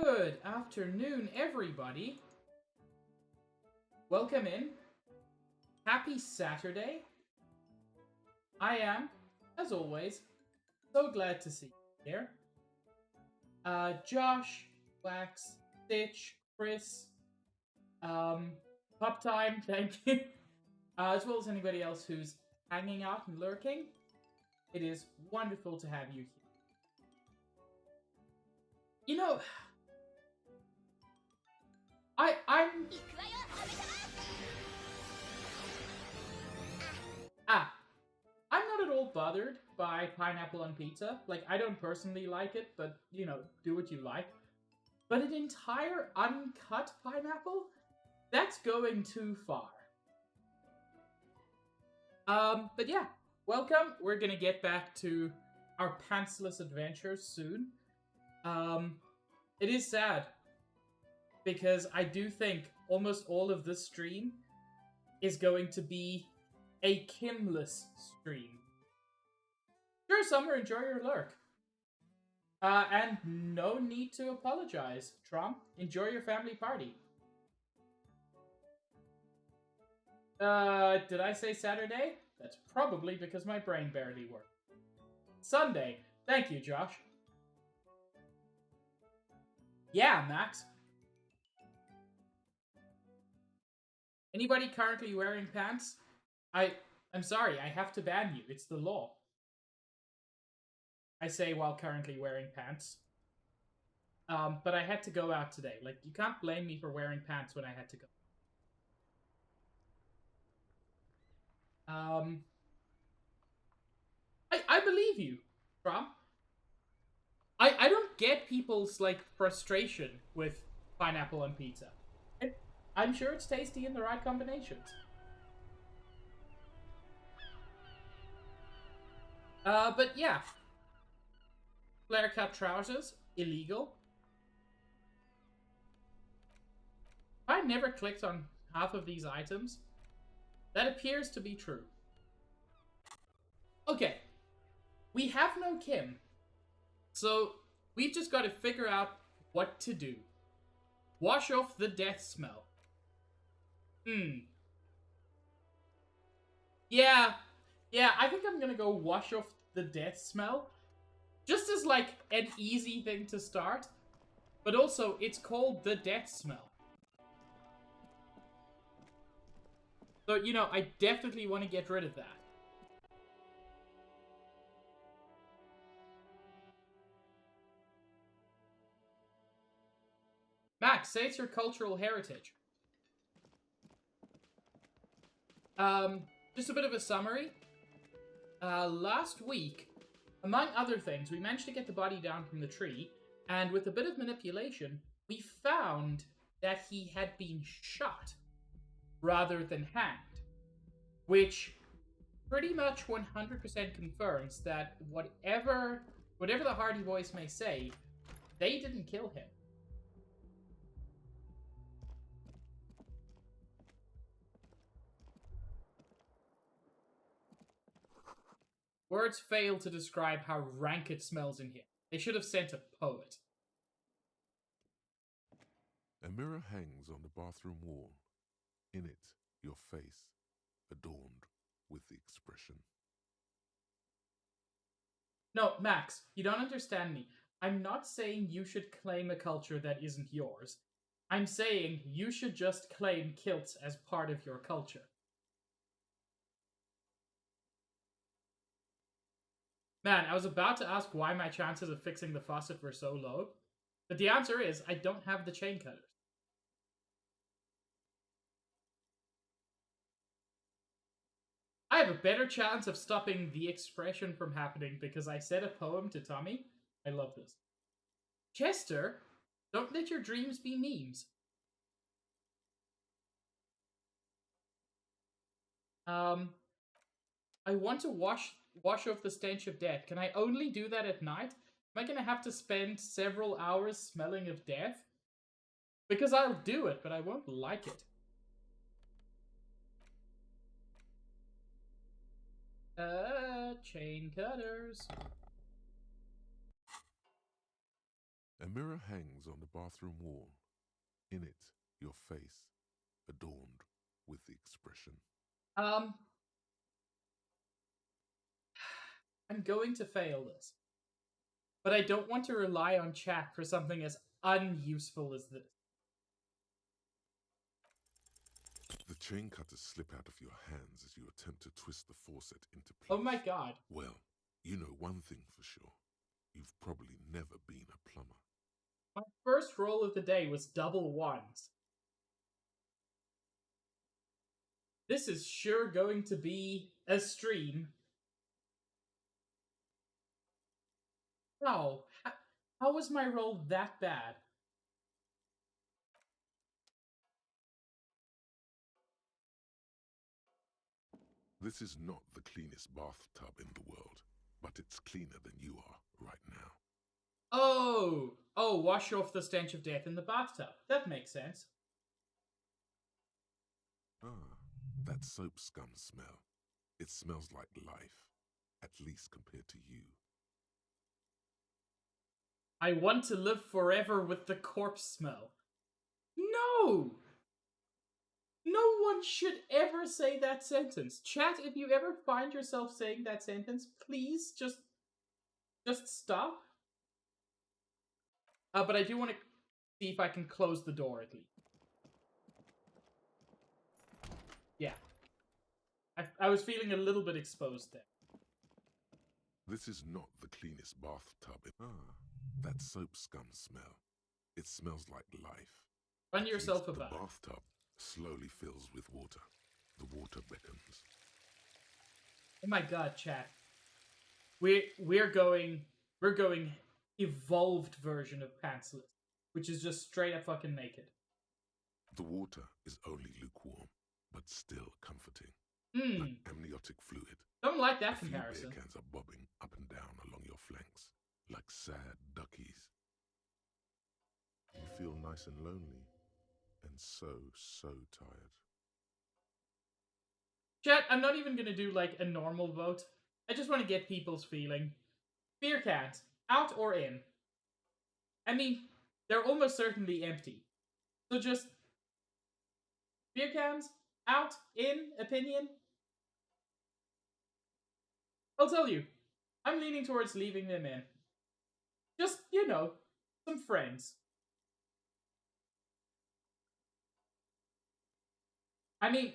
Good afternoon, everybody. Welcome in. Happy Saturday. I am, as always, so glad to see you here. Josh, Wax, Stitch, Chris, Pup Time, thank you. As well as anybody else who's hanging out and lurking. It is wonderful to have you here. You know, I'm not at all bothered by pineapple on pizza. Like, I don't personally like it, but, you know, do what you like. But an entire uncut pineapple? That's going too far. But yeah, welcome. We're gonna get back to our pantsless adventures soon. It is sad, because I do think almost all of this stream is going to be a Kimless stream. Sure, Summer, enjoy your lurk. And no need to apologize, Trump. Enjoy your family party. Did I say Saturday? That's probably because my brain barely worked. Sunday. Thank you, Josh. Yeah, Max. Anybody currently wearing pants? I'm sorry, I have to ban you. It's the law. I say while currently wearing pants. But I had to go out today. Like, you can't blame me for wearing pants when I had to go. I believe you, Trump. I don't get people's, like, frustration with pineapple on pizza. I'm sure it's tasty in the right combinations. But yeah. Flare cut trousers, illegal. I never clicked on half of these items. That appears to be true. Okay. We have no Kim. So, we've just got to figure out what to do. Wash off the death smell. Yeah, I think I'm gonna go wash off the death smell. Just as, like, an easy thing to start. But also, it's called the death smell. So, you know, I definitely want to get rid of that. Max, say it's your cultural heritage. Just a bit of a summary. Last week, among other things, we managed to get the body down from the tree, and with a bit of manipulation, we found that he had been shot rather than hanged, which pretty much 100% confirms that whatever the Hardy Boys may say, they didn't kill him. Words fail to describe how rank it smells in here. They should have sent a poet. A mirror hangs on the bathroom wall. In it, your face, adorned with the expression. No, Max, you don't understand me. I'm not saying you should claim a culture that isn't yours. I'm saying you should just claim kilts as part of your culture. Man, I was about to ask why my chances of fixing the faucet were so low, but the answer is I don't have the chain cutters. I have a better chance of stopping the expression from happening because I said a poem to Tommy. I love this. Chester, don't let your dreams be memes. I want to wash off the stench of death. Can I only do that at night? Am I gonna have to spend several hours smelling of death? Because I'll do it, but I won't like it. Chain cutters. A mirror hangs on the bathroom wall. In it, your face, adorned with the expression. I'm going to fail this, but I don't want to rely on chat for something as unuseful as this. The chain cutters slip out of your hands as you attempt to twist the faucet into place. Oh my god. Well, you know one thing for sure. You've probably never been a plumber. My first roll of the day was double ones. This is sure going to be a stream. No. How was my roll that bad? This is not the cleanest bathtub in the world, but it's cleaner than you are right now. Oh, wash off the stench of death in the bathtub. That makes sense. Ah, that soap scum smell. It smells like life, at least compared to you. I want to live forever with the corpse smell. No! No one should ever say that sentence. Chat, if you ever find yourself saying that sentence, please just stop. But I do want to see if I can close the door at least. Yeah. I was feeling a little bit exposed there. This is not the cleanest bathtub. Ah, that soap scum smell. It smells like life. Run yourself a bath. The bathtub slowly fills with water. The water beckons. Oh my god, chat. We're going evolved version of pantsless, which is just straight up fucking naked. The water is only lukewarm, but still comforting. Like amniotic fluid. Don't like that comparison. Beer cans are bobbing up and down along your flanks, like sad duckies. You feel nice and lonely, and so tired. Chat, I'm not even gonna do like a normal vote. I just want to get people's feeling. Beer cans, out or in? I mean, they're almost certainly empty. So just beer cans, out, in, opinion? I'll tell you, I'm leaning towards leaving them in. Just, some friends. I mean,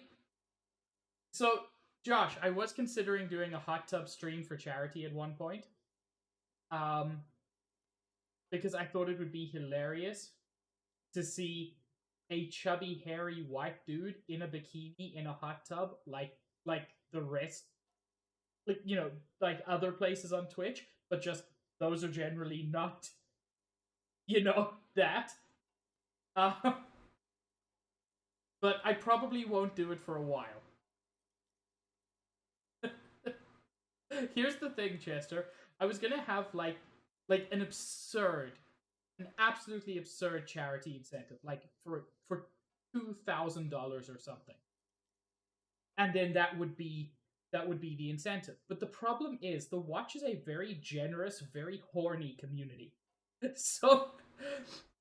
so, Josh, I was considering doing a hot tub stream for charity at one point. Because I thought it would be hilarious to see a chubby, hairy white dude in a bikini in a hot tub, like the rest, like other places on Twitch, but just those are generally not, that. But I probably won't do it for a while. Here's the thing, Chester. I was gonna have like an absolutely absurd charity incentive, like for $2,000 or something, and then that would be the incentive. But the problem is, the Watch is a very generous, very horny community. So,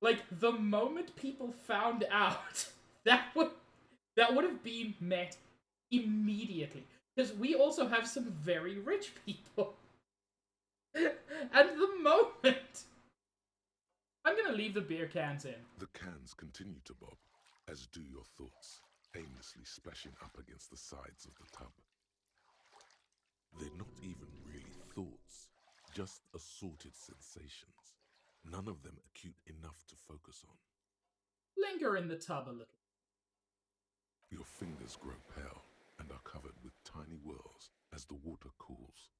like, the moment people found out, that would have been met immediately. Because we also have some very rich people. And the moment... I'm gonna leave the beer cans in. The cans continue to bob, as do your thoughts, aimlessly splashing up against the sides of the tub. They're not even really thoughts, just assorted sensations, none of them acute enough to focus on. Linger in the tub a little. Your fingers grow pale and are covered with tiny whirls as the water cools.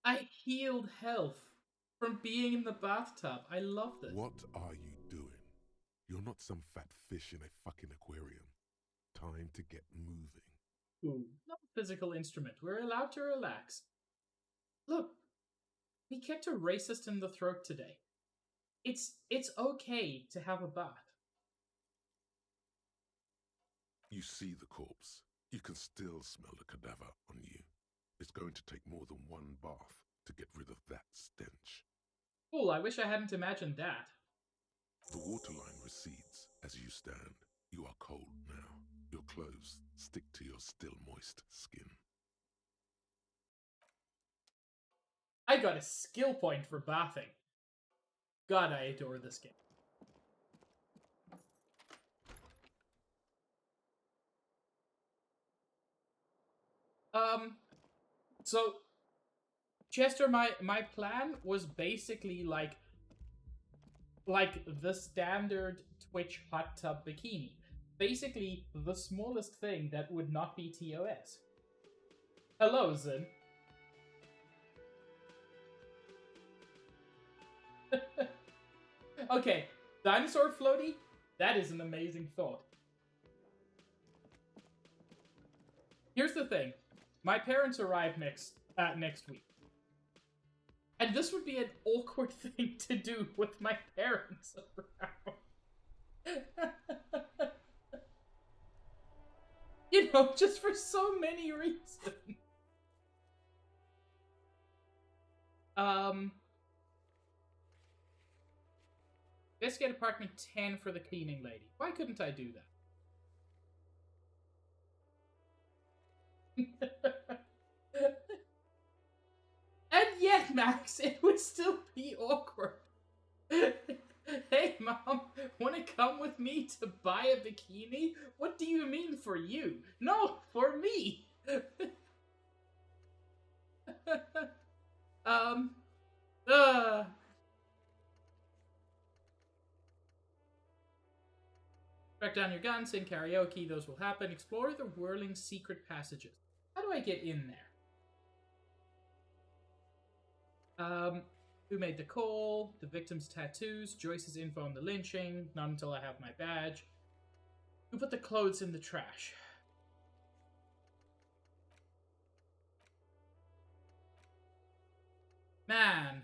I healed health from being in the bathtub. I love this. What are you doing? You're not some fat fish in a fucking aquarium. Time to get moving. Ooh, not a physical instrument. We're allowed to relax. Look, we kicked a racist in the throat today. It's okay to have a bath. You see the corpse. You can still smell the cadaver on you. It's going to take more than one bath to get rid of that stench. Cool, I wish I hadn't imagined that. The waterline recedes as you stand. You are cold now. Your clothes stick to your still moist skin. I got a skill point for bathing. God, I adore this game. So Chester, my plan was basically like the standard Twitch hot tub bikini. Basically, the smallest thing that would not be TOS. Hello, Zin. Okay, dinosaur floaty? That is an amazing thought. Here's the thing. My parents arrive next week. And this would be an awkward thing to do with my parents around. You know, just for so many reasons. Let's get apartment 10 for the cleaning lady. Why couldn't I do that? And yet, Max, it would still be awkward. Hey, Mom, want to come with me to buy a bikini? What do you mean for you? No, for me. Track down your gun, sing karaoke, those will happen. Explore the whirling secret passages. How do I get in there? Who made the call? The victim's tattoos, Joyce's info on the lynching, not until I have my badge. Who put the clothes in the trash? Man.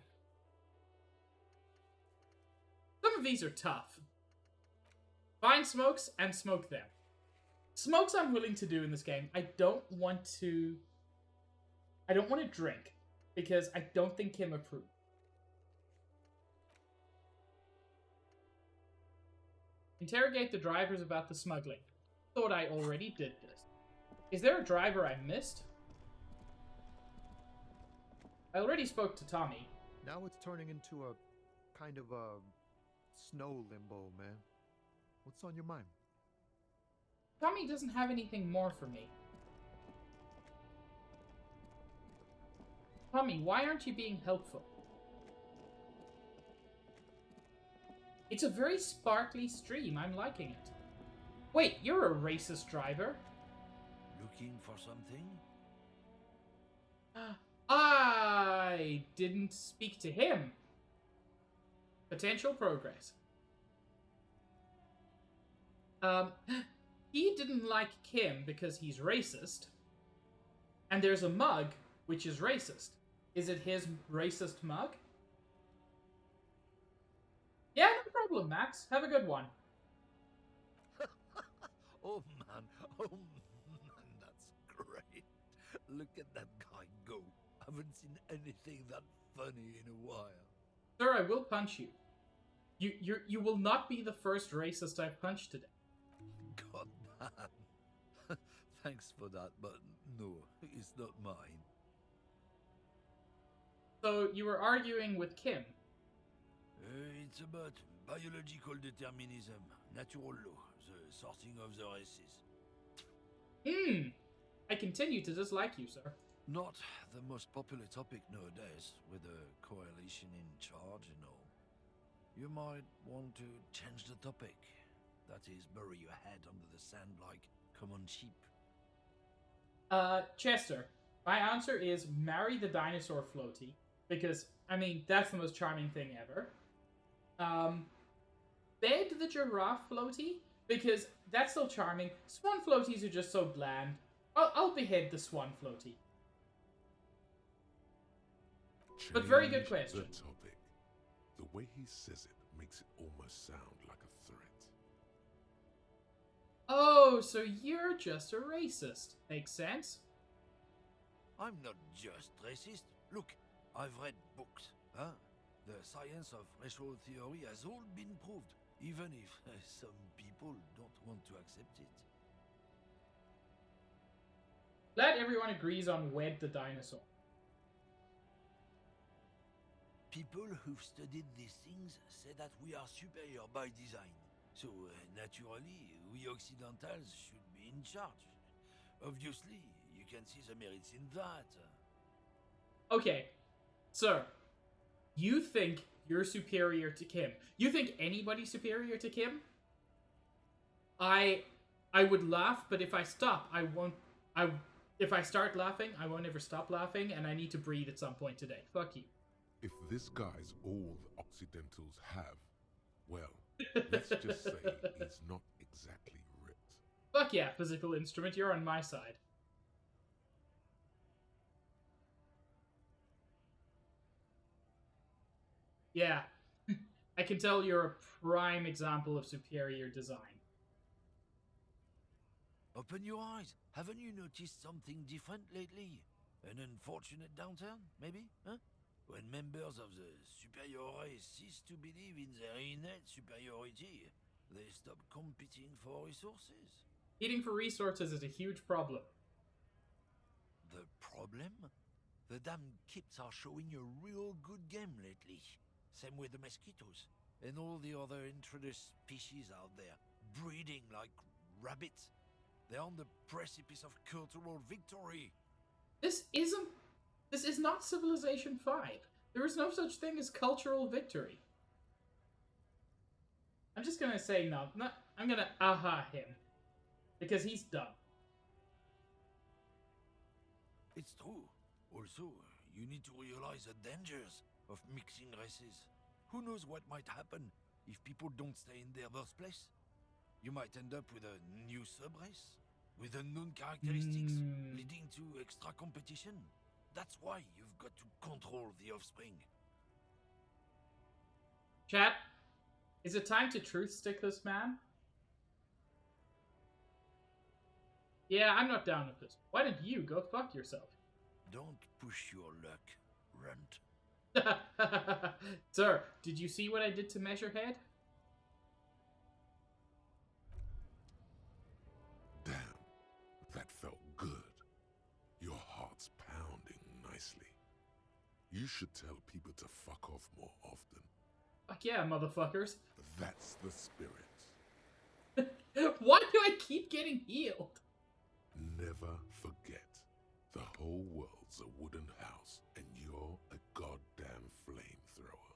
Some of these are tough. Find smokes and smoke them. Smokes I'm willing to do in this game. I don't want to drink because I don't think Kim approved. Interrogate the drivers about the smuggling. Thought I already did this. Is there a driver I missed? I already spoke to Tommy. Now it's turning into a kind of a snow limbo, man. What's on your mind? Tommy doesn't have anything more for me. Tommy, why aren't you being helpful? It's a very sparkly stream. I'm liking it. Wait, you're a racist driver. Looking for something? I didn't speak to him. Potential progress. He didn't like Kim because he's racist. And there's a mug which is racist. Is it his racist mug? Yeah, no problem, Max. Have a good one. Oh man, that's great. Look at that guy go. Haven't seen anything that funny in a while. Sir, I will punch you. You will not be the first racist I've punched today. God damn. Thanks for that, but no, it's not mine. So you were arguing with Kim. It's about biological determinism, natural law, the sorting of the races. I continue to dislike you, sir. Not the most popular topic nowadays, with a coalition in charge and all. You might want to change the topic. That is, bury your head under the sand like common sheep. Chester, my answer is marry the dinosaur floaty, because, I mean, that's the most charming thing ever. Bed the giraffe floaty, because that's still charming. Swan floaties are just so bland. I'll behead the swan floaty. But very good question. The topic. The way he says it makes it almost sound like a threat. Oh, so you're just a racist. Makes sense. I'm not just racist. Look, I've read books, huh? The science of racial theory has all been proved, even if some people don't want to accept it. Glad everyone agrees on Wed the dinosaur. People who've studied these things say that we are superior by design. So, naturally, we Occidentals should be in charge. Obviously, you can see the merits in that. Okay, sir, you think you're superior to Kim? You think anybody's superior to Kim? I would laugh, but if I stop, I won't. If I start laughing, I won't ever stop laughing, and I need to breathe at some point today. Fuck you. If this guy's all the Occidentals have, well, let's just say he's not exactly ripped. Fuck yeah, physical instrument, you're on my side. Yeah, I can tell you're a prime example of superior design. Open your eyes. Haven't you noticed something different lately? An unfortunate downturn, maybe? Huh? When members of the superior race cease to believe in their innate superiority, they stop competing for resources. Eating for resources is a huge problem. The problem? The damn kips are showing a real good game lately. Same with the mosquitoes and all the other introduced species out there, breeding like rabbits. They're on the precipice of cultural victory. This is not Civilization 5. There is no such thing as cultural victory. I'm just gonna say no. I'm gonna aha him. Because he's dumb. It's true. Also, you need to realize the dangers of mixing races. Who knows what might happen if people don't stay in their birthplace? You might end up with a new subrace, with unknown characteristics, leading to extra competition. That's why you've got to control the offspring. Chat, is it time to truth stick this man? Yeah, I'm not down with this. Why don't you go fuck yourself? Don't push your luck, runt. Sir, did you see what I did to Measurehead? Damn, that felt good. Your heart's pounding nicely. You should tell people to fuck off more often. Fuck yeah, motherfuckers. That's the spirit. Why do I keep getting healed? Never forget, the whole world's a wooden house, and you're a goddamn flamethrower.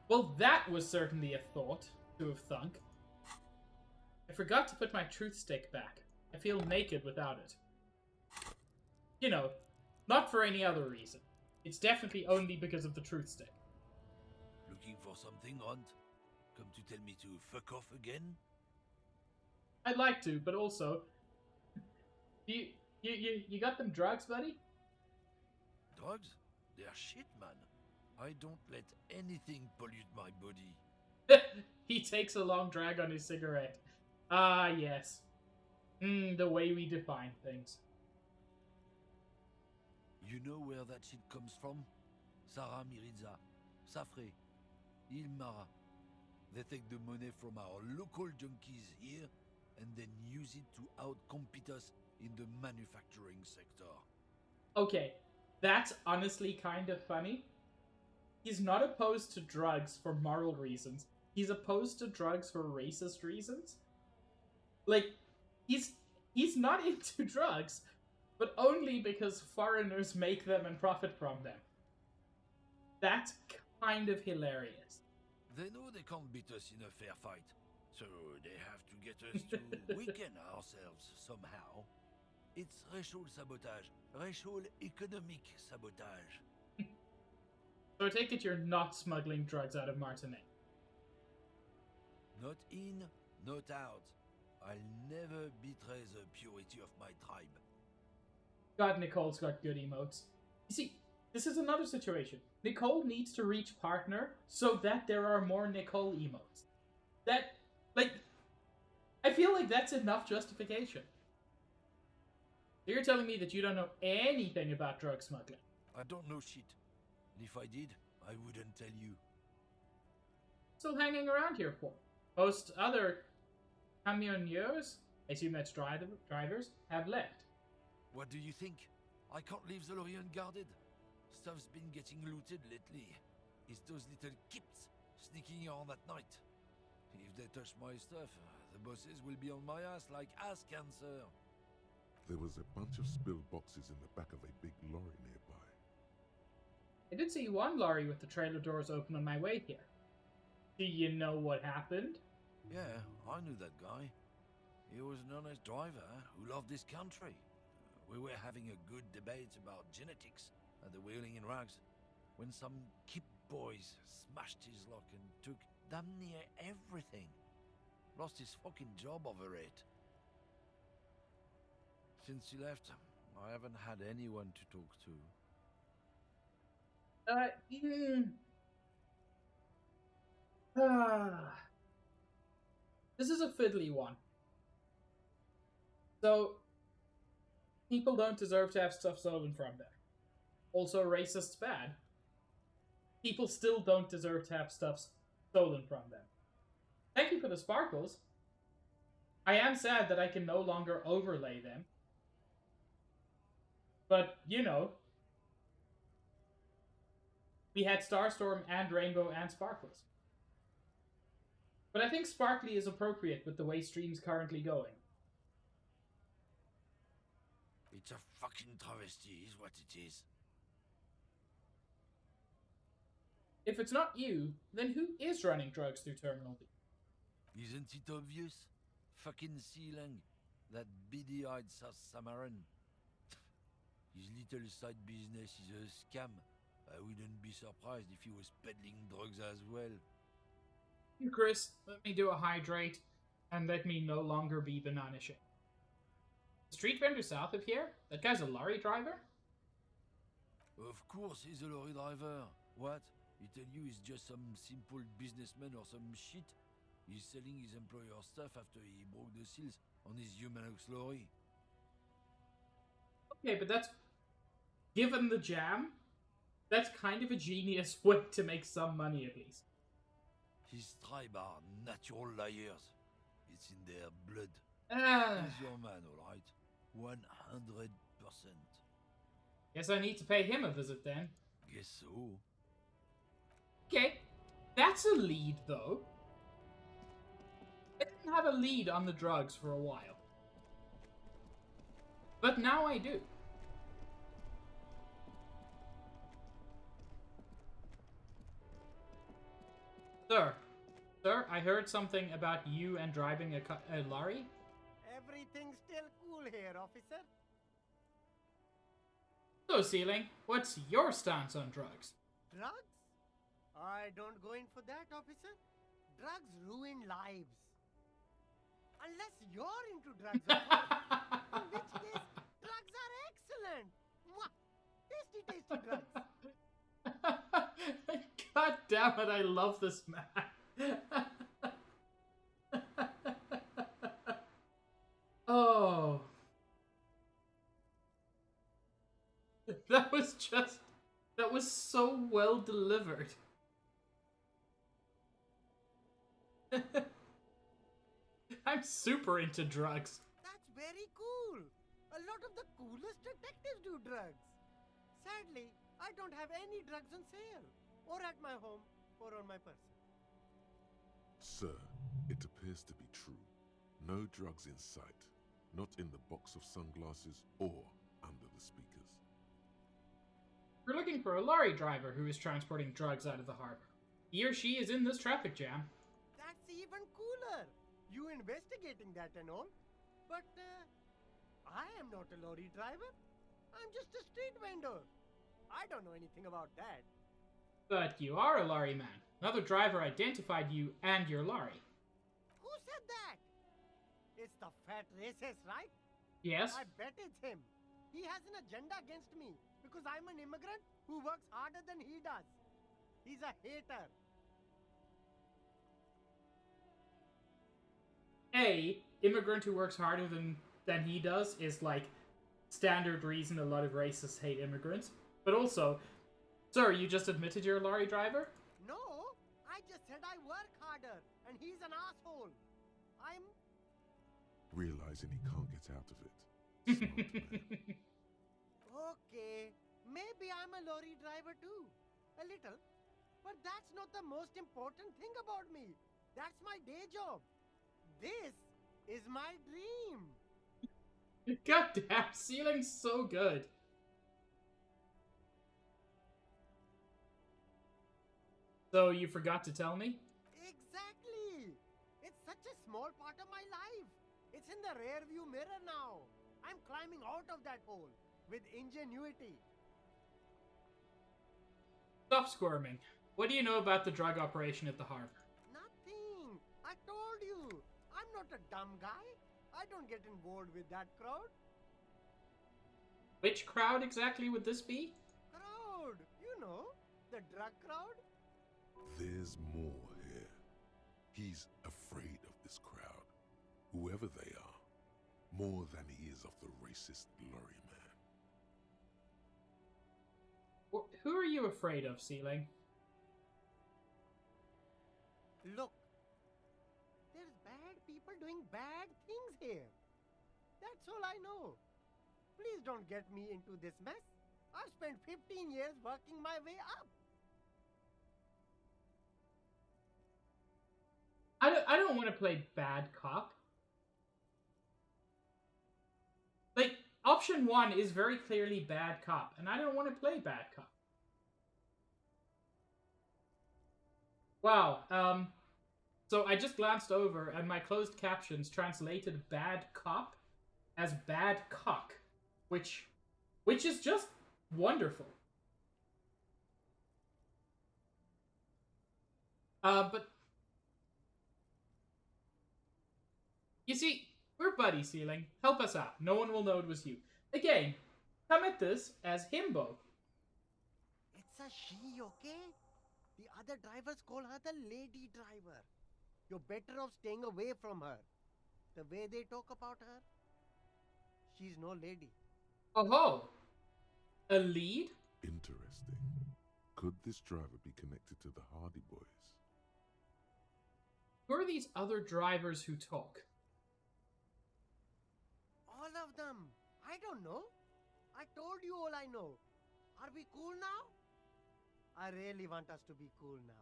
Well, that was certainly a thought to have thunk. I forgot to put my truth stick back. I feel naked without it. You know, not for any other reason. It's definitely only because of the truth stick. Looking for something, Runt? Come to tell me to fuck off again? I'd like to, but also... You got them drugs, buddy? Drugs? They're shit, man. I don't let anything pollute my body. He takes a long drag on his cigarette. Ah, yes. The way we define things. You know where that shit comes from? Sarah Miriza, Safre, Ilmara. They take the money from our local junkies here and then use it to outcompete us in the manufacturing sector. Okay, that's honestly kind of funny. He's not opposed to drugs for moral reasons. He's opposed to drugs for racist reasons. Like, he's not into drugs, but only because foreigners make them and profit from them. That's kind of hilarious. They know they can't beat us in a fair fight, so they have to get us to weaken ourselves somehow. It's racial sabotage, racial economic sabotage. So I take it you're not smuggling drugs out of Martinique. Not in, not out. I'll never betray the purity of my tribe. God, Nicole's got good emotes. You see, this is another situation. Nicole needs to reach partner so that there are more Nicole emotes. That, like, I feel like that's enough justification. You're telling me that you don't know anything about drug smuggling. I don't know shit. And if I did, I wouldn't tell you. Still hanging around here for? Most other camionneurs, I assume that's drivers, have left. What do you think? I can't leave the lorry unguarded. Stuff's been getting looted lately. It's those little kips sneaking around at night. If they touch my stuff, the bosses will be on my ass like ass cancer. There was a bunch of spilled boxes in the back of a big lorry nearby. I did see one lorry with the trailer doors open on my way here. Do you know what happened? Yeah, I knew that guy. He was an honest driver who loved this country. We were having a good debate about genetics at the Wheeling in Rags when some kip boys smashed his lock and took damn near everything. Lost his fucking job over it. Since he left, I haven't had anyone to talk to. This is a fiddly one. So, people don't deserve to have stuff stolen from them. Also, racist's bad. People still don't deserve to have stuff stolen from them. Thank you for the sparkles. I am sad that I can no longer overlay them. But, you know, we had Starstorm and Rainbow and Sparkles. But I think Sparkly is appropriate with the way stream's currently going. It's a fucking travesty, is what it is. If it's not you, then who is running drugs through Terminal B? Isn't it obvious? Fucking Sealang, that beady-eyed South Samaran. His little side business is a scam. I wouldn't be surprised if he was peddling drugs as well. Chris, let me do a hydrate, and let me no longer be banana shaped. Street vendor south of here? That guy's a lorry driver? Of course he's a lorry driver. What? He tell you he's just some simple businessman or some shit? He's selling his employer stuff after he broke the seals on his Humanox lorry. Okay, but that's... Given the jam, that's kind of a genius way to make some money at least. His tribe are natural liars. It's in their blood. He's your man, alright? 100%. Guess I need to pay him a visit then. Guess so. Okay, that's a lead though. I didn't have a lead on the drugs for a while. But now I do. Sir, I heard something about you and driving a lorry. Everything's still cool here, officer. So, Ceiling, what's your stance on drugs? Drugs? I don't go in for that, officer. Drugs ruin lives. Unless you're into drugs, in which case, drugs are excellent. Mwah! Tasty, tasty drugs. God damn it, I love this man. Oh. That was so well delivered. I'm super into drugs. That's very cool. A lot of the coolest detectives do drugs. Sadly, I don't have any drugs on sale, or at my home, or on my person. Sir, it appears to be true. No drugs in sight. Not in the box of sunglasses or under the speakers. We're looking for a lorry driver who is transporting drugs out of the harbor. He or she is in this traffic jam. That's even cooler. You investigating that and all. But, I am not a lorry driver. I'm just a street vendor. I don't know anything about that. But you are a lorry man. Another driver identified you and your lorry. Who said that? It's the fat racist, right? Yes? I bet it's him. He has an agenda against me because I'm an immigrant who works harder than he does. He's a hater. Immigrant who works harder than he does is like standard reason a lot of racists hate immigrants. But also, Sir, you just admitted you're a lorry driver? No, I just said I work harder, and he's an asshole. I'm... Realizing he can't get out of it. Smart man. Okay, maybe I'm a lorry driver too. A little. But that's not the most important thing about me. That's my day job. This is my dream. God damn, ceiling's so good. So you forgot to tell me? Exactly. It's such a small part of my life. It's in the rear view mirror now. I'm climbing out of that hole with ingenuity. Stop squirming. What do you know about the drug operation at the harbor? Nothing. I told you. I'm not a dumb guy. I don't get involved with that crowd. Which crowd exactly would this be? Crowd. You know, the drug crowd. There's more here. He's afraid of this crowd, whoever they are, more than he is of the racist lorry man. Who are you afraid of, Ceiling? Look, there's bad people doing bad things here. That's all I know. Please don't get me into this mess. I've spent 15 years working my way up. I don't want to play bad cop. Like, option 1 is very clearly bad cop, and I don't want to play bad cop. Wow, so I just glanced over, and my closed captions translated bad cop as bad cock, which is just wonderful. But you see, we're buddy, Ceiling. Help us out. No one will know it was you. Again, come at this as himbo. It's a she, okay? The other drivers call her the lady driver. You're better off staying away from her. The way they talk about her, she's no lady. Oh, a lead? Interesting. Could this driver be connected to the Hardy Boys? Who are these other drivers who talk? All of them. I don't know. I told you all I know. Are we cool now? I really want us to be cool now.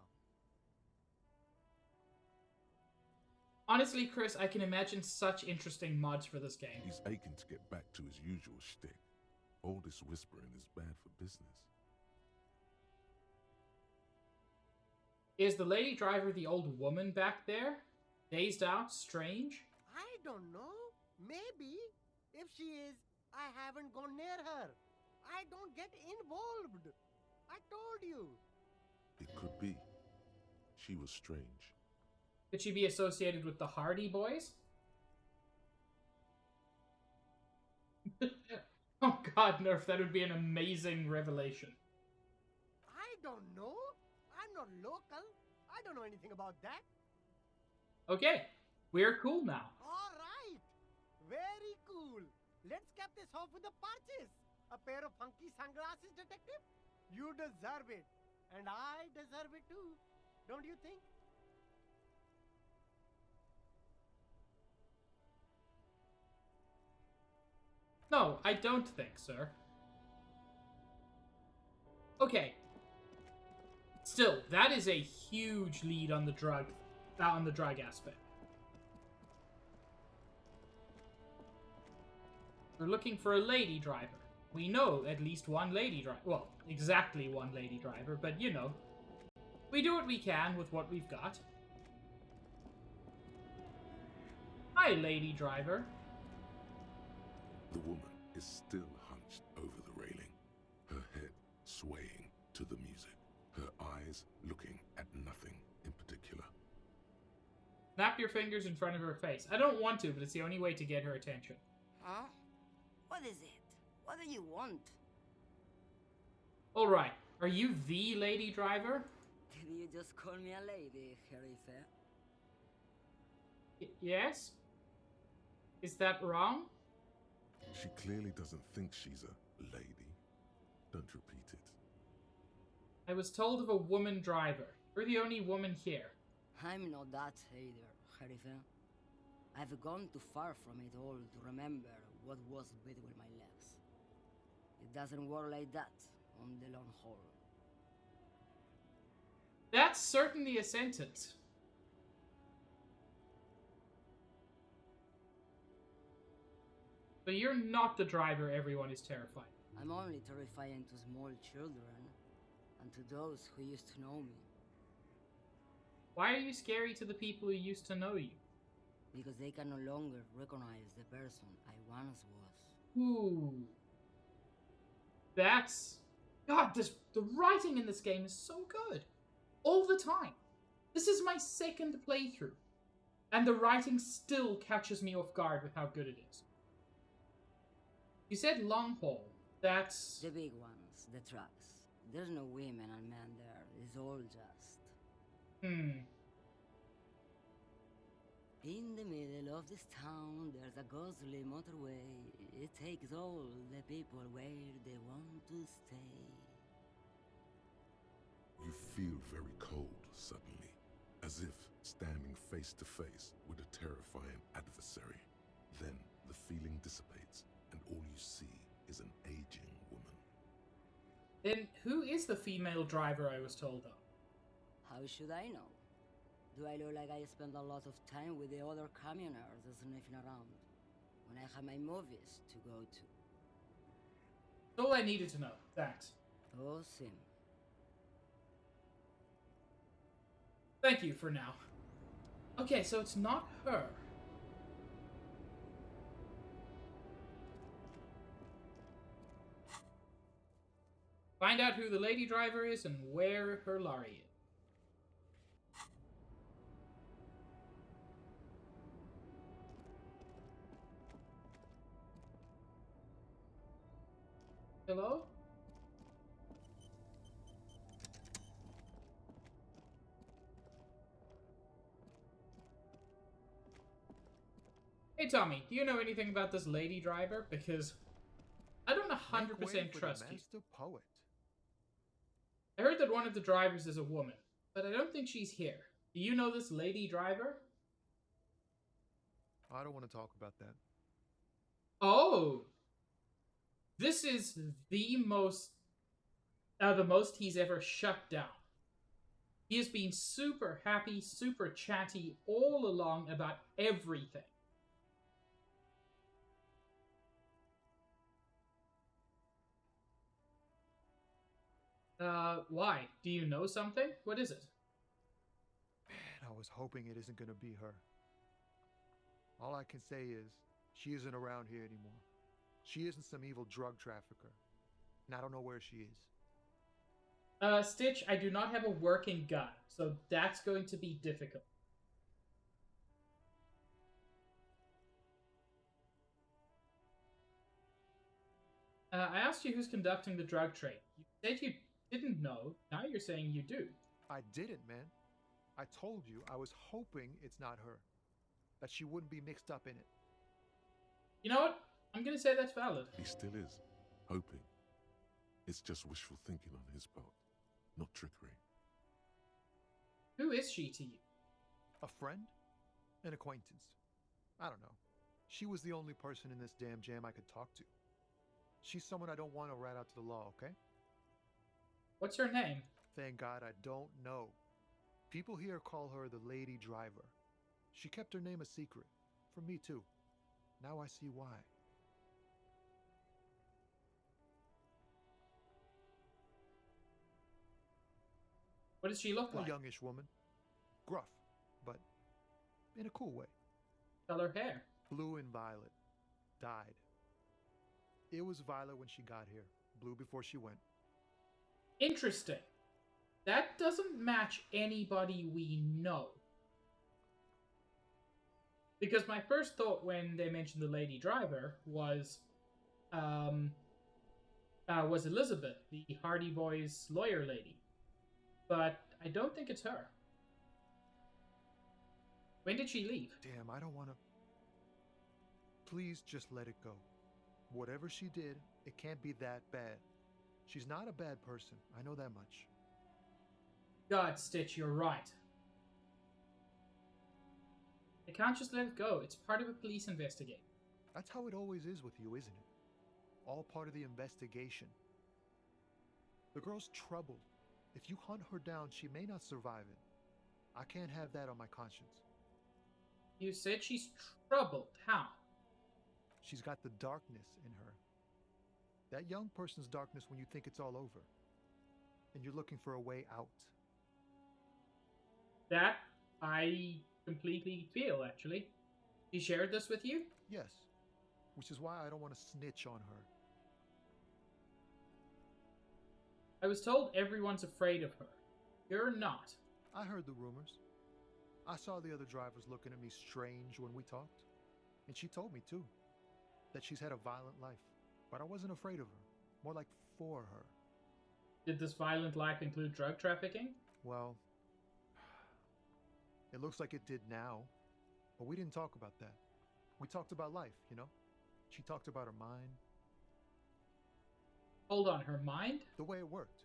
Honestly, Chris, I can imagine such interesting mods for this game. He's aching to get back to his usual shtick. All this whispering is bad for business. Is the lady driver the old woman back there? Dazed out? Strange? I don't know. Maybe. If she is, I haven't gone near her. I don't get involved. I told you. It could be. She was strange. Could she be associated with the Hardy Boys? Oh god, Nerf, that would be an amazing revelation. I don't know. I'm not local. I don't know anything about that. Okay, we're cool now. All right. Very cool. Let's cap this off with a purchase. A pair of funky sunglasses, detective? You deserve it. And I deserve it too. Don't you think? No, I don't think, sir. Okay. Still, that is a huge lead on the drug aspect. We're looking for a lady driver. We know at least one lady driver. Well, exactly one lady driver, but you know. We do what we can with what we've got. Hi, lady driver. The woman is still hunched over the railing, her head swaying to the music, her eyes looking at nothing in particular. Snap your fingers in front of her face. I don't want to, but it's the only way to get her attention. Huh? What is it? What do you want? Alright, are you the lady driver? Did you just call me a lady, Herife? Yes? Is that wrong? She clearly doesn't think she's a lady. Don't repeat it. I was told of a woman driver. You're the only woman here. I'm not that either, Harife. I've gone too far from it all to remember what was between my legs. It doesn't work like that on the long haul. That's certainly a sentence. So you're not the driver everyone is terrified. I'm only terrifying to small children and to those who used to know me. Why are you scary to the people who used to know you? Because they can no longer recognize the person I once was. Ooh. That's... God, the writing in this game is so good. All the time. This is my second playthrough. And the writing still catches me off guard with how good it is. You said long haul. That's... The big ones, the trucks. There's no women and men there. It's all just... In the middle of this town, there's a ghostly motorway. It takes all the people where they want to stay. You feel very cold suddenly, as if standing face to face with a terrifying adversary. Then the feeling dissipates, and all you see is an aging woman. Then who is the female driver I was told of? How should I know? Do I look like I spend a lot of time with the other communers sniffing around when I have my movies to go to? That's all I needed to know. Thanks. Oh, Sim. Thank you for now. Okay, so it's not her. Find out who the lady driver is and where her lorry is. Hello? Hey Tommy, do you know anything about this lady driver? Because I don't 100% trust you. Master poet. I heard that one of the drivers is a woman, but I don't think she's here. Do you know this lady driver? I don't want to talk about that. Oh! This is the most he's ever shut down. He has been super happy, super chatty all along about everything. Why? Do you know something? What is it? Man, I was hoping it isn't going to be her. All I can say is, she isn't around here anymore. She isn't some evil drug trafficker. And I don't know where she is. Stitch, I do not have a working gun, so that's going to be difficult. I asked you who's conducting the drug trade. You said you didn't know. Now you're saying you do. I didn't, man. I told you I was hoping it's not her. That she wouldn't be mixed up in it. You know what? I'm gonna say that's valid. He still is, hoping. It's just wishful thinking on his part, not trickery. Who is she to you? A friend? An acquaintance. I don't know. She was the only person in this damn jam I could talk to. She's someone I don't want to rat out to the law, okay? What's her name? Thank God I don't know. People here call her the Lady Driver. She kept her name a secret. From me, too. Now I see why. What does she look A like? youngish woman. Gruff, but in a cool way. Color hair. Blue and violet. Dyed. It was violet when she got here. Blue before she went. Interesting. That doesn't match anybody we know. Because my first thought when they mentioned the lady driver was Elizabeth, the Hardy Boys lawyer lady. But I don't think it's her. When did she leave? Damn, I don't want to... Please just let it go. Whatever she did, it can't be that bad. She's not a bad person, I know that much. God, Stitch, you're right. I can't just let it go. It's part of a police investigation. That's how it always is with you, isn't it? All part of the investigation. The girl's troubled. If you hunt her down, she may not survive it. I can't have that on my conscience. You said she's troubled. How? She's got the darkness in her. That young person's darkness when you think it's all over. And you're looking for a way out. That I completely feel, actually. She shared this with you? Yes. Which is why I don't want to snitch on her. I was told everyone's afraid of her. You're not. I heard the rumors. I saw the other drivers looking at me strange when we talked. And she told me, too, that she's had a violent life. But I wasn't afraid of her. More like for her. Did this violent life include drug trafficking? Well, it looks like it did now. But we didn't talk about that. We talked about life, you know? She talked about her mind. Hold on, her mind? The way it worked.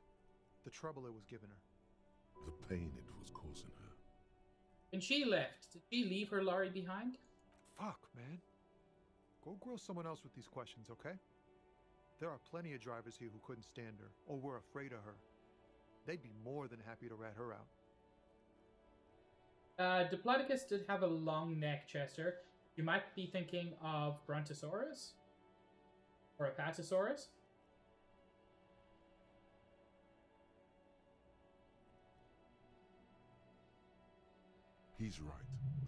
The trouble it was giving her. The pain it was causing her. When she left, did she leave her lorry behind? Fuck, man. Go grill someone else with these questions, okay? There are plenty of drivers here who couldn't stand her, or were afraid of her. They'd be more than happy to rat her out. Diplodocus did have a long neck, Chester. You might be thinking of Brontosaurus? Or Apatosaurus? He's right.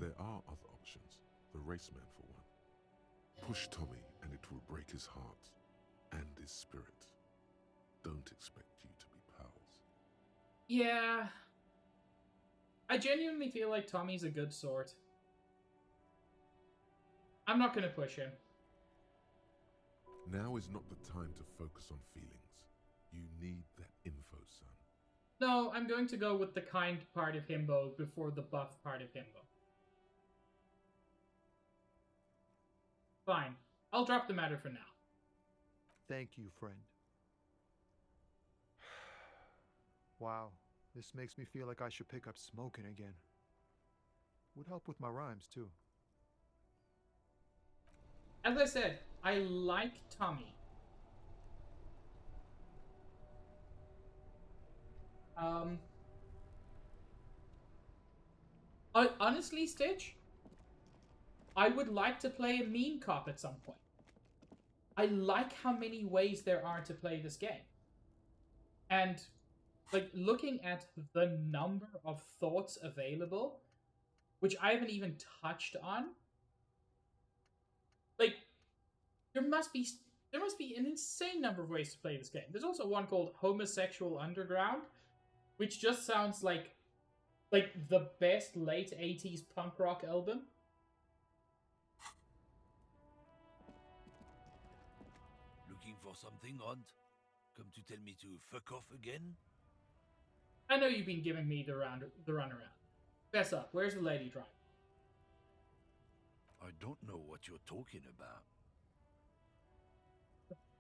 There are other options. The raceman, for one. Push Tommy, and it will break his heart and his spirit. Don't expect you to be pals. Yeah. I genuinely feel like Tommy's a good sort. I'm not gonna push him. Now is not the time to focus on feelings. You need that info, son. No, I'm going to go with the kind part of himbo before the buff part of himbo. Fine. I'll drop the matter for now. Thank you, friend. Wow, this makes me feel like I should pick up smoking again. Would help with my rhymes, too. As I said, I like Tommy. Honestly, Stitch, I would like to play a mean cop at some point. I like how many ways there are to play this game. And, like, looking at the number of thoughts available, which I haven't even touched on, like, there must be an insane number of ways to play this game. There's also one called Homosexual Underground, which just sounds like the best late 80s punk rock album. Looking for something, Hunt? Come to tell me to fuck off again? I know you've been giving me the runaround. Fess up, where's the lady driver? I don't know what you're talking about.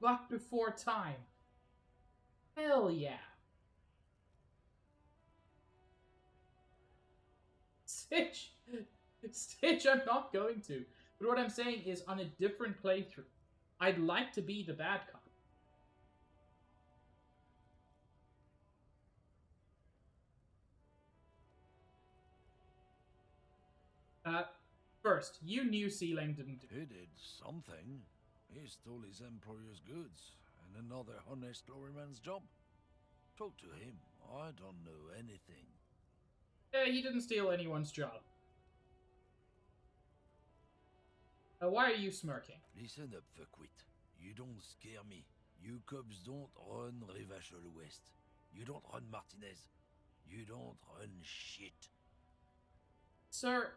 But before time. Hell yeah. Stitch, I'm not going to. But what I'm saying is, on a different playthrough, I'd like to be the bad cop. First, you knew Sealing didn't do it. He did something. He stole his employer's goods and another honest lorryman's job. Talk to him. I don't know anything. He didn't steal anyone's job. Why are you smirking? Listen up, fuckwit. You don't scare me. You cops don't run Rivachol West. You don't run Martinez. You don't run shit. Sir,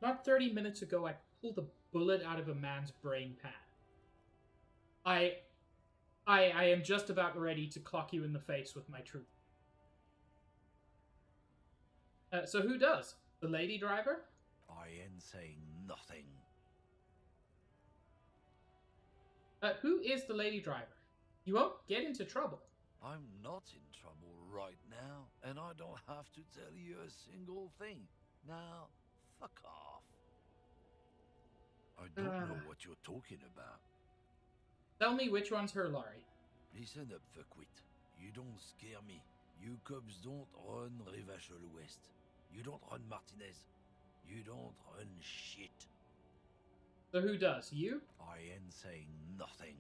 not 30 minutes ago I pulled a bullet out of a man's brain pan. I am just about ready to clock you in the face with my truth. So who does? The lady driver? I ain't saying nothing. Who is the lady driver? You won't get into trouble. I'm not in trouble right now, and I don't have to tell you a single thing. Now, fuck off. I don't know what you're talking about. Tell me which one's her, Laurie. Listen up, fuckwit. You don't scare me. You cubs don't run Rivachel West. You don't run Martinez. You don't run shit. So who does? You? I ain't saying nothing.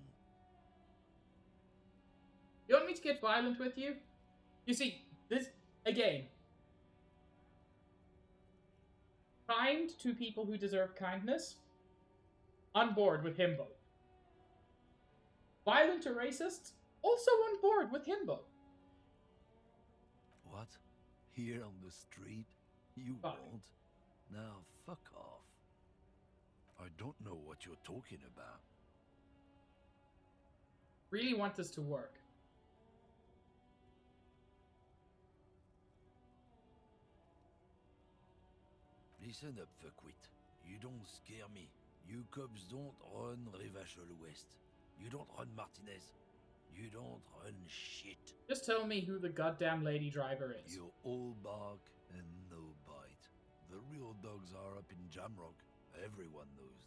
You want me to get violent with you? You see, this, again, kind to people who deserve kindness, on board with himbo. Violent to racists, also on board with himbo. What? Here on the street? You Fine. won't? Now fuck off. I don't know what you're talking about. Really want this to work. Listen up, fuckwit. You don't scare me. You cubs don't run Rivachel West. You don't run Martinez. You don't run shit. Just tell me who the goddamn lady driver is. You're all bark and no bite. The real dogs are up in Jamrock. Everyone knows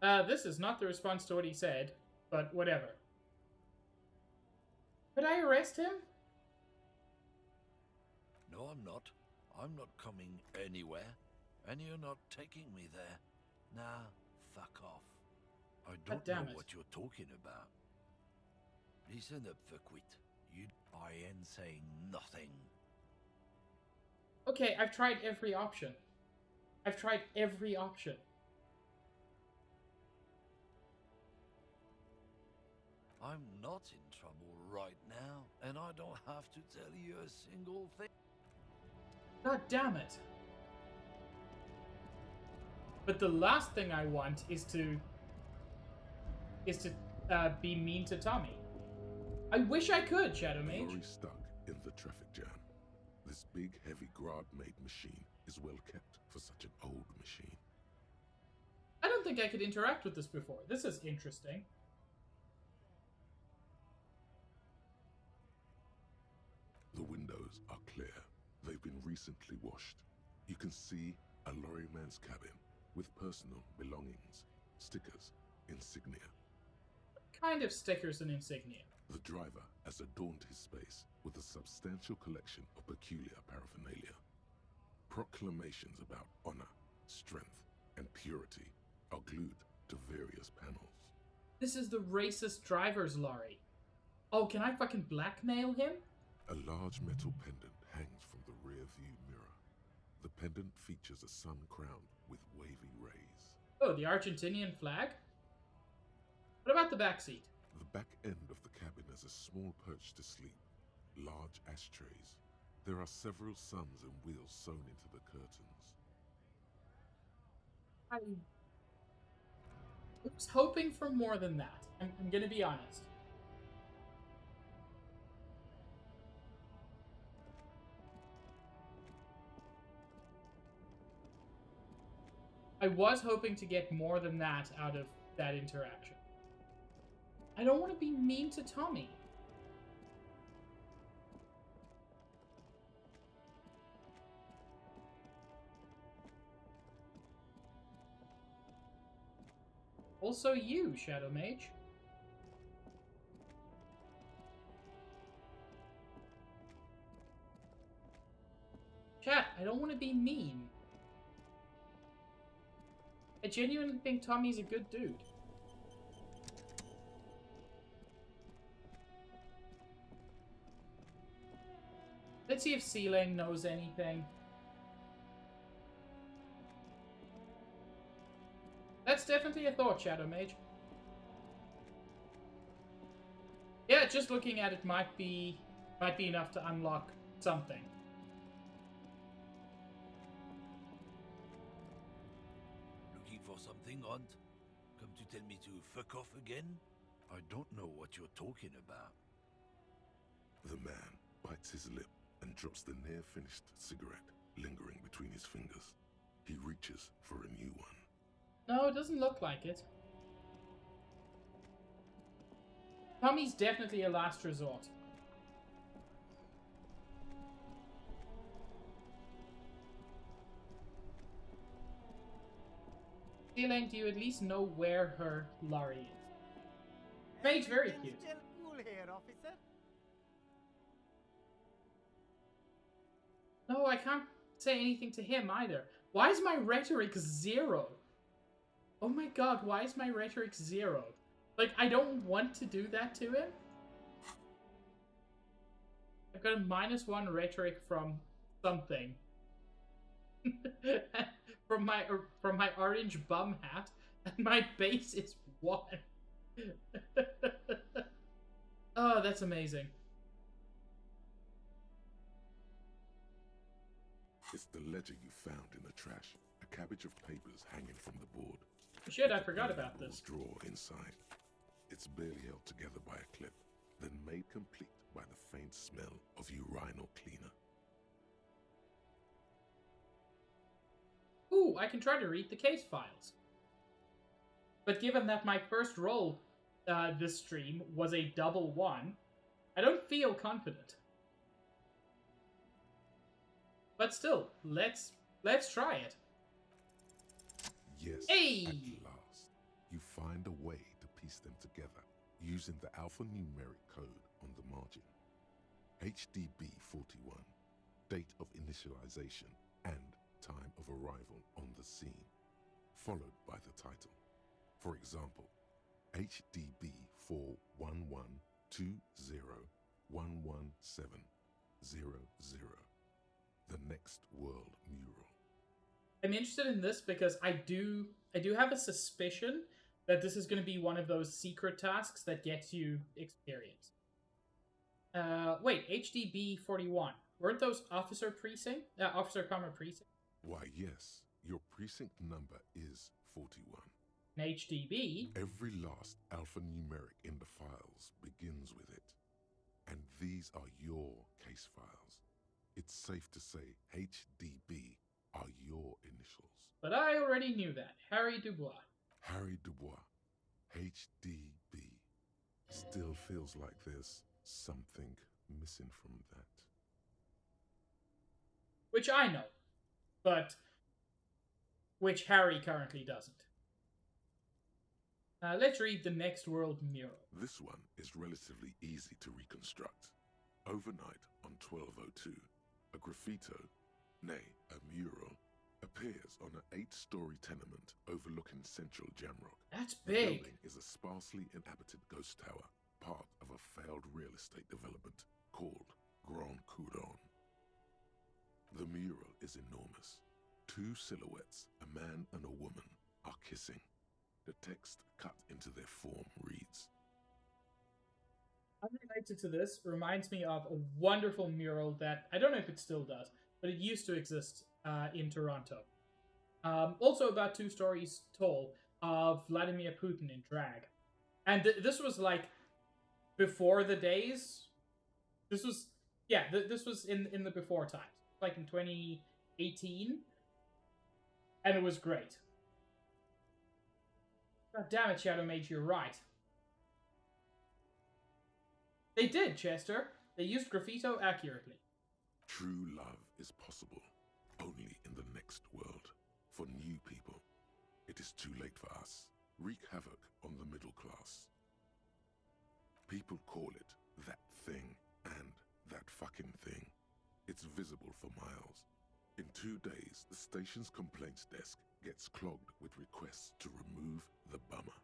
that. This is not the response to what he said, but whatever. Could I arrest him? No, I'm not. I'm not coming anywhere. And you're not taking me there. Nah, fuck off. I don't damn know it. what you're talking about. Listen up, fuckwit. I ain't saying nothing. Okay, I've tried every option. I've tried every option. I'm not in trouble right now, and I don't have to tell you a single thing. God damn it. But the last thing I want is to be mean to Tommy. I wish I could, Shadow Mage. Lorry stuck in the traffic jam. This big, heavy Grad-made machine is well kept for such an old machine. I don't think I could interact with this before. This is interesting. The windows are clear. They've been recently washed. You can see a lorryman's cabin with personal belongings, stickers, insignia. What kind of stickers and insignia? The driver has adorned his space with a substantial collection of peculiar paraphernalia. Proclamations about honor, strength, and purity are glued to various panels. This is the racist driver's lorry. Oh, can I fucking blackmail him? A large metal pendant hangs from the rear view mirror. The pendant features a sun crowned with wavy rays. Oh, the Argentinian flag? What about the back seat? The back end of the cabin has a small perch to sleep, large ashtrays. There are several suns and wheels sewn into the curtains. I was hoping for more than that. I'm gonna be honest. I was hoping to get more than that out of that interaction. I don't want to be mean to Tommy. Also you, Shadow Mage. Chat, I don't want to be mean. I genuinely think Tommy's a good dude. Let's see if Sealang knows anything. That's definitely a thought, Shadow Mage. Yeah, just looking at it might be enough to unlock something. Looking for something, Hunt? Come to tell me to fuck off again? I don't know what you're talking about. The man bites his lip and drops the near-finished cigarette lingering between his fingers. He reaches for a new one. No, it doesn't look like it. Tommy's definitely a last resort. Elaine, do you at least know where her lorry is? Paige, very cute. Still cool here, officer. No, I can't say anything to him either. Why is my rhetoric 0? Oh my god, why is my rhetoric 0? Like, I don't want to do that to him. I've got a -1 rhetoric from something. from my orange bum hat, and my base is 1. Oh, that's amazing. It's the ledger you found in the trash. A cabbage of papers hanging from the board. Shit, I forgot about this. Drawer inside. It's barely held together by a clip, then made complete by the faint smell of urinal cleaner. Ooh, I can try to read the case files. But given that my first roll this stream was a double 1, I don't feel confident. But still, let's try it. Yes, Hey! at last, you find a way to piece them together using the alphanumeric code on the margin. HDB41, date of initialization and time of arrival on the scene, followed by the title. For example, HDB 41120117000, the next world mural. I'm interested in this because I do have a suspicion that this is going to be one of those secret tasks that gets you experience. Wait, HDB 41. Weren't those officer precinct? Officer comma precinct? Why, yes, your precinct number is 41. And HDB? Every last alphanumeric in the files begins with it. And these are your case files. It's safe to say HDB are your initials. But I already knew that. Harry Dubois. Harry Dubois, HDB. Still feels like there's something missing from that. Which I know, but which Harry currently doesn't. Let's read the next world mural. This one is relatively easy to reconstruct. Overnight on 1202, a graffito, nay, a mural, appears on an 8-story tenement overlooking central Jamrock. That's The big. building is a sparsely inhabited ghost tower, part of a failed real estate development called Grand Couronne. The mural is enormous. 2 silhouettes, a man and a woman, are kissing. The text cut into their form reads, Unrelated to this, reminds me of a wonderful mural that, I don't know if it still does, but it used to exist in Toronto. Also about 2 stories tall, of Vladimir Putin in drag. And this was like before the days. This was, yeah, this was in the before times, like in 2018. And it was great. God damn it, Shadow Mage, you're right. They did, Chester. They used graffito accurately. true love is possible only in the next world. For new people, it is too late for us. Wreak havoc on the middle class. People call it that thing and that fucking thing. It's visible for miles. In 2 days, the station's complaints desk gets clogged with requests to remove the bummer.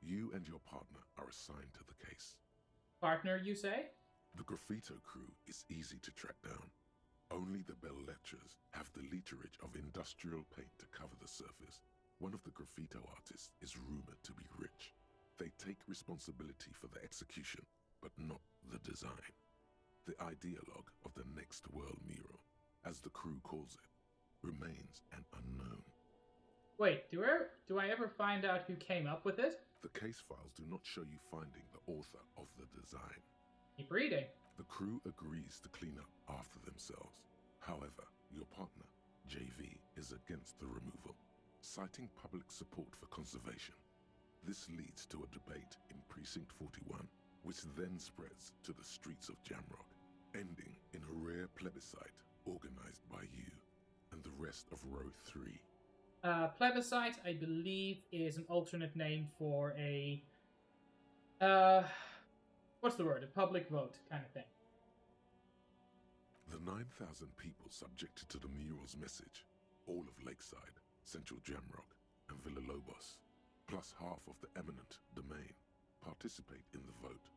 You and your partner are assigned to the case. Partner, you say? The graffito crew is easy to track down. Only the bell lectures have the literage of industrial paint to cover the surface. One of the graffito artists is rumored to be rich. They take responsibility for the execution, but not the design. The ideologue of the next world mural, as the crew calls it, remains an unknown. Wait, do I ever find out who came up with it? The case files do not show you finding the author of the design. Keep reading. The crew agrees to clean up after themselves. However, your partner, JV, is against the removal, citing public support for conservation. This leads to a debate in Precinct 41. which then spreads to the streets of Jamrock, ending in a rare plebiscite organized by you and the rest of Row 3. Plebiscite, I believe, is an alternate name for a what's the word? A public vote kind of thing. The 9,000 people subjected to the mural's message, all of Lakeside, Central Jamrock, and Villalobos, plus half of the eminent domain, participate in the vote.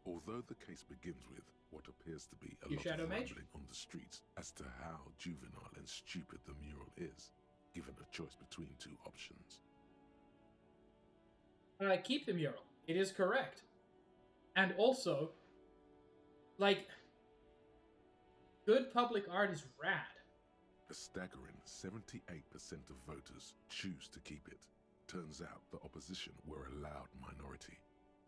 Although the case begins with what appears to be a lot Shadow of Mage? rambling on the streets as to how juvenile and stupid the mural is, given a choice between two options. Keep the mural. It is correct. And also, like, good public art is rad. A staggering 78% of voters choose to keep it. Turns out the opposition were a loud minority.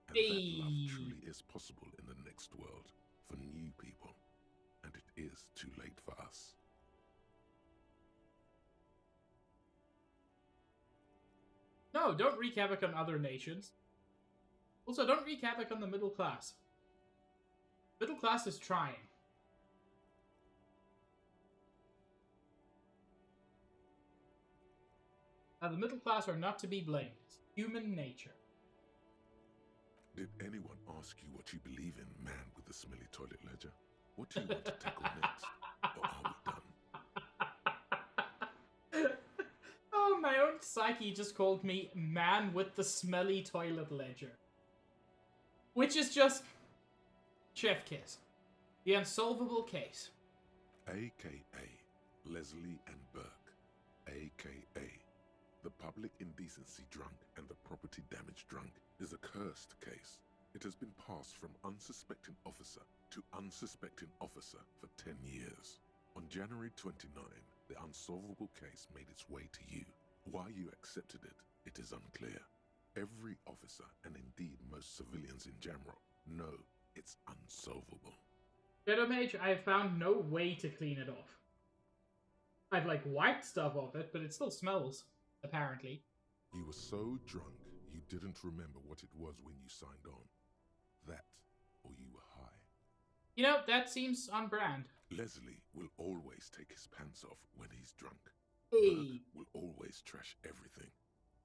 And that love truly is possible in the next world for new people. And it is too late for us. No, don't wreak havoc on other nations. Also, don't wreak havoc on the middle class. Middle class is trying. Now, the middle class are not to be blamed. It's human nature. Did anyone ask you what you believe in, man with the smelly toilet ledger? What do you want to tackle next? Or are we done? Oh, my own psyche just called me man with the smelly toilet ledger. Which is just chef kiss. The unsolvable case. AKA Leslie and Burke. AKA the public indecency drunk and the property damage drunk is a cursed case. It has been passed from unsuspecting officer to unsuspecting officer for 10 years. On January 29, the unsolvable case made its way to you. Why you accepted it, it is unclear. Every officer, and indeed most civilians in Jamrock, know it's unsolvable. Shadow Mage, I have found no way to clean it off. I've, like, wiped stuff off it, but it still smells, apparently. You were so drunk, you didn't remember what it was when you signed on. That, or you were high. You know, that seems on brand. Leslie will always take his pants off when he's drunk. Hey. Burke will always trash everything.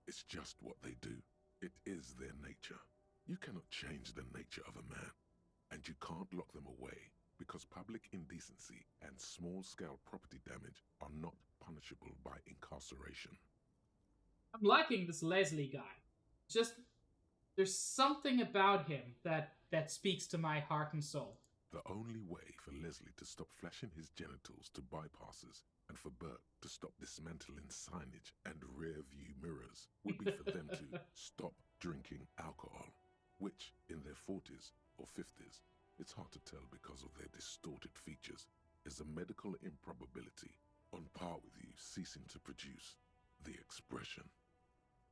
It's just what they do. It is their nature. You cannot change the nature of a man. And you can't lock them away because public indecency and small-scale property damage are not punishable by incarceration. I'm liking this Leslie guy. Just, there's something about him that speaks to my heart and soul. The only way for Leslie to stop flashing his genitals to bypassers and for Burke to stop dismantling signage and rear-view mirrors would be for them to stop drinking alcohol, which, in their 40s or 50s, it's hard to tell because of their distorted features, is a medical improbability on par with you ceasing to produce the expression.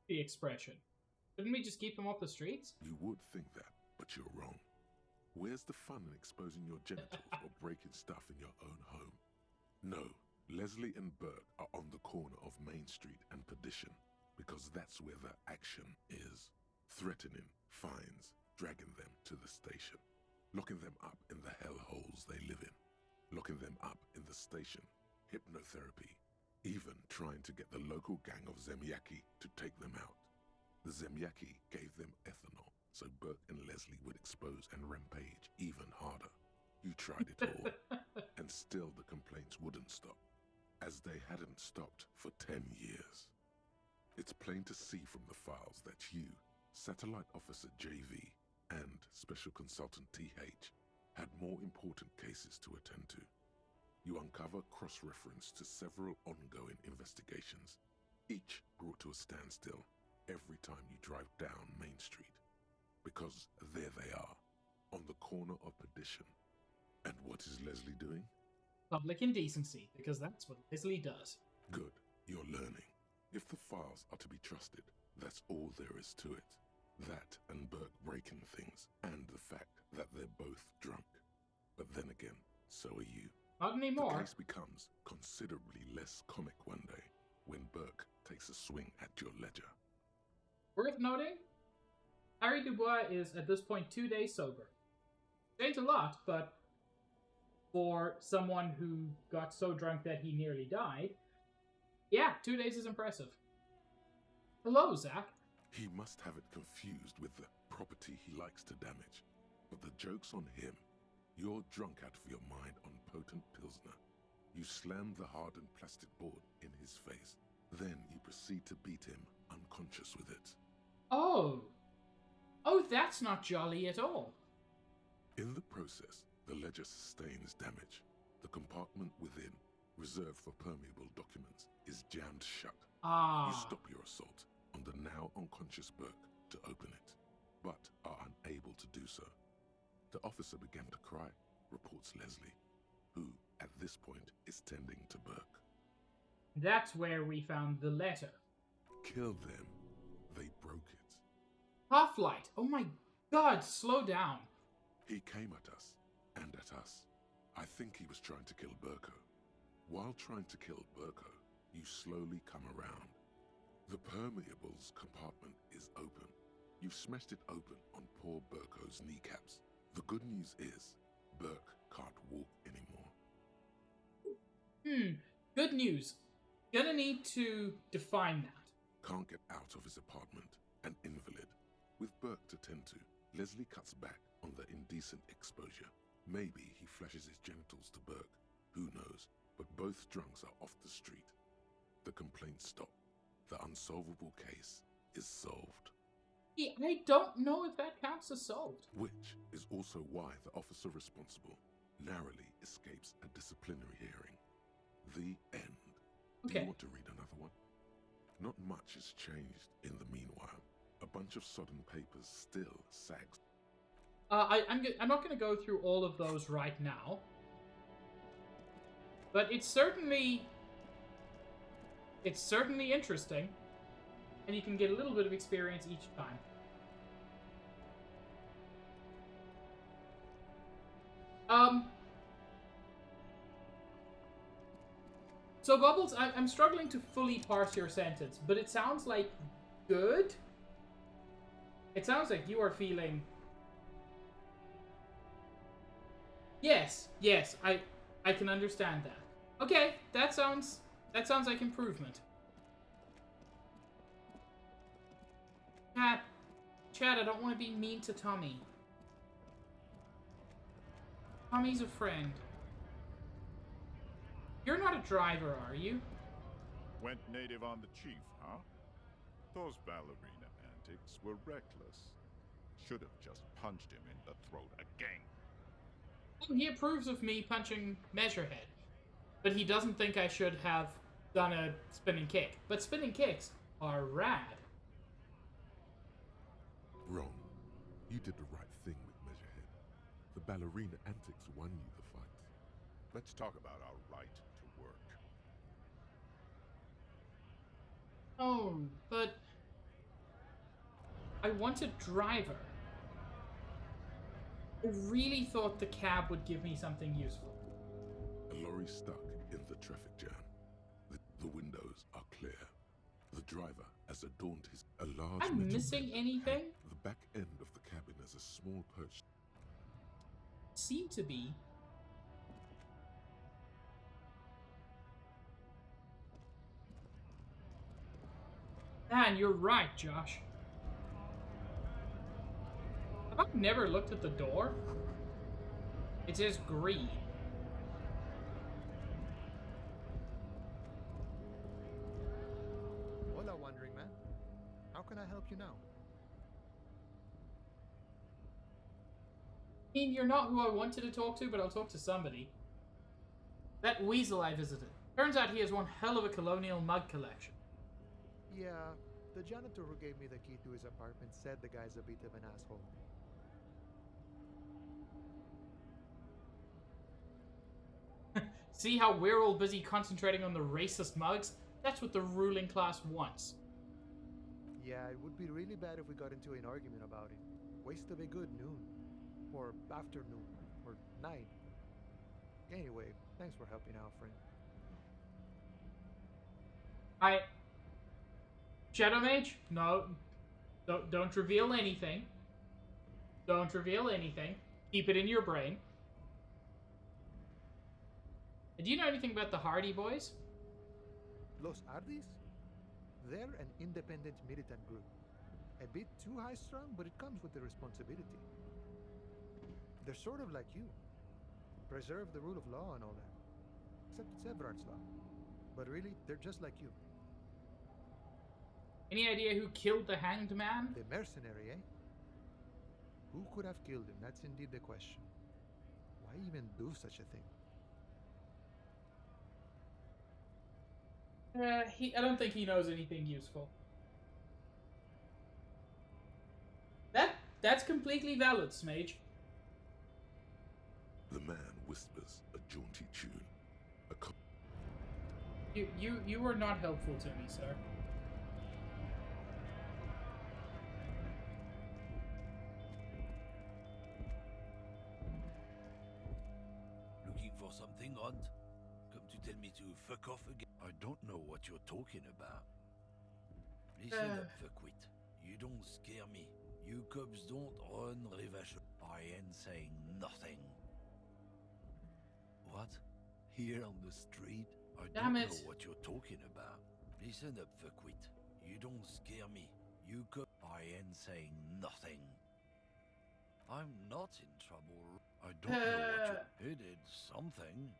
The expression. Didn't we just keep him off the streets? You would think that, but you're wrong. Where's the fun in exposing your genitals or breaking stuff in your own home? No, Leslie and Burke are on the corner of Main Street and Perdition because that's where the action is. Threatening, fines, dragging them to the station, locking them up in the hellholes they live in, locking them up in the station, hypnotherapy, even trying to get the local gang of Zemyaki to take them out. The Zemyaki gave them ethanol, so Burke and Leslie would expose and rampage even harder. You tried it all, and still the complaints wouldn't stop, as they hadn't stopped for 10 years. It's plain to see from the files that you, Satellite Officer JV, and Special Consultant TH had more important cases to attend to. You uncover cross-reference to several ongoing investigations, each brought to a standstill every time you drive down Main Street. Because there they are, on the corner of Perdition. And what is Leslie doing? Public indecency, because that's what Leslie does. Good, you're learning. If the files are to be trusted, that's all there is to it. That and Burke breaking things, and the fact that they're both drunk. But then again, so are you. Not anymore. The case becomes considerably less comic one day when Burke takes a swing at your ledger. Worth noting, Harry Dubois is, at this point, 2 days sober. It ain't a lot, but for someone who got so drunk that he nearly died, yeah, 2 days is impressive. Hello, Zach. He must have it confused with the property he likes to damage. But the joke's on him. You're drunk out of your mind on potent Pilsner. You slam the hardened plastic board in his face. Then you proceed to beat him unconscious with it. Oh. Oh, that's not jolly at all. In the process, the ledger sustains damage. The compartment within, reserved for permeable documents, is jammed shut. You stop your assault on the now unconscious Burke to open it, but are unable to do so. The officer began to cry, reports Leslie, who, at this point, is tending to Burke. That's where we found the letter. Kill them. They broke it. Half-Light. Oh my god, slow down. He came at us, and at us. I think he was trying to kill Burko. While trying to kill Burko, you slowly come around. The permeables compartment is open. You've smashed it open on poor Burko's kneecaps. The good news is, Burke can't walk anymore. Good news. Gonna need to define that. Can't get out of his apartment, an invalid. With Burke to tend to, Leslie cuts back on the indecent exposure. Maybe he flashes his genitals to Burke. Who knows? But both drunks are off the street. The complaints stop. The unsolvable case is solved. Yeah, I don't know if that counts as solved. Which is also why the officer responsible narrowly escapes a disciplinary hearing. The end. Do Okay. you want to read another one? Not much has changed in the meanwhile. A bunch of sodden papers still sags. I'm not going to go through all of those right now. But it's certainly interesting. And you can get a little bit of experience each time. So, Bubbles, I'm struggling to fully parse your sentence, but it sounds like good. It sounds like you are feeling... Yes, I can understand that. Okay, that sounds like improvement. Chad, I don't want to be mean to Tommy. Tommy's a friend. You're not a driver, are you? Went native on the chief, huh? Those ballerina antics were reckless. Should have just punched him in the throat again. Well, he approves of me punching Measurehead. But he doesn't think I should have done a spinning kick. But spinning kicks are rad. Wrong. You did the right thing with Measurehead. The ballerina antics won you the fight. Let's talk about our right to work. Oh, but... I want a driver. I really thought the cab would give me something useful. A lorry stuck in the traffic jam. The windows are clear. The driver has adorned a large... I'm metal missing bed. anything? The back end of the cabin has a small perch. Seem to be. Man, you're right, Josh. Have I never looked at the door? It says green. Hola, Wandering Man. How can I help you now? I mean, you're not who I wanted to talk to, but I'll talk to somebody. That weasel I visited. Turns out he has one hell of a colonial mug collection. Yeah, the janitor who gave me the key to his apartment said the guy's a bit of an asshole. See how we're all busy concentrating on the racist mugs? That's what the ruling class wants. Yeah, it would be really bad if we got into an argument about it. Waste of a good noon. Or afternoon. Or night. Anyway, thanks for helping out, friend. Shadow Mage? No. Don't reveal anything. Don't reveal anything. Keep it in your brain. Do you know anything about the Hardy Boys? Los Ardis? They're an independent militant group. A bit too high-strung, but it comes with the responsibility. They're sort of like you. Preserve the rule of law and all that. Except it's Everard's law. But really, they're just like you. Any idea who killed the Hanged Man? The mercenary, eh? Who could have killed him? That's indeed the question. Why even do such a thing? I don't think he knows anything useful. That's completely valid, Smage. The man whispers a jaunty tune. You were not helpful to me, sir. Looking for something, Hunt? Come to tell me to fuck off again? I don't know what you're talking about. Listen up, fuckwit. You don't scare me. You cubs don't run revenge. I ain't saying nothing. What? Here on the street? I don't know what you're talking about. Listen up, fuckwit. You don't scare me. You cubs. I ain't saying nothing. I'm not in trouble. I don't know what you... He did something.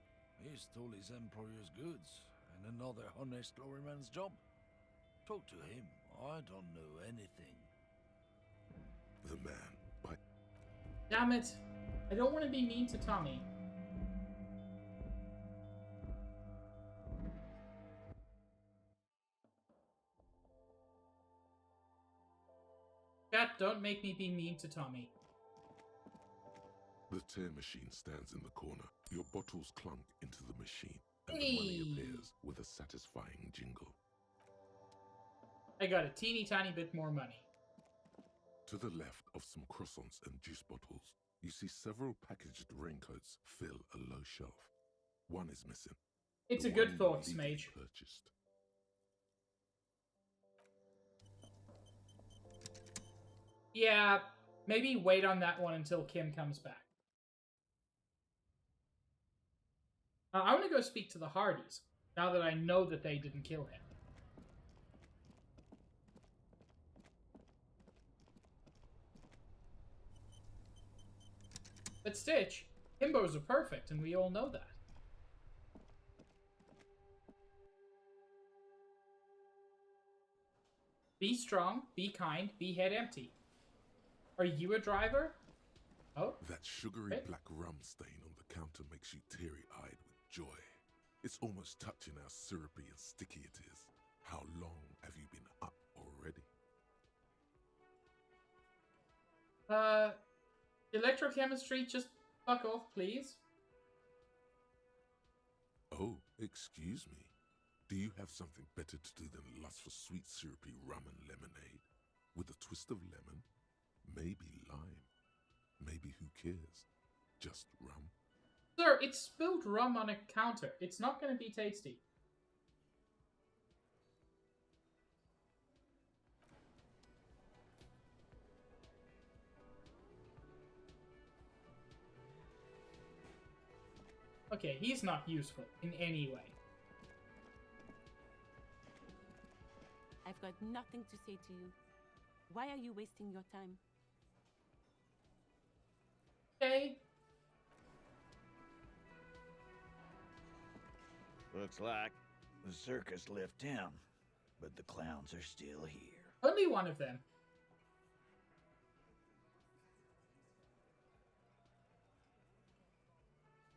He stole his employer's goods and another honest lorryman's job. Talk to him. I don't know anything. The man, by... Damn it. I don't want to be mean to Tommy. Chat, don't make me be mean to Tommy. The tear machine stands in the corner. Your bottles clunk into the machine, and the money appears with a satisfying jingle. I got a teeny tiny bit more money. To the left of some croissants and juice bottles, you see several packaged raincoats fill a low shelf. One is missing. It's The a good one thought, legally Smage. purchased. Yeah, maybe wait on that one until Kim comes back. I want to go speak to the Hardys, now that I know that they didn't kill him. But Stitch, himbos are perfect, and we all know that. Be strong, be kind, be head empty. Are you a driver? Oh? That sugary Okay. black rum stain on the counter makes you teary-eyed with joy. It's almost touching how syrupy and sticky it is. How long have you been up already? Electrochemistry, just fuck off, please. Oh, excuse me. Do you have something better to do than lust for sweet syrupy rum and lemonade? With a twist of lemon? Maybe lime. Maybe who cares? Just rum? Sir, it's spilled rum on a counter. It's not going to be tasty. Okay, he's not useful in any way. I've got nothing to say to you. Why are you wasting your time? Okay. Looks like the circus left town, but the clowns are still here. Only one of them.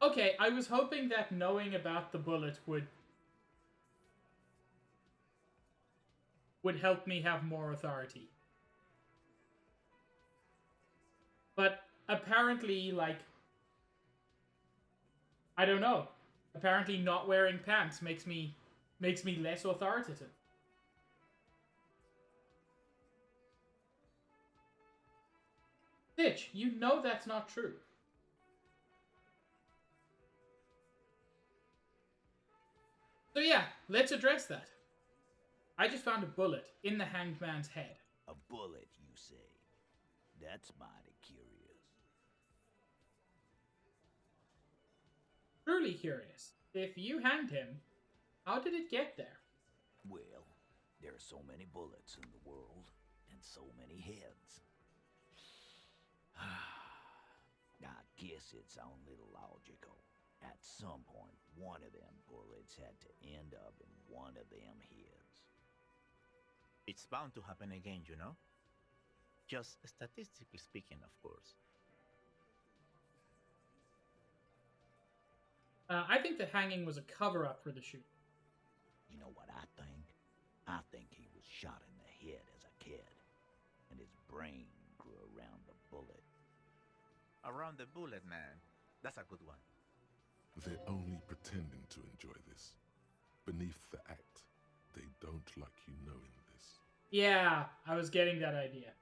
Okay, I was hoping that knowing about the bullet would help me have more authority. But apparently, like, I don't know. Apparently not wearing pants makes me less authoritative. Bitch, you know that's not true. So yeah, let's address that. I just found a bullet in the hanged man's head. A bullet, you say? That's mighty curious. Truly curious. If you hanged him, how did it get there? Well, there are so many bullets in the world, and so many heads. I guess it's only logical. At some point, one of them bullets had to end up in one of them heads. It's bound to happen again, you know? Just statistically speaking, of course. I think the hanging was a cover-up for the shoot. You know what I think? I think he was shot in the head as a kid, and his brain grew around the bullet. Around the bullet, man. That's a good one. They're only pretending to enjoy this. Beneath the act, they don't like you knowing this. Yeah, I was getting that idea.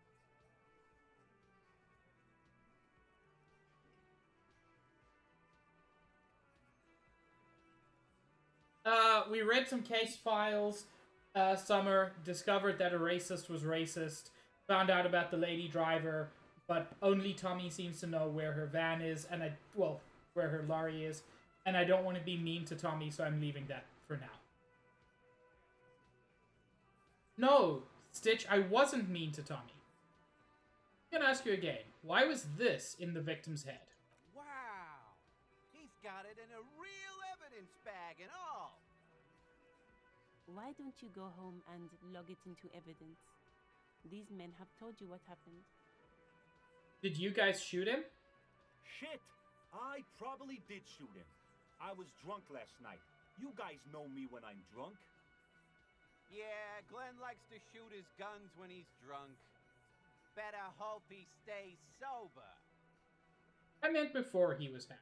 We read some case files. Summer discovered that a racist was racist. Found out about the lady driver, but only Tommy seems to know where her van is, and where her lorry is. And I don't want to be mean to Tommy, so I'm leaving that for now. No, Stitch, I wasn't mean to Tommy. I'm gonna ask you again. Why was this in the victim's head? Wow! He's got it in a real evidence bag and all! Why don't you go home and log it into evidence? These men have told you what happened. Did you guys shoot him? Shit! I probably did shoot him. I was drunk last night. You guys know me when I'm drunk. Yeah, Glenn likes to shoot his guns when he's drunk. Better hope he stays sober. I meant before he was hanged.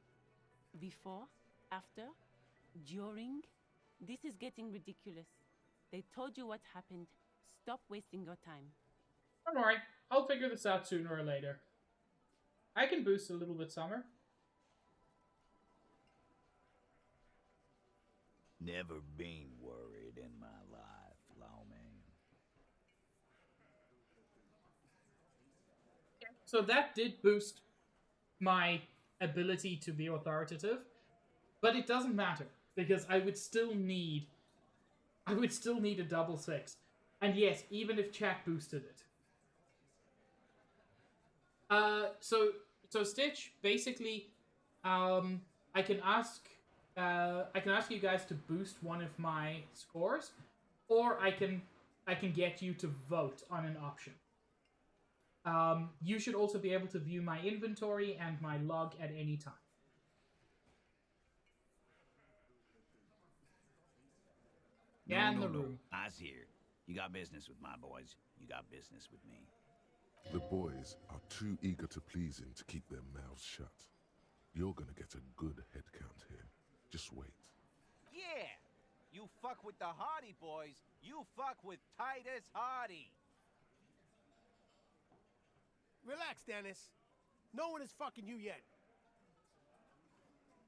Before? After? During? This is getting ridiculous. They told you what happened. Stop wasting your time. Don't worry. I'll figure this out sooner or later. I can boost a little bit, Summer. Never been worried in my life, lawman. So that did boost my ability to be authoritative, but it doesn't matter because I would still need a double 6. And yes, even if chat boosted it. So Stitch, basically, I can ask you guys to boost one of my scores, or I can get you to vote on an option. You should also be able to view my inventory and my log at any time. Yeah, in the room. I's here. You got business with my boys. You got business with me. The boys are too eager to please him to keep their mouths shut. You're gonna get a good head count here. Just wait. Yeah! You fuck with the Hardy boys, you fuck with Titus Hardy. Relax, Dennis. No one is fucking you yet.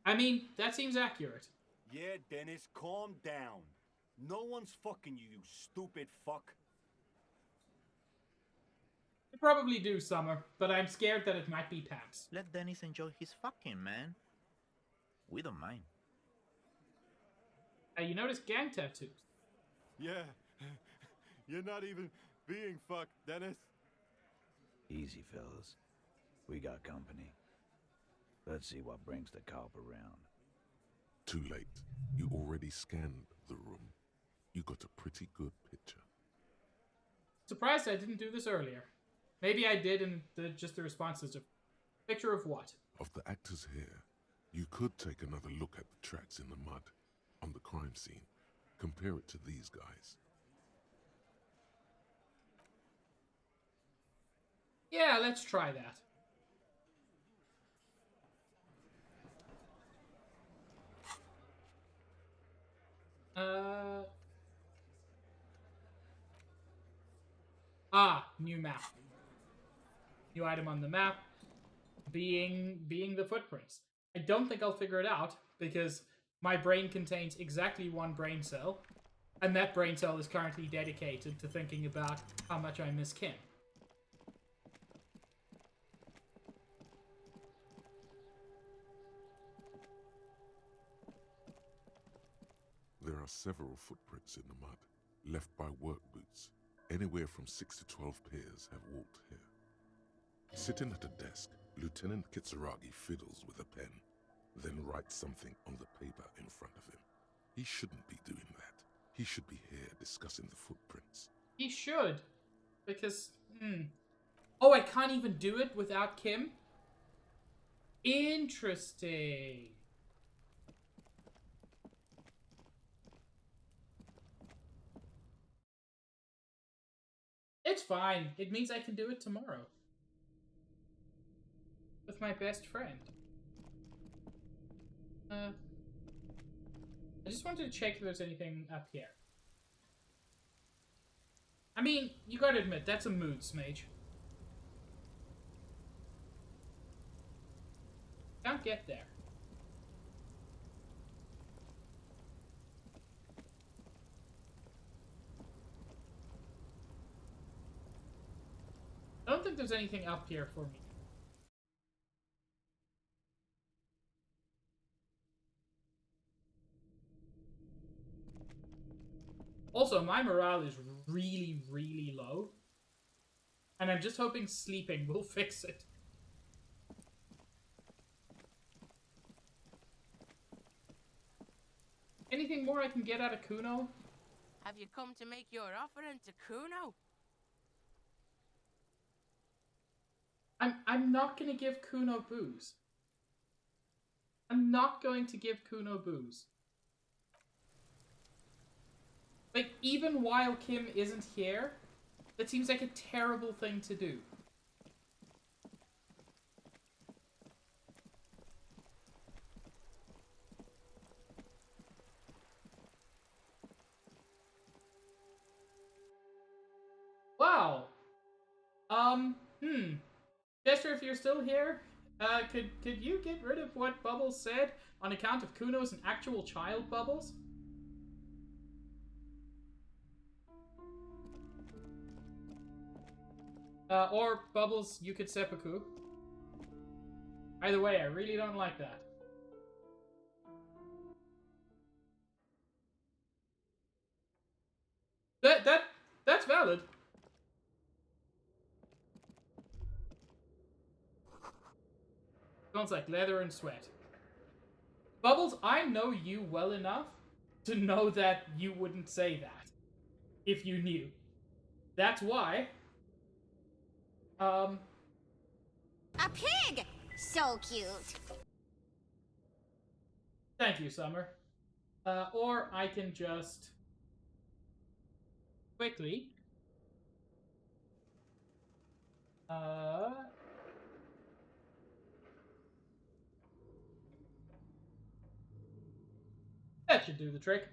I mean, that seems accurate. Yeah, Dennis, calm down. No one's fucking you, you stupid fuck. You probably do, Summer, but I'm scared that it might be Paps. Let Dennis enjoy his fucking, man. We don't mind. You notice gang tattoos. Yeah. You're not even being fucked, Dennis. Easy, fellas. We got company. Let's see what brings the cop around. Too late. You already scanned the room. You got a pretty good picture. Surprised I didn't do this earlier. Maybe I did in just the responses of picture of what? Of the actors here, you could take another look at the tracks in the mud on the crime scene. Compare it to these guys. Yeah, let's try that. New map. New item on the map being the footprints. I don't think I'll figure it out because my brain contains exactly one brain cell. And that brain cell is currently dedicated to thinking about how much I miss Kim. There are several footprints in the mud, left by work boots. Anywhere from 6 to 12 pairs have walked here. Sitting at a desk, Lieutenant Kitsuragi fiddles with a pen, then writes something on the paper in front of him. He shouldn't be doing that. He should be here discussing the footprints. He should. Because, Oh, I can't even do it without Kim? Interesting. It's fine. It means I can do it tomorrow. With my best friend. I just wanted to check if there's anything up here. I mean, you gotta admit, that's a mood, Smage. Can't get there. I don't think there's anything up here for me. Also, my morale is really, really low. And I'm just hoping sleeping will fix it. Anything more I can get out of Kuno? Have you come to make your offering to Kuno? I'm not gonna give Kuno booze. I'm not going to give Kuno booze. Like, even while Kim isn't here, that seems like a terrible thing to do. Wow. Jester, if you're still here, could you get rid of what Bubbles said on account of Kuno's and actual child, Bubbles? Or Bubbles, you could seppuku. Either way, I really don't like that. That's valid. Sounds like leather and sweat. Bubbles, I know you well enough to know that you wouldn't say that if you knew. That's why. A pig! So cute. Thank you, Summer. Or I can just quickly that should do the trick.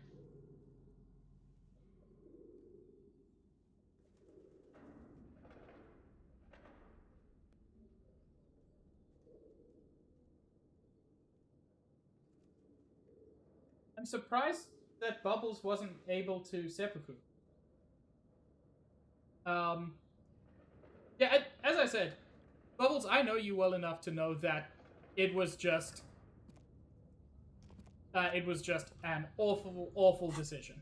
I'm surprised that Bubbles wasn't able to seppuku. Yeah, as I said, Bubbles, I know you well enough to know that it was just an awful, awful decision.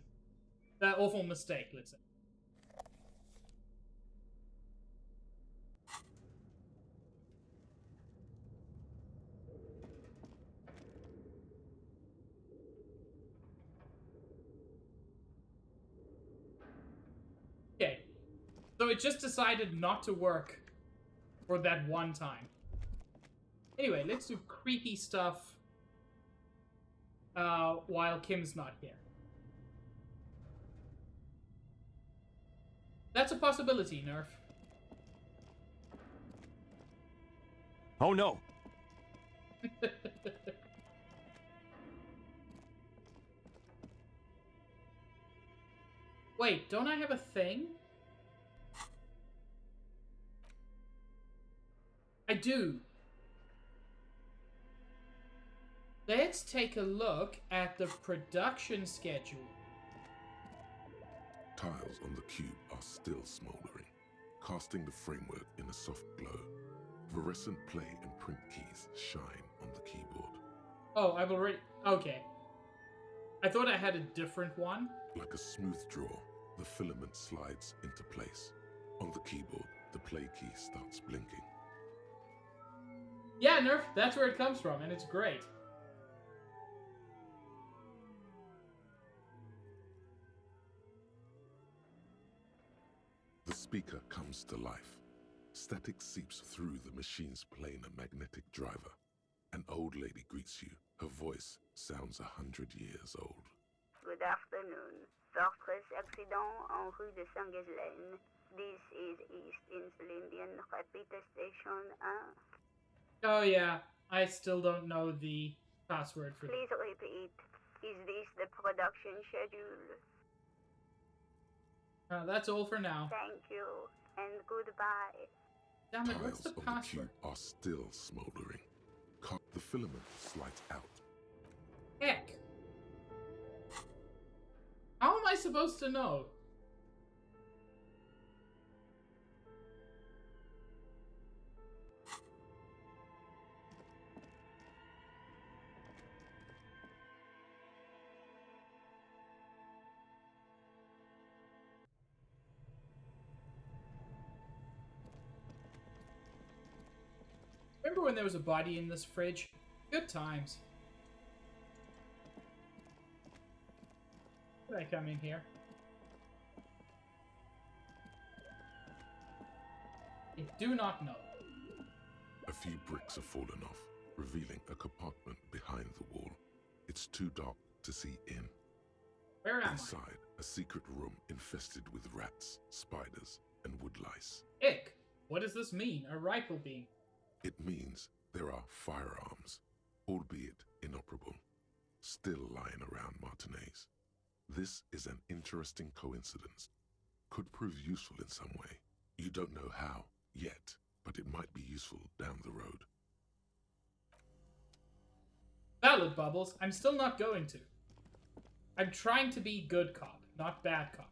That awful mistake, let's say. Okay. So it just decided not to work for that one time. Anyway, let's do creepy stuff while Kim's not here. That's a possibility, Nerf. Oh no! Wait, don't I have a thing? I do. Let's take a look at the production schedule. Tiles on the cube are still smoldering, casting the framework in a soft glow. Fluorescent play and print keys shine on the keyboard. Oh, I've already... Okay. I thought I had a different one. Like a smooth draw, the filament slides into place. On the keyboard, the play key starts blinking. Yeah, Nerf, that's where it comes from, and it's great. The speaker comes to life. Static seeps through the machine's planar magnetic driver. An old lady greets you. Her voice sounds 100 years old. Good afternoon. Fortress accident en rue de Saint-Ghislaine. This is East Insulindian Repeater Station 1. Oh yeah, I still don't know the password for Please repeat. Is this the production schedule? That's all for now. Thank you, and goodbye. Damn it, what's the Tiles on the password? cube are still smoldering. The filament slides out. Heck. How am I supposed to know? Remember when there was a body in this fridge? Good times. Did I come in here? I do not know. A few bricks have fallen off, revealing a compartment behind the wall. It's too dark to see in. Where am Inside, a secret room infested with rats, spiders, and woodlice. Ick! What does this mean? A rifle beam. It means there are firearms, albeit inoperable, still lying around Martinez. This is an interesting coincidence. Could prove useful in some way. You don't know how yet, but it might be useful down the road. Valid, Bubbles. I'm still not going to. I'm trying to be good cop, not bad cop.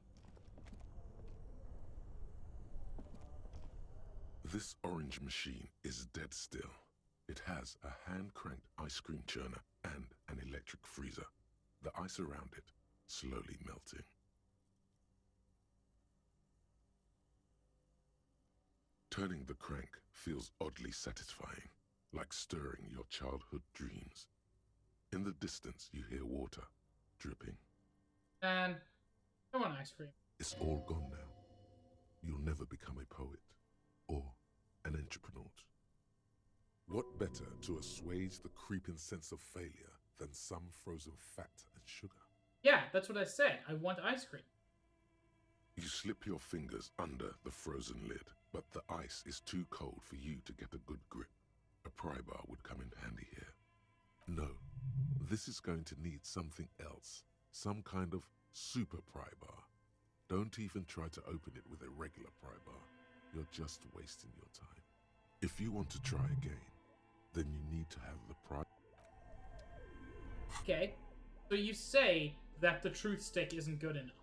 This orange machine is dead still. It has a hand-cranked ice cream churner and an electric freezer. The ice around it slowly melting. Turning the crank feels oddly satisfying, like stirring your childhood dreams. In the distance, you hear water dripping. And I want ice cream. It's all gone now. You'll never become a poet or an entrepreneur. What better to assuage the creeping sense of failure than some frozen fat and sugar? Yeah, that's what I said. I want ice cream. You slip your fingers under the frozen lid, but the ice is too cold for you to get a good grip. A pry bar would come in handy here. No, this is going to need something else. Some kind of super pry bar. Don't even try to open it with a regular pry bar. You're just wasting your time. If you want to try again, then you need to have the pry. Okay, so you say that the truth stick isn't good enough.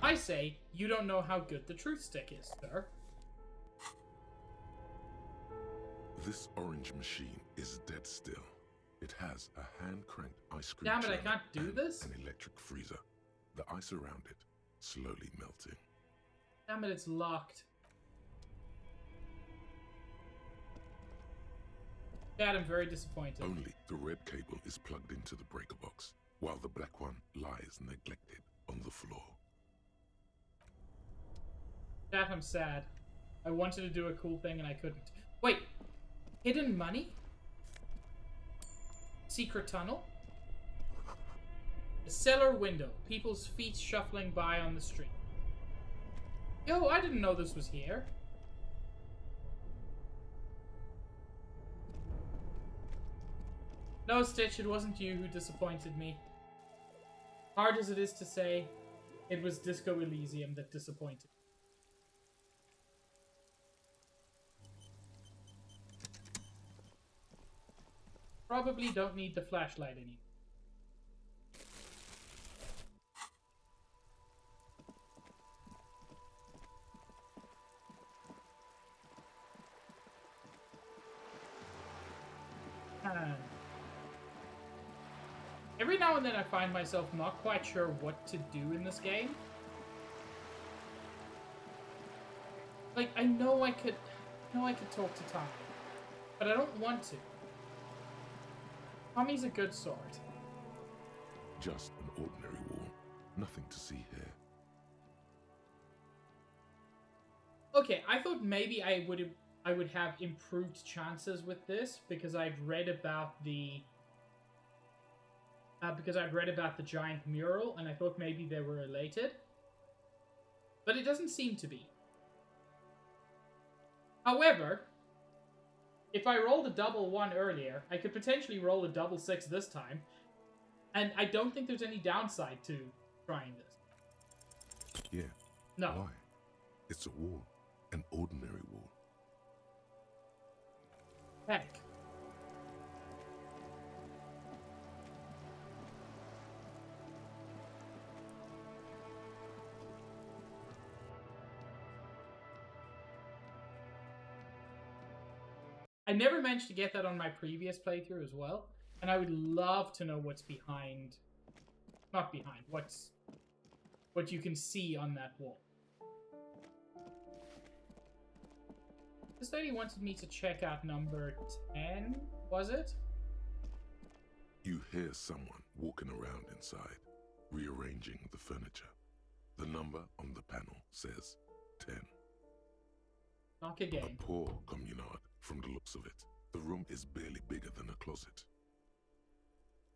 I say you don't know how good the truth stick is, sir. This orange machine is dead still. It has a hand-cranked ice cream Damn it, I churner can't do and this? an electric freezer. The ice around it slowly melting. Damn it, it's locked. Dad, I'm very disappointed. Only the red cable is plugged into the breaker box, while the black one lies neglected on the floor. Dad, I'm sad. I wanted to do a cool thing and I couldn't. Wait, hidden money? Secret tunnel? A cellar window. People's feet shuffling by on the street. Yo, I didn't know this was here. No, Stitch, it wasn't you who disappointed me. Hard as it is to say, it was Disco Elysium that disappointed. Probably don't need the flashlight anymore. man. Every now and then I find myself not quite sure what to do in this game. Like, I know I could talk to Tommy, but I don't want to. Tommy's a good sort. Just an ordinary wall. Nothing to see here. Okay, I thought maybe I would have improved chances with this because I'd read about the giant mural and I thought maybe they were related. But it doesn't seem to be. However, if I rolled a double 1 earlier, I could potentially roll a double 6 this time. And I don't think there's any downside to trying this. Yeah. No. Why? It's a wall. An ordinary wall. Heck. I never managed to get that on my previous playthrough as well, and I would love to know what's behind... Not behind, what you can see on that wall. This lady wanted me to check out number 10, was it? You hear someone walking around inside, rearranging the furniture. The number on the panel says 10. Knock again. A poor communard, from the looks of it. The room is barely bigger than a closet.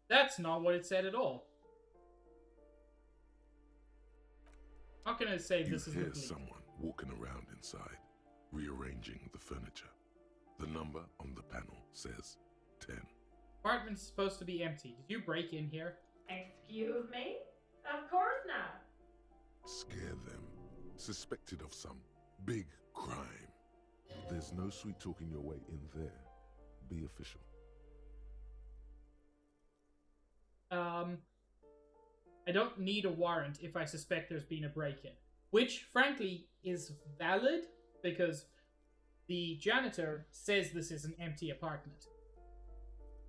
That's not what it said at all. I'm not gonna say this is the You hear bleak. someone walking around inside, rearranging the furniture. The number on the panel says 10. Apartment's supposed to be empty. Did you break in here? Excuse me? Of course not. Scare them. Suspected of some big crime. There's no sweet talking your way in there. Be official. I don't need a warrant if I suspect there's been a break-in. Which, frankly, is valid, because the janitor says this is an empty apartment.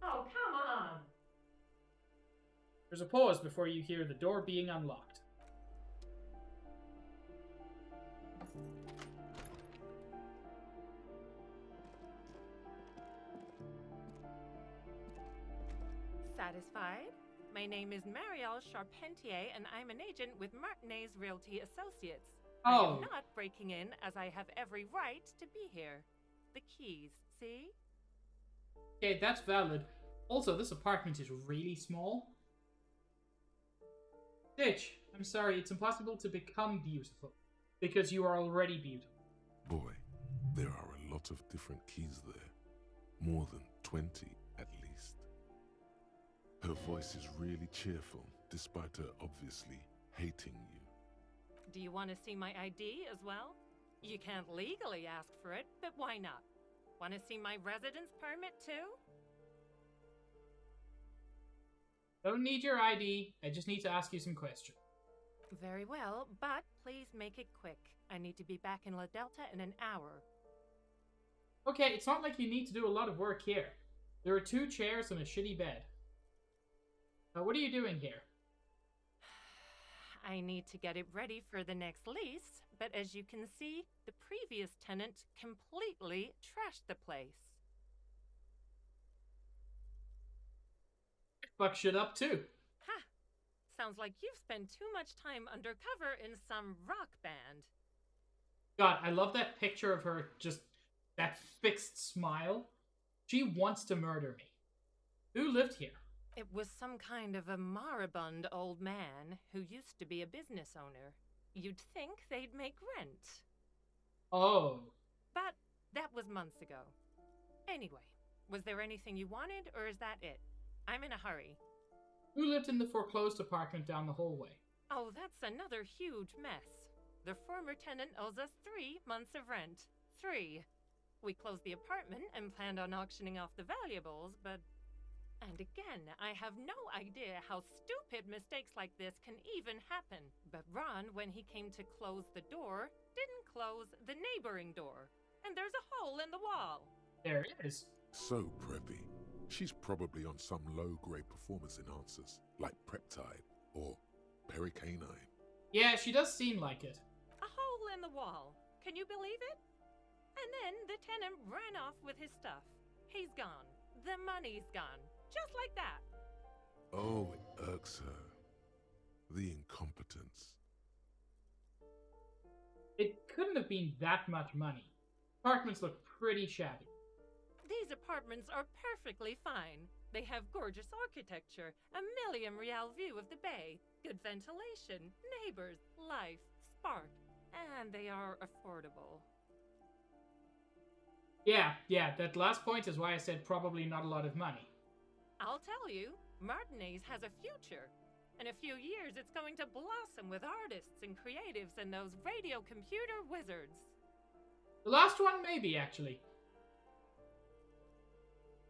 Oh, come on. There's a pause before you hear the door being unlocked. Satisfied? My name is Marielle Charpentier, and I'm an agent with Martinez Realty Associates. I Oh. am not breaking in, as I have every right to be here. The keys, see? Okay, that's valid. Also, this apartment is really small. Stitch, I'm sorry, it's impossible to become beautiful, because you are already beautiful. Boy, there are a lot of different keys there. More than 20 at least. Her voice is really cheerful, despite her obviously hating you. Do you want to see my ID as well? You can't legally ask for it, but why not? Want to see my residence permit too? Don't need your ID, I just need to ask you some questions. Very well, but please make it quick. I need to be back in La Delta in an hour. Okay, it's not like you need to do a lot of work here. There are 2 chairs and a shitty bed. What are you doing here? I need to get it ready for the next lease, but as you can see, the previous tenant completely trashed the place. Fuck shit up too. Ha! Sounds like you've spent too much time undercover in some rock band. God, I love that picture of her, just that fixed smile. She wants to murder me. Who lived here? It was some kind of a moribund old man who used to be a business owner. You'd think they'd make rent. Oh. But that was months ago. Anyway, was there anything you wanted, or is that it? I'm in a hurry. Who lived in the foreclosed apartment down the hallway? Oh, that's another huge mess. The former tenant owes us 3 months of rent. 3. We closed the apartment and planned on auctioning off the valuables, but... And again, I have no idea how stupid mistakes like this can even happen. But Ron, when he came to close the door, didn't close the neighboring door. And there's a hole in the wall. There is. So preppy. She's probably on some low-grade performance enhancers, like Preptide or Pericanine. Yeah, she does seem like it. A hole in the wall. Can you believe it? And then the tenant ran off with his stuff. He's gone. The money's gone. Just like that. Oh, it irks her. The incompetence. It couldn't have been that much money. Apartments look pretty shabby. These apartments are perfectly fine. They have gorgeous architecture, a million-real view of the bay, good ventilation, neighbors, life, spark, and they are affordable. Yeah, that last point is why I said probably not a lot of money. I'll tell you, Martinez has a future. In a few years, it's going to blossom with artists and creatives and those radio computer wizards. The last one, maybe, actually.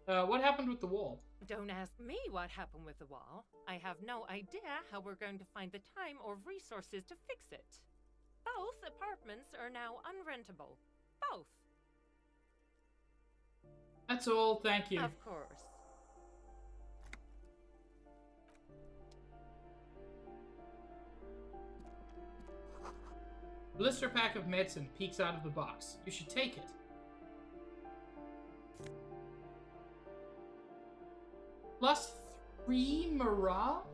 What happened with the wall? Don't ask me what happened with the wall. I have no idea how we're going to find the time or resources to fix it. Both apartments are now unrentable. Both. That's all, thank you. Of course. Blister pack of medicine peeks out of the box. You should take it. +3 morale?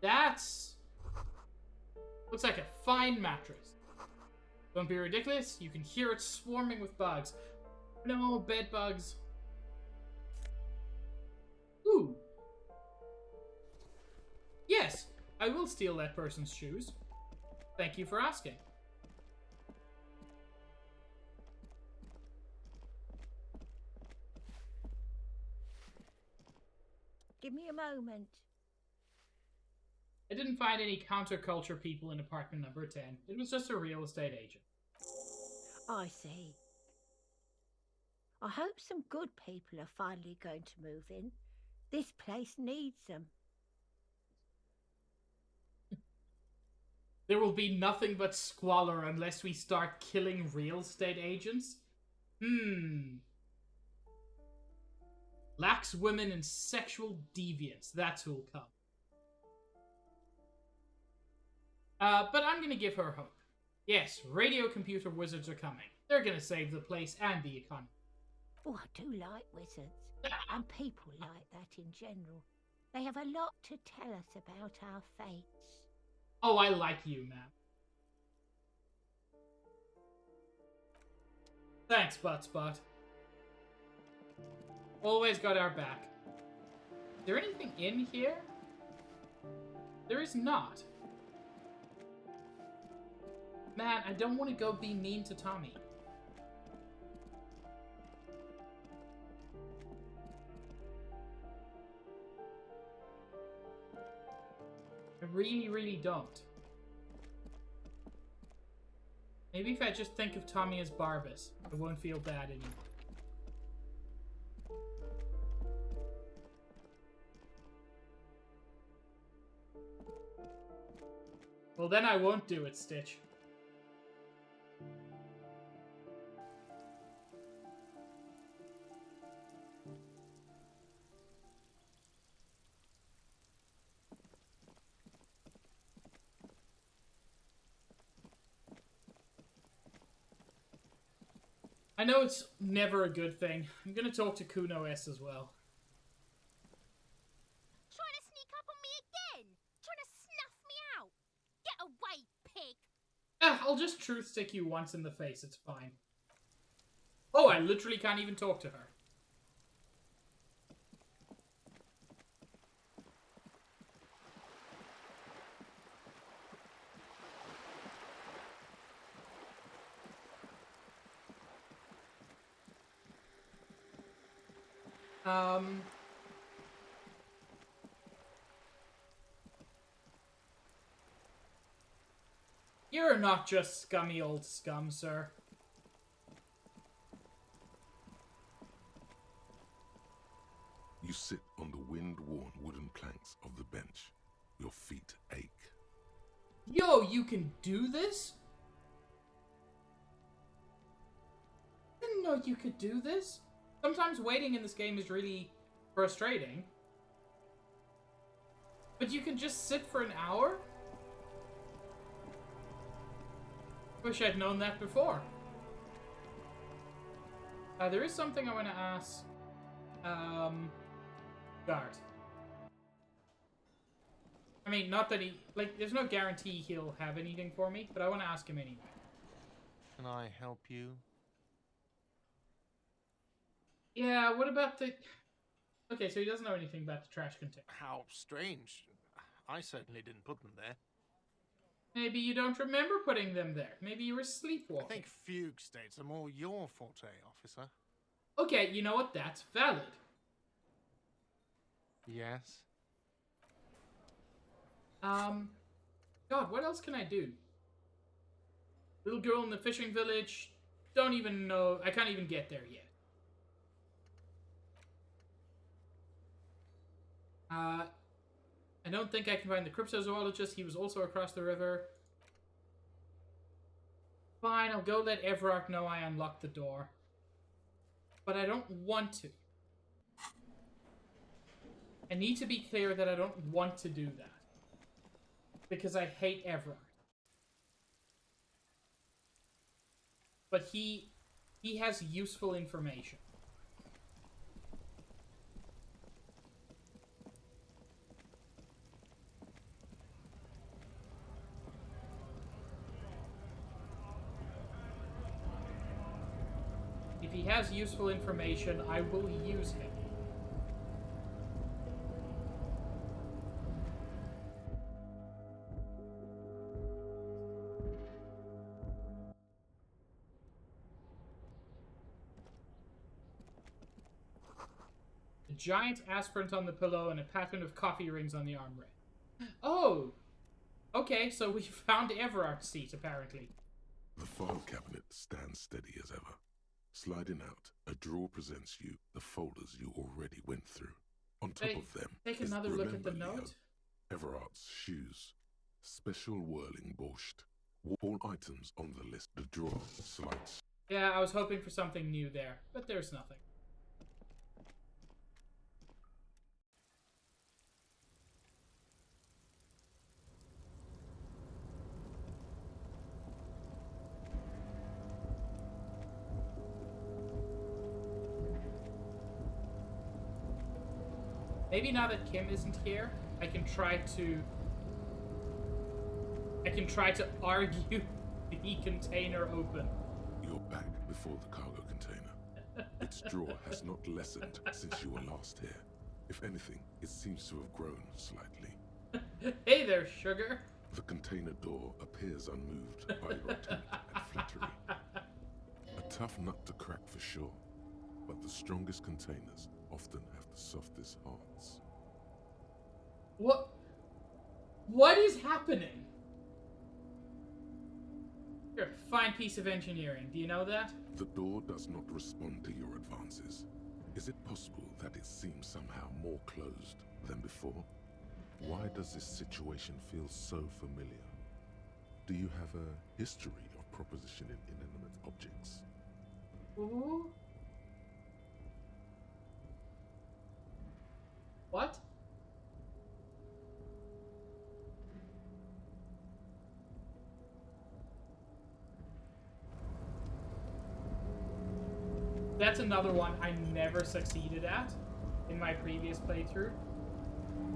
That's... looks like a fine mattress. Don't be ridiculous, you can hear it swarming with bugs. No, bed bugs. Ooh. Yes, I will steal that person's shoes. Thank you for asking. Give me a moment. I didn't find any counterculture people in apartment number 10. It was just a real estate agent. I see. I hope some good people are finally going to move in. This place needs them. There will be nothing but squalor unless we start killing real estate agents? Lax women and sexual deviance. That's who'll come. But I'm gonna give her hope. Yes, radio computer wizards are coming. They're gonna save the place and the economy. Oh, I do like wizards. And people like that in general. They have a lot to tell us about our fates. Oh, I like you, man. Thanks, Buttspot. Always got our back. Is there anything in here? There is not. Man, I don't want to go be mean to Tommy. I really, really don't. Maybe if I just think of Tommy as Barbas, I won't feel bad anymore. Well, then I won't do it, Stitch. I know it's never a good thing. I'm gonna talk to Kuno S as well. Trying to sneak up on me again? Trying to snuff me out? Get away, pig! I'll just truth stick you once in the face, it's fine. Oh, I literally can't even talk to her. You're not just scummy old scum, sir. You sit on the wind-worn wooden planks of the bench. Your feet ache. Yo, you can do this? Didn't know you could do this. Sometimes waiting in this game is really frustrating. But you can just sit for an hour? Wish I'd known that before. There is something I want to ask. Guard. I mean, not that he... Like, there's no guarantee he'll have anything for me, but I want to ask him anyway. Can I help you? Yeah, what about the... Okay, so he doesn't know anything about the trash container. How strange. I certainly didn't put them there. Maybe you don't remember putting them there. Maybe you were sleepwalking. I think fugue states are more your forte, officer. Okay, you know what? That's valid. Yes? God, what else can I do? Little girl in the fishing village. Don't even know. I can't even get there yet. I don't think I can find the cryptozoologist. He was also across the river. Fine, I'll go let Everard know I unlocked the door. But I don't want to. I need to be clear that I don't want to do that. Because I hate Everard. But he has useful information. If he has useful information, I will use him. A giant aspirant on the pillow and a pattern of coffee rings on the armrest. Oh! Okay, so we found Everard's seat, apparently. The file cabinet stands steady as ever. Sliding out, a drawer presents you the folders you already went through. On top of them, take is another look at the Remember, Leo, note. Everard's shoes. Special whirling borscht. All items on the list. The drawer slides. Yeah, I was hoping for something new there, but there's nothing. Maybe now that Kim isn't here, I can try to argue the container open. You're back before the cargo container. Its drawer has not lessened since you were last here. If anything, it seems to have grown slightly. Hey there, sugar. The container door appears unmoved by your attempt at flattery. A tough nut to crack for sure, but the strongest containers often have the softest hearts. What is happening? You're a fine piece of engineering. Do you know that? The door does not respond to your advances. Is it possible that it seems somehow more closed than before? Why does this situation feel so familiar? Do you have a history of propositioning inanimate objects? Ooh. What? That's another one I never succeeded at in my previous playthrough.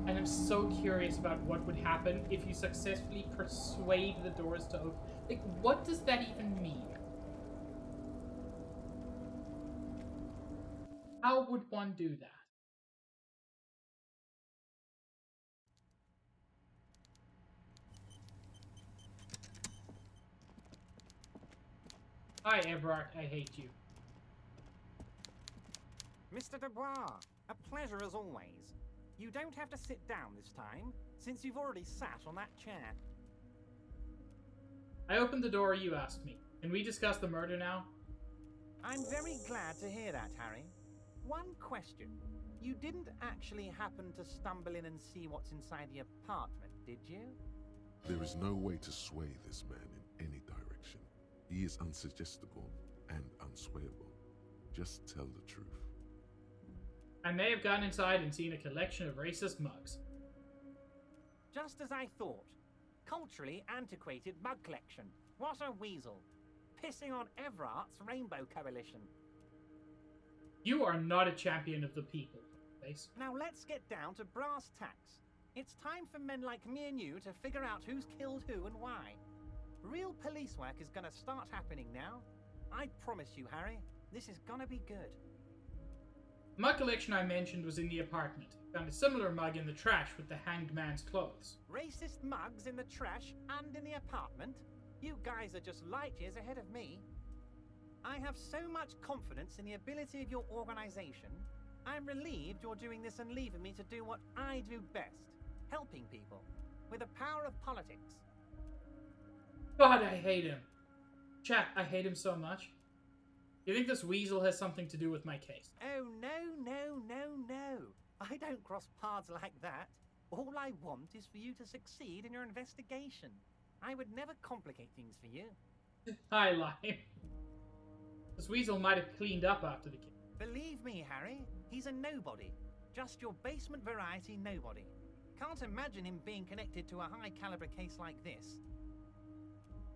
And I'm so curious about what would happen if you successfully persuade the doors to open. Like, what does that even mean? How would one do that? Hi, Everard. I hate you. Mr. Dubois, a pleasure as always. You don't have to sit down this time, since you've already sat on that chair. I opened the door you asked me. Can we discuss the murder now? I'm very glad to hear that, Harry. One question. You didn't actually happen to stumble in and see what's inside the apartment, did you? There is no way to sway this man in any direction. He is unsuggestible and unswayable. Just tell the truth. I may have gone inside and seen a collection of racist mugs. Just as I thought. Culturally antiquated mug collection. What a weasel. Pissing on Everart's Rainbow Coalition. You are not a champion of the people, Face. Now let's get down to brass tacks. It's time for men like me and you to figure out who's killed who and why. Real police work is gonna start happening now. I promise you, Harry, this is gonna be good. The mug collection I mentioned was in the apartment. Found a similar mug in the trash with the hanged man's clothes. Racist mugs in the trash and in the apartment? You guys are just light years ahead of me. I have so much confidence in the ability of your organization. I'm relieved you're doing this and leaving me to do what I do best. Helping people. With the power of politics. God, I hate him. Chat, I hate him so much. You think this weasel has something to do with my case? Oh, no. I don't cross paths like that. All I want is for you to succeed in your investigation. I would never complicate things for you. I lie. This weasel might have cleaned up after the case. Believe me, Harry, he's a nobody. Just your basement variety nobody. Can't imagine him being connected to a high-caliber case like this.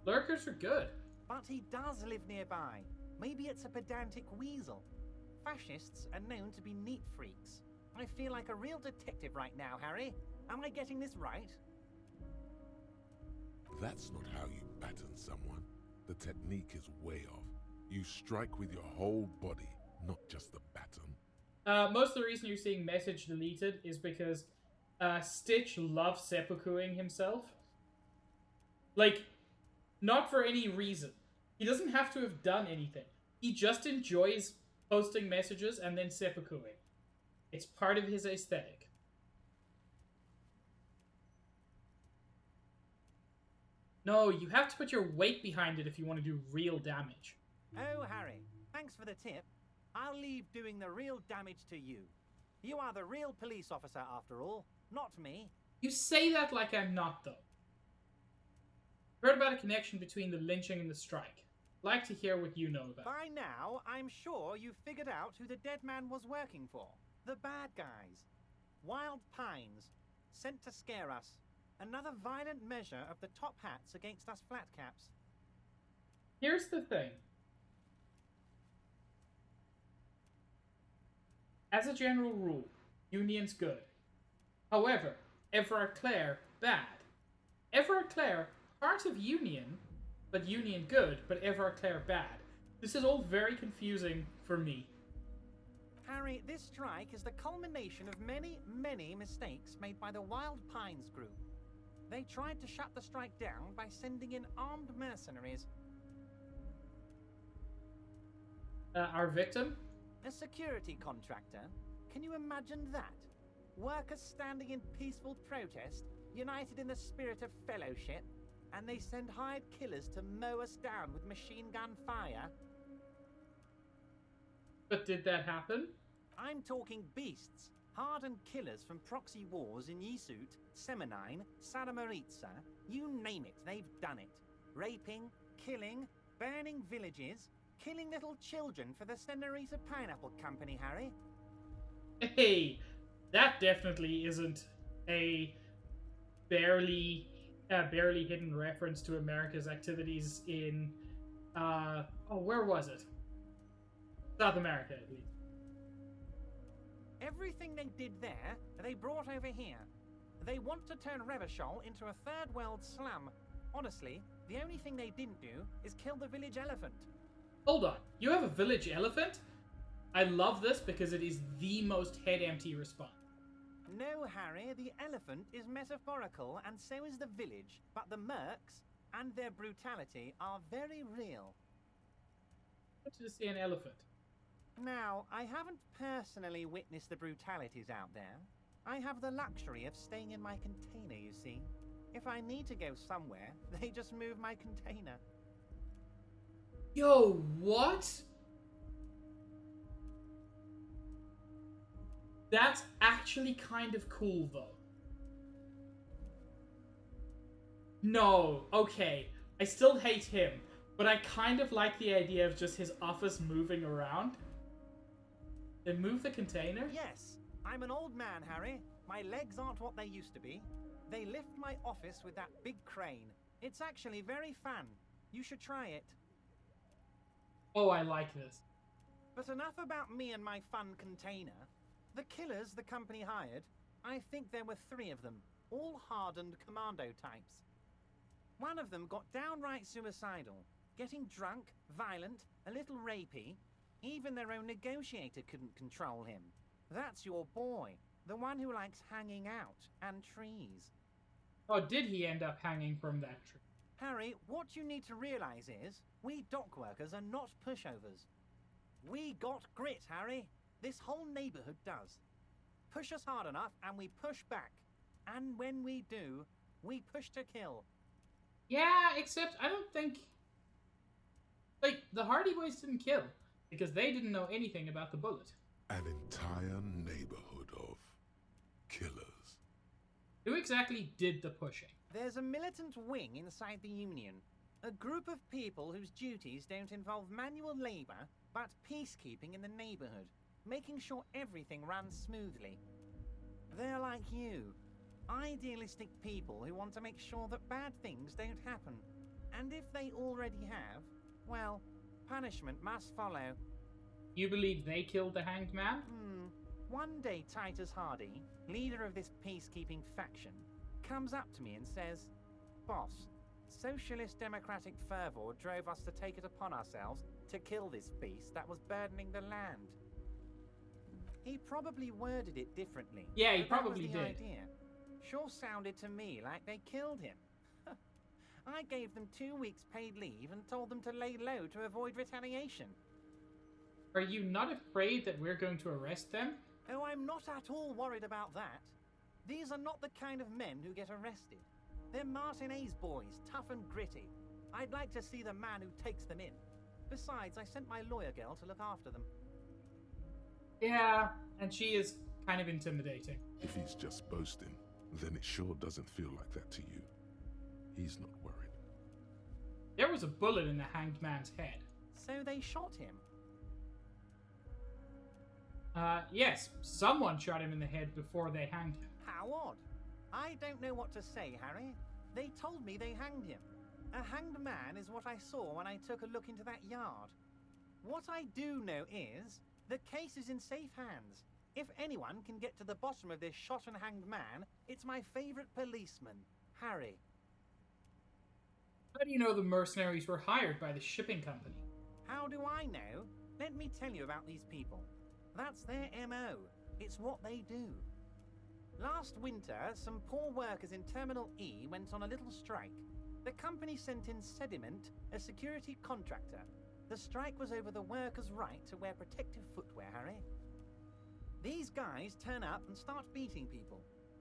Lurkers are good. But he does live nearby. Maybe it's a pedantic weasel. Fascists are known to be neat freaks. I feel like a real detective right now, Harry. Am I getting this right? That's not how you batten someone. The technique is way off. You strike with your whole body, not just the baton. Most of the reason you're seeing message deleted is because Stitch loves seppukuing himself. Like, not for any reason. He doesn't have to have done anything. He just enjoys posting messages and then seppukuing. It's part of his aesthetic. No, you have to put your weight behind it if you want to do real damage. Oh, Harry, thanks for the tip. I'll leave doing the real damage to you. You are the real police officer after all, not me. You say that like I'm not, though. Heard about a connection between the lynching and the strike. Like to hear what you know about. By now, I'm sure you've figured out who the dead man was working for. The bad guys. Wild Pines. Sent to scare us. Another violent measure of the top hats against us flatcaps. Here's the thing. As a general rule, Union's good. However, Everard Clare, bad. Everard Clare, part of Union, but Union good, but Everard Clare bad. This is all very confusing for me. Harry, this strike is the culmination of many, many mistakes made by the Wild Pines group. They tried to shut the strike down by sending in armed mercenaries. Our victim? A security contractor. Can you imagine that? Workers standing in peaceful protest, united in the spirit of fellowship, and they send hired killers to mow us down with machine gun fire? But did that happen? I'm talking beasts. Hardened killers from proxy wars in Yisut, Semenine, Saramaritsa, you name it, they've done it. Raping, killing, burning villages, killing little children for the Senorita Pineapple Company, Harry. Hey, that definitely isn't a barely hidden reference to America's activities in, where was it? South America, at least. Everything they did there, they brought over here. They want to turn Revachol into a third world slum. Honestly, the only thing they didn't do is kill the village elephant. Hold on, you have a village elephant? I love this because it is the most head-empty response. No, Harry, the elephant is metaphorical and so is the village, but the mercs and their brutality are very real. What to see an elephant? Now, I haven't personally witnessed the brutalities out there. I have the luxury of staying in my container, you see. If I need to go somewhere, they just move my container. Yo, what? That's actually kind of cool, though. No, okay. I still hate him, but I kind of like the idea of just his office moving around. They move the container? Yes. I'm an old man, Harry. My legs aren't what they used to be. They lift my office with that big crane. It's actually very fun. You should try it. Oh, I like this. But enough about me and my fun container. The killers the company hired, I think there were 3 of them, all hardened commando types. One of them got downright suicidal, getting drunk, violent, a little rapey. Even their own negotiator couldn't control him. That's your boy, the one who likes hanging out and trees. Oh, did he end up hanging from that tree? Harry, what you need to realize is, we dock workers are not pushovers. We got grit, Harry. This whole neighborhood does. Push us hard enough and we push back. And when we do, we push to kill. Yeah, except I don't think... Like, the Hardy Boys didn't kill, because they didn't know anything about the bullet. An entire neighborhood of killers. Who exactly did the pushing? There's a militant wing inside the Union. A group of people whose duties don't involve manual labor, but peacekeeping in the neighborhood, making sure everything runs smoothly. They're like you, idealistic people who want to make sure that bad things don't happen. And if they already have, well, punishment must follow. You believe they killed the Hanged Man? One day Titus Hardy, leader of this peacekeeping faction, comes up to me and says, "Boss, socialist democratic fervor drove us to take it upon ourselves to kill this beast that was burdening the land." He probably worded it differently. Yeah, he but that probably was the did. idea. Sure sounded to me like they killed him. I gave them 2 weeks paid leave and told them to lay low to avoid retaliation. Are you not afraid that we're going to arrest them? Oh, I'm not at all worried about that. These are not the kind of men who get arrested. They're Martinez boys, tough and gritty. I'd like to see the man who takes them in. Besides, I sent my lawyer girl to look after them. Yeah, and she is kind of intimidating. If he's just boasting, then it sure doesn't feel like that to you. He's not worried. There was a bullet in the Hanged Man's head. So they shot him? Yes, someone shot him in the head before they hanged him. How odd. I don't know what to say, Harry. They told me they hanged him. A hanged man is what I saw when I took a look into that yard. What I do know is, the case is in safe hands. If anyone can get to the bottom of this shot and hanged man, it's my favorite policeman, Harry. How do you know the mercenaries were hired by the shipping company? How do I know? Let me tell you about these people. That's their MO. It's what they do. Last winter, some poor workers in Terminal E went on a little strike. The company sent in Sediment, a security contractor. The strike was over the workers' right to wear protective footwear, Harry. These guys turn up and start beating people.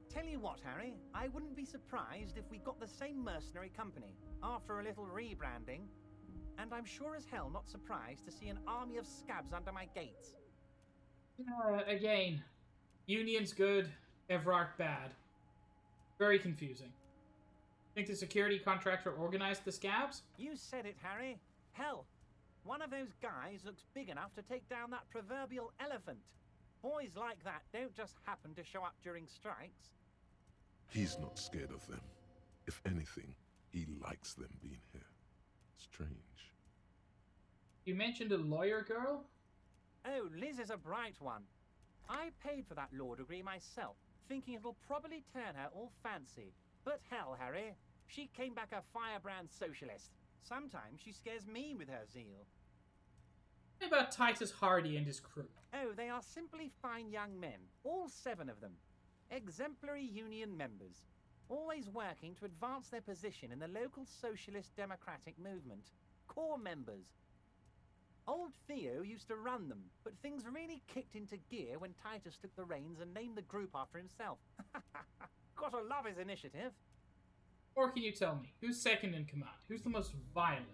Tell you what, Harry, I wouldn't be surprised if we got the same mercenary company after a little rebranding. And I'm sure as hell not surprised to see an army of scabs under my gates. Again, Union's good, Evrart bad. Very confusing. Think the security contractor organized the scabs? You said it, Harry. Hell, one of those guys looks big enough to take down that proverbial elephant. Boys like that don't just happen to show up during strikes. He's not scared of them. If anything, he likes them being here. Strange. You mentioned a lawyer girl? Oh, Liz is a bright one. I paid for that law degree myself, thinking it'll probably turn her all fancy. But hell, Harry, she came back a firebrand socialist. Sometimes she scares me with her zeal. What about Titus Hardy and his crew? Oh, they are simply fine young men, all 7 of them. Exemplary union members, always working to advance their position in the local socialist democratic movement. Core members. Old Theo used to run them, but things really kicked into gear when Titus took the reins and named the group after himself. Gotta love his initiative. Or can you tell me, who's second in command? Who's the most violent?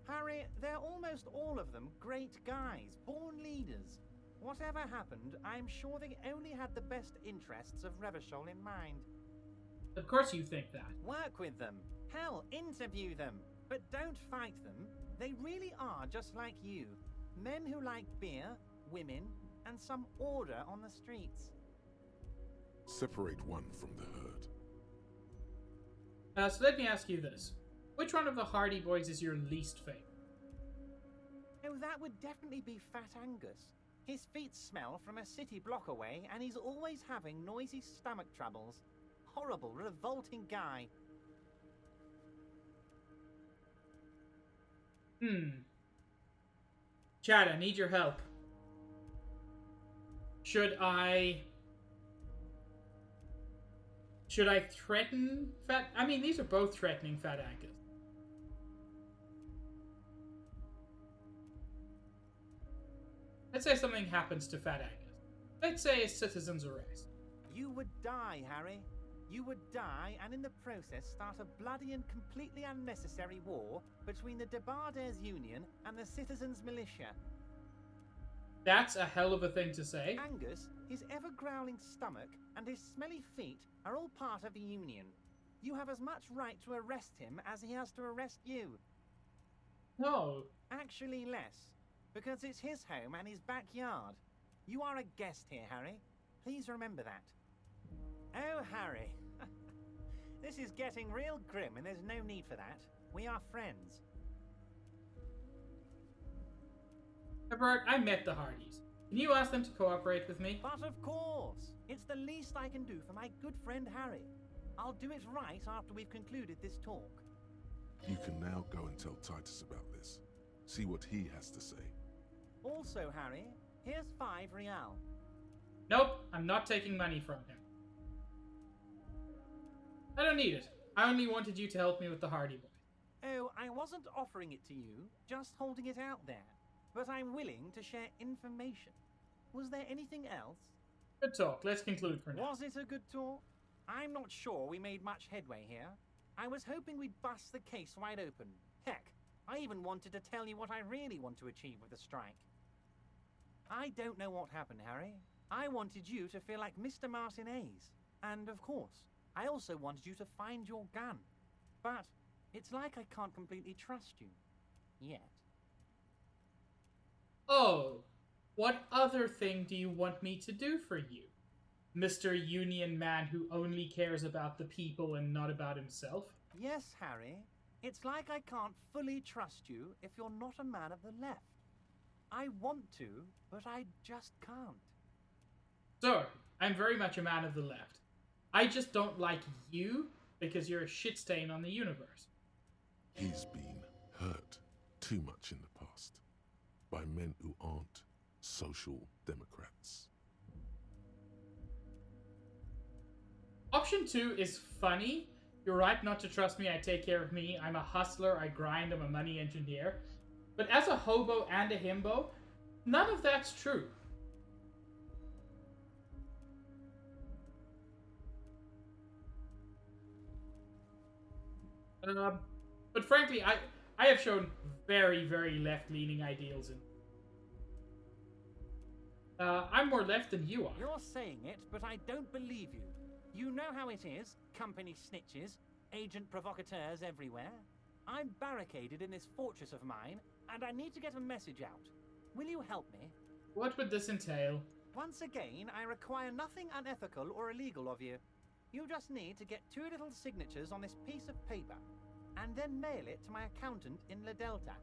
Harry, they're almost all of them great guys, born leaders. Whatever happened, I'm sure they only had the best interests of Revachol in mind. Of course you think that. Work with them. Hell, interview them. But don't fight them. They really are just like you. Men who like beer, women, and some order on the streets. Separate one from the herd. So let me ask you this. Which one of the Hardy Boys is your least favorite? Oh, that would definitely be Fat Angus. His feet smell from a city block away, and he's always having noisy stomach troubles. Horrible, revolting guy. Chad, I need your help. Should I threaten Fat... I mean, these are both threatening Fat Angus. Let's say something happens to Fat Angus. Let's say a citizen's arrest. You would die, Harry. You would die, and in the process start a bloody and completely unnecessary war between the Debarders Union and the Citizens Militia. That's a hell of a thing to say. Angus, his ever-growling stomach, and his smelly feet are all part of the Union. You have as much right to arrest him as he has to arrest you. No. Actually less, because it's his home and his backyard. You are a guest here, Harry. Please remember that. Oh, Harry. This is getting real grim, and there's no need for that. We are friends. Bert, I met the Hardys. Can you ask them to cooperate with me? But of course! It's the least I can do for my good friend Harry. I'll do it right after we've concluded this talk. You can now go and tell Titus about this. See what he has to say. Also, Harry, here's 5 real. Nope, I'm not taking money from him. I don't need it. I only wanted you to help me with the Hardy Boy. Oh, I wasn't offering it to you, just holding it out there. But I'm willing to share information. Was there anything else? Good talk. Let's conclude for now. Was it a good talk? I'm not sure we made much headway here. I was hoping we'd bust the case wide open. Heck, I even wanted to tell you what I really want to achieve with the strike. I don't know what happened, Harry. I wanted you to feel like Mr. Martinez. And of course, I also wanted you to find your gun. But it's like I can't completely trust you. Yet. Oh, what other thing do you want me to do for you? Mr. Union Man who only cares about the people and not about himself? Yes, Harry. It's like I can't fully trust you if you're not a man of the left. I want to, but I just can't. Sorry, I'm very much a man of the left. I just don't like you because you're a shit stain on the universe. He's been hurt too much in the past by men who aren't social democrats. Option 2 is funny. You're right not to trust me, I take care of me. I'm a hustler, I grind, I'm a money engineer. But as a hobo and a himbo, none of that's true. But frankly, I have shown very, very left-leaning ideals in. I'm more left than you are. You're saying it, but I don't believe you. You know how it is, company snitches, agent provocateurs everywhere. I'm barricaded in this fortress of mine, and I need to get a message out. Will you help me? What would this entail? Once again, I require nothing unethical or illegal of you. You just need to get 2 little signatures on this piece of paper, and then mail it to my accountant in La Delta.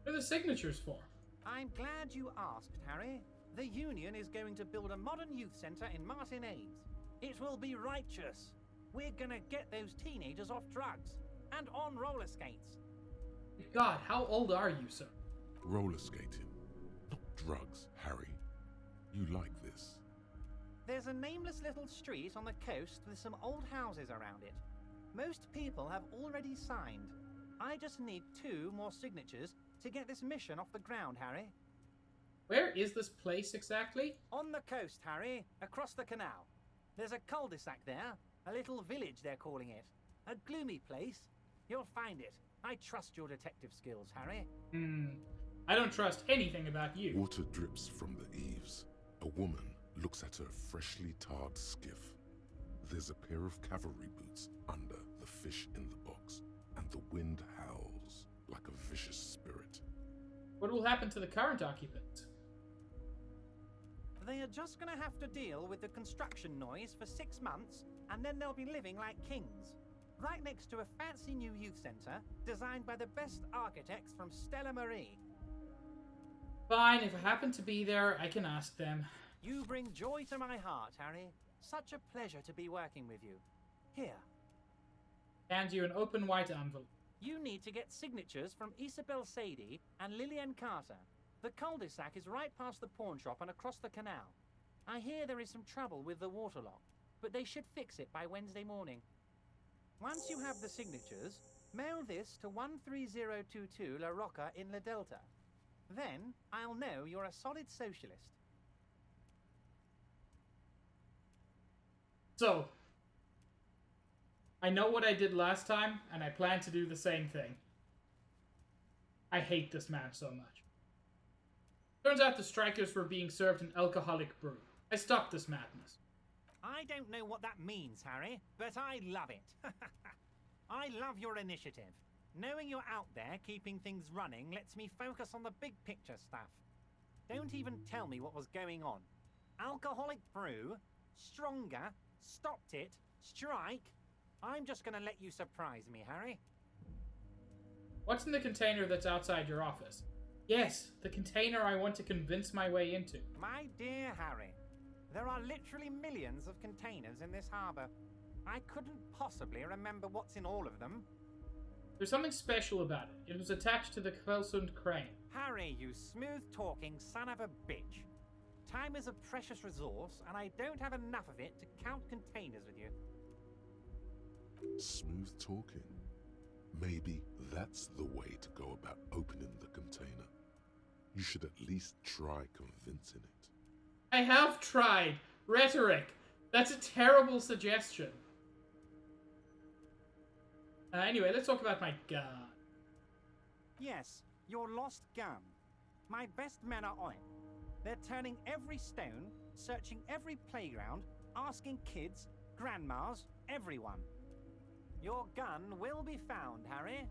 What are the signatures for? I'm glad you asked, Harry. The Union is going to build a modern youth centre in Martinez. It will be righteous. We're gonna get those teenagers off drugs and on roller skates. God, how old are you, sir? Roller skating, not drugs, Harry. You like this. There's a nameless little street on the coast with some old houses around it. Most people have already signed. I just need 2 more signatures to get this mission off the ground, Harry. Where is this place exactly? On the coast, Harry, across the canal. There's a cul-de-sac there, a little village they're calling it. A gloomy place. You'll find it. I trust your detective skills, Harry. I don't trust anything about you. Water drips from the eaves. A woman looks at her freshly tarred skiff. There's a pair of cavalry boots under the fish in the box, and the wind howls like a vicious spirit. What will happen to the current occupant? They are just gonna have to deal with the construction noise for 6 months, and then they'll be living like kings. Right next to a fancy new youth centre, designed by the best architects from Stella Marie. Fine, if I happen to be there, I can ask them. You bring joy to my heart, Harry. Such a pleasure to be working with you. Here. Hand you an open white envelope. You need to get signatures from Isabel Sadie and Lillian Carter. The cul-de-sac is right past the pawn shop and across the canal. I hear there is some trouble with the water lock, but they should fix it by Wednesday morning. Once you have the signatures, mail this to 13022 La Rocca in La Delta. Then I'll know you're a solid socialist. So, I know what I did last time, and I plan to do the same thing. I hate this man so much. Turns out the strikers were being served an alcoholic brew. I stopped this madness. I don't know what that means, Harry, but I love it. I love your initiative. Knowing you're out there keeping things running lets me focus on the big picture stuff. Don't even tell me what was going on. Alcoholic brew, stronger, stopped it, strike. I'm just gonna let you surprise me, Harry. What's in the container that's outside your office? Yes, the container I want to convince my way into. My dear Harry, there are literally millions of containers in this harbour. I couldn't possibly remember what's in all of them. There's something special about it. It was attached to the Kvelsund crane. Harry, you smooth-talking son of a bitch. Time is a precious resource, and I don't have enough of it to count containers with you. Smooth talking. Maybe that's the way to go about opening the container. You should at least try convincing it. I have tried. Rhetoric. That's a terrible suggestion. Anyway, let's talk about my gun. Yes, your lost gun. My best men are on it. They're turning every stone, searching every playground, asking kids, grandmas, everyone. Your gun will be found, Harry.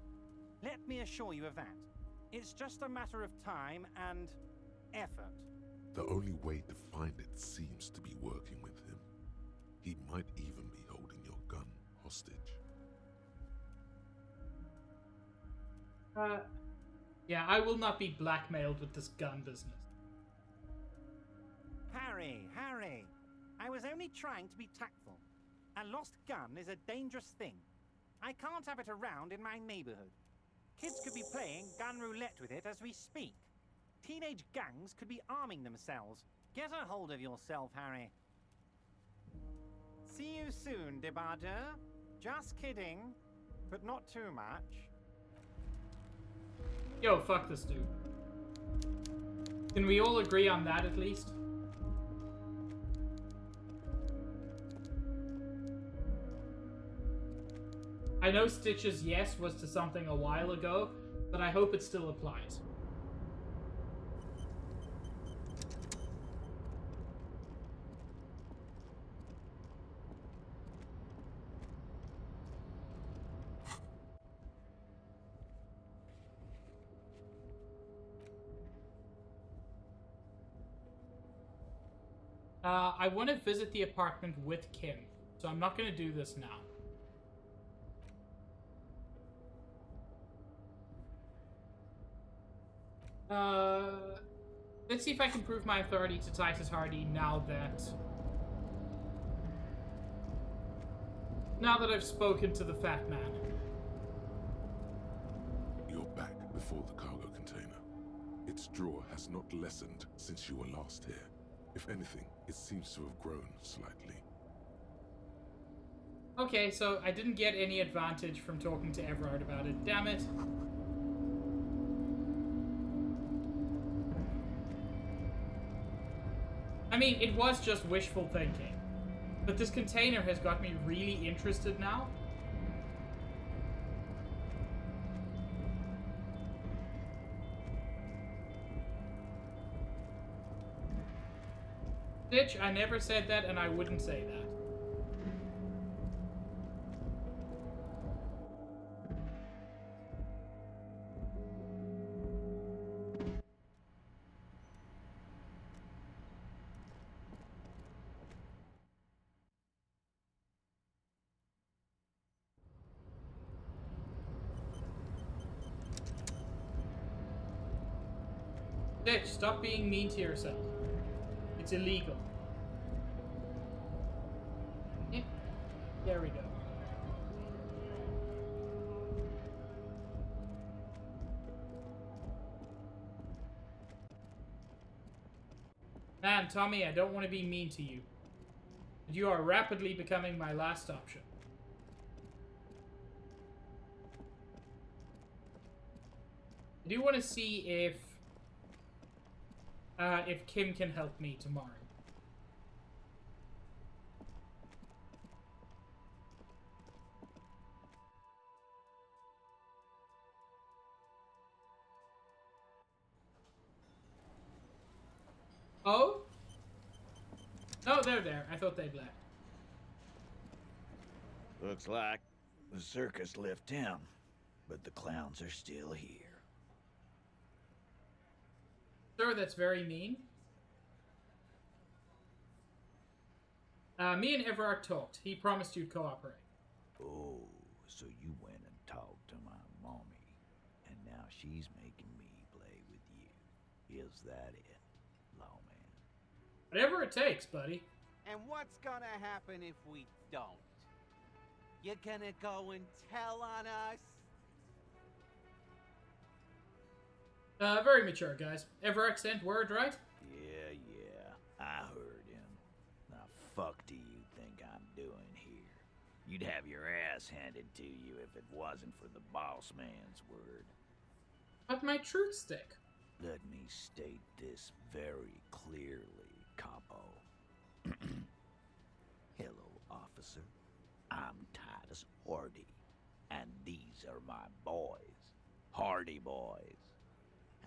Let me assure you of that. It's just a matter of time and effort. The only way to find it seems to be working with him. He might even be holding your gun hostage. Yeah, I will not be blackmailed with this gun business. Harry, I was only trying to be tactful. A lost gun is a dangerous thing. I can't have it around in my neighborhood. Kids could be playing gun roulette with it as we speak. Teenage gangs could be arming themselves. Get a hold of yourself, Harry. See you soon, Debardeur. Just kidding, but not too much. Yo, fuck this dude. Can we all agree on that at least? I know Stitch's yes was to something a while ago, but I hope it still applies. I want to visit the apartment with Kim, so I'm not going to do this now. Let's see if I can prove my authority to Titus Hardy now that I've spoken to the fat man. You're back before the cargo container. Its drawer has not lessened since you were last here. If anything, it seems to have grown slightly. Okay, so I didn't get any advantage from talking to Everard about it. Damn it. I mean, it was just wishful thinking. But this container has got me really interested now. Stitch, I never said that, and I wouldn't say that. Ditch, stop being mean to yourself. It's illegal. Yeah. There we go. Man, Tommy, I don't want to be mean to you. But you are rapidly becoming my last option. I do want to see if Kim can help me tomorrow. Oh? No, they're there. I thought they'd left. Looks like the circus left town, but the clowns are still here. Sir, that's very mean. Me and Everard talked. He promised you'd cooperate. Oh, so you went and talked to my mommy, and now she's making me play with you. Is that it, lawman? Whatever it takes, buddy. And what's gonna happen if we don't? You gonna go and tell on us? Very mature, guys. Everard sent word, right? Yeah, I heard him. Now, fuck do you think I'm doing here? You'd have your ass handed to you if it wasn't for the boss man's word. But my truth stick. Let me state this very clearly, Capo. Hello, officer. I'm Titus Hardy, and these are my boys, Hardy boys.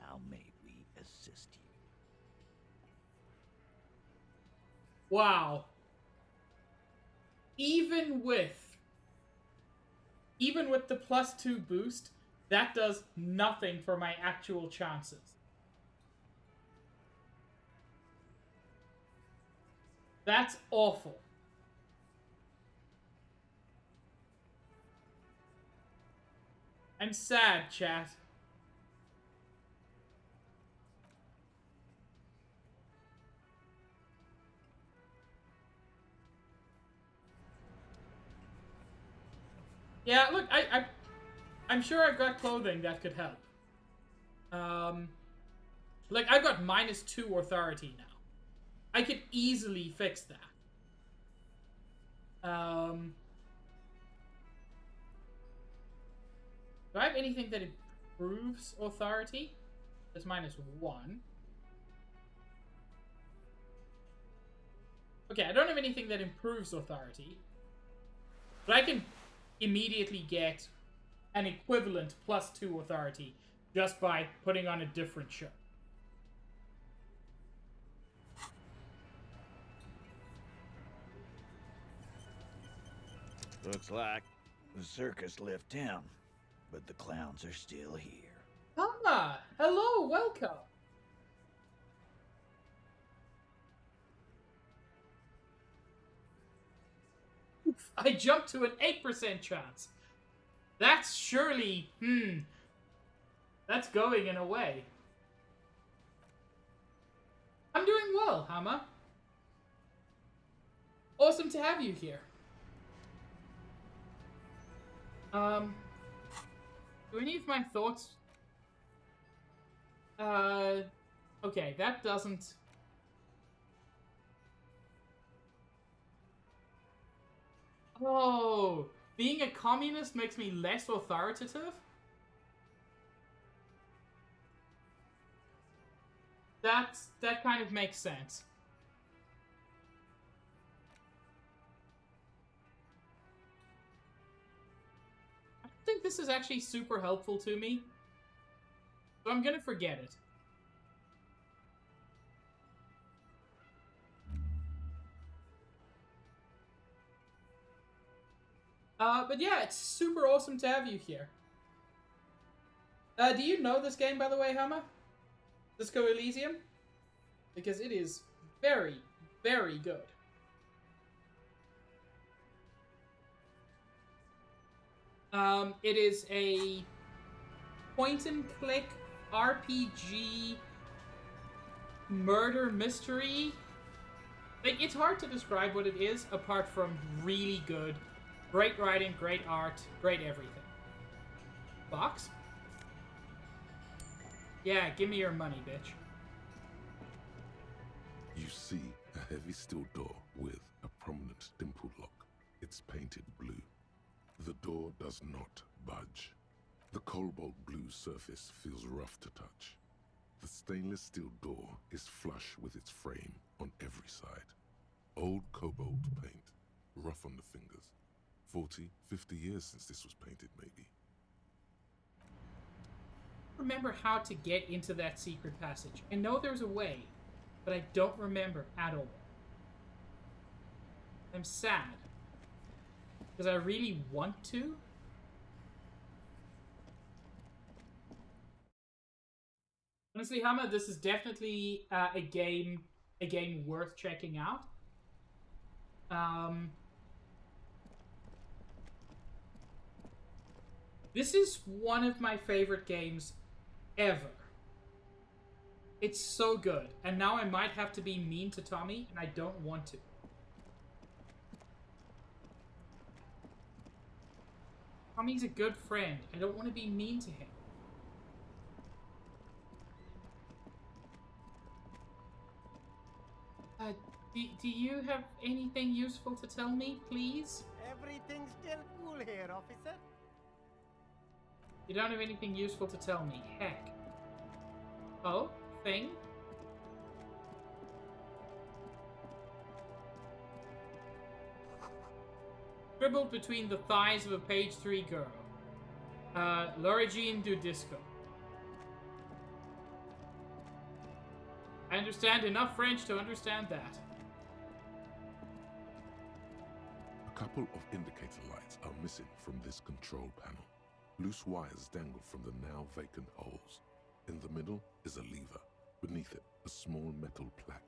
How may we assist you? Wow. Even with the +2 boost, that does nothing for my actual chances. That's awful. I'm sad, chat. Yeah, look, I'm sure I've got clothing that could help. Like, I've got -2 authority now. I could easily fix that. Do I have anything that improves authority? That's -1. Okay, I don't have anything that improves authority. But I can immediately get an equivalent +2 authority just by putting on a different shirt. Looks like the circus left town, but the clowns are still here. Ah, hello, welcome. I jumped to an 8% chance. That's surely, that's going in a way. I'm doing well, Hammer. Awesome to have you here. Do any of my thoughts... okay, that doesn't... Oh, being a communist makes me less authoritative? That kind of makes sense. I don't think this is actually super helpful to me, so I'm gonna forget it. But yeah, it's super awesome to have you here. Do you know this game, by the way, Hammer? Disco Elysium? Because it is very, very good. It is a point-and-click RPG murder mystery. Like, it's hard to describe what it is apart from really good. Great writing, great art, great everything. Box? Yeah, give me your money, bitch. You see a heavy steel door with a prominent dimple lock. It's painted blue. The door does not budge. The cobalt blue surface feels rough to touch. The stainless steel door is flush with its frame on every side. Old cobalt paint, rough on the fingers. 40, 50 years since this was painted, maybe. Remember how to get into that secret passage. I know there's a way, but I don't remember at all. I'm sad. Because I really want to. Honestly, Hammer, this is definitely a game worth checking out. This is one of my favorite games ever. It's so good, and now I might have to be mean to Tommy, and I don't want to. Tommy's a good friend. I don't want to be mean to him. Do you have anything useful to tell me, please? Everything's still cool here, officer. You don't have anything useful to tell me. Heck. Oh, thing? Scribbled between the thighs of a page 3 girl. L'origine du disco. I understand enough French to understand that. A couple of indicator lights are missing from this control panel. Loose wires dangle from the now vacant holes. In the middle is a lever. Beneath it, a small metal plaque.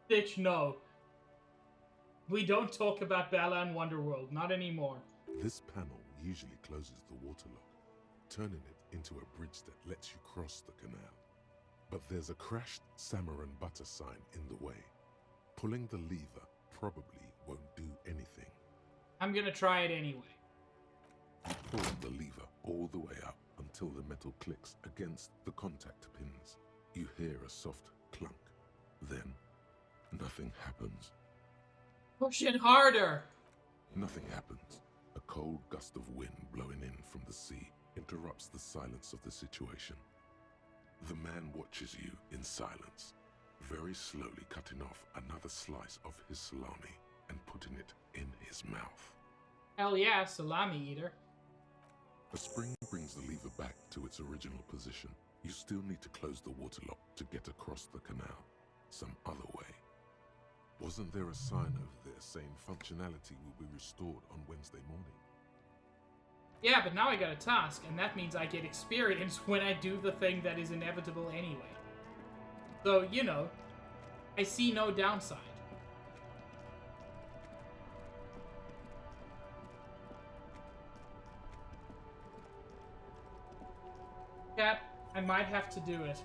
Bitch, no. We don't talk about Bella and Wonderworld, not anymore. This panel usually closes the waterlock, turning it into a bridge that lets you cross the canal. But there's a crashed salmon and butter sign in the way. Pulling the lever probably won't do anything. I'm gonna try it anyway. You pull the lever all the way up until the metal clicks against the contact pins. You hear a soft clunk. Then, nothing happens. Push it harder! Nothing happens. A cold gust of wind blowing in from the sea interrupts the silence of the situation. The man watches you in silence, very slowly cutting off another slice of his salami and putting it in his mouth. Hell yeah, salami eater. A spring brings the lever back to its original position. You still need to close the waterlock to get across the canal, some other way. Wasn't there a sign over there saying functionality will be restored on Wednesday morning? Yeah, but now I got a task, and that means I get experience when I do the thing that is inevitable anyway. So, you know, I see no downside. Cat, I might have to do it.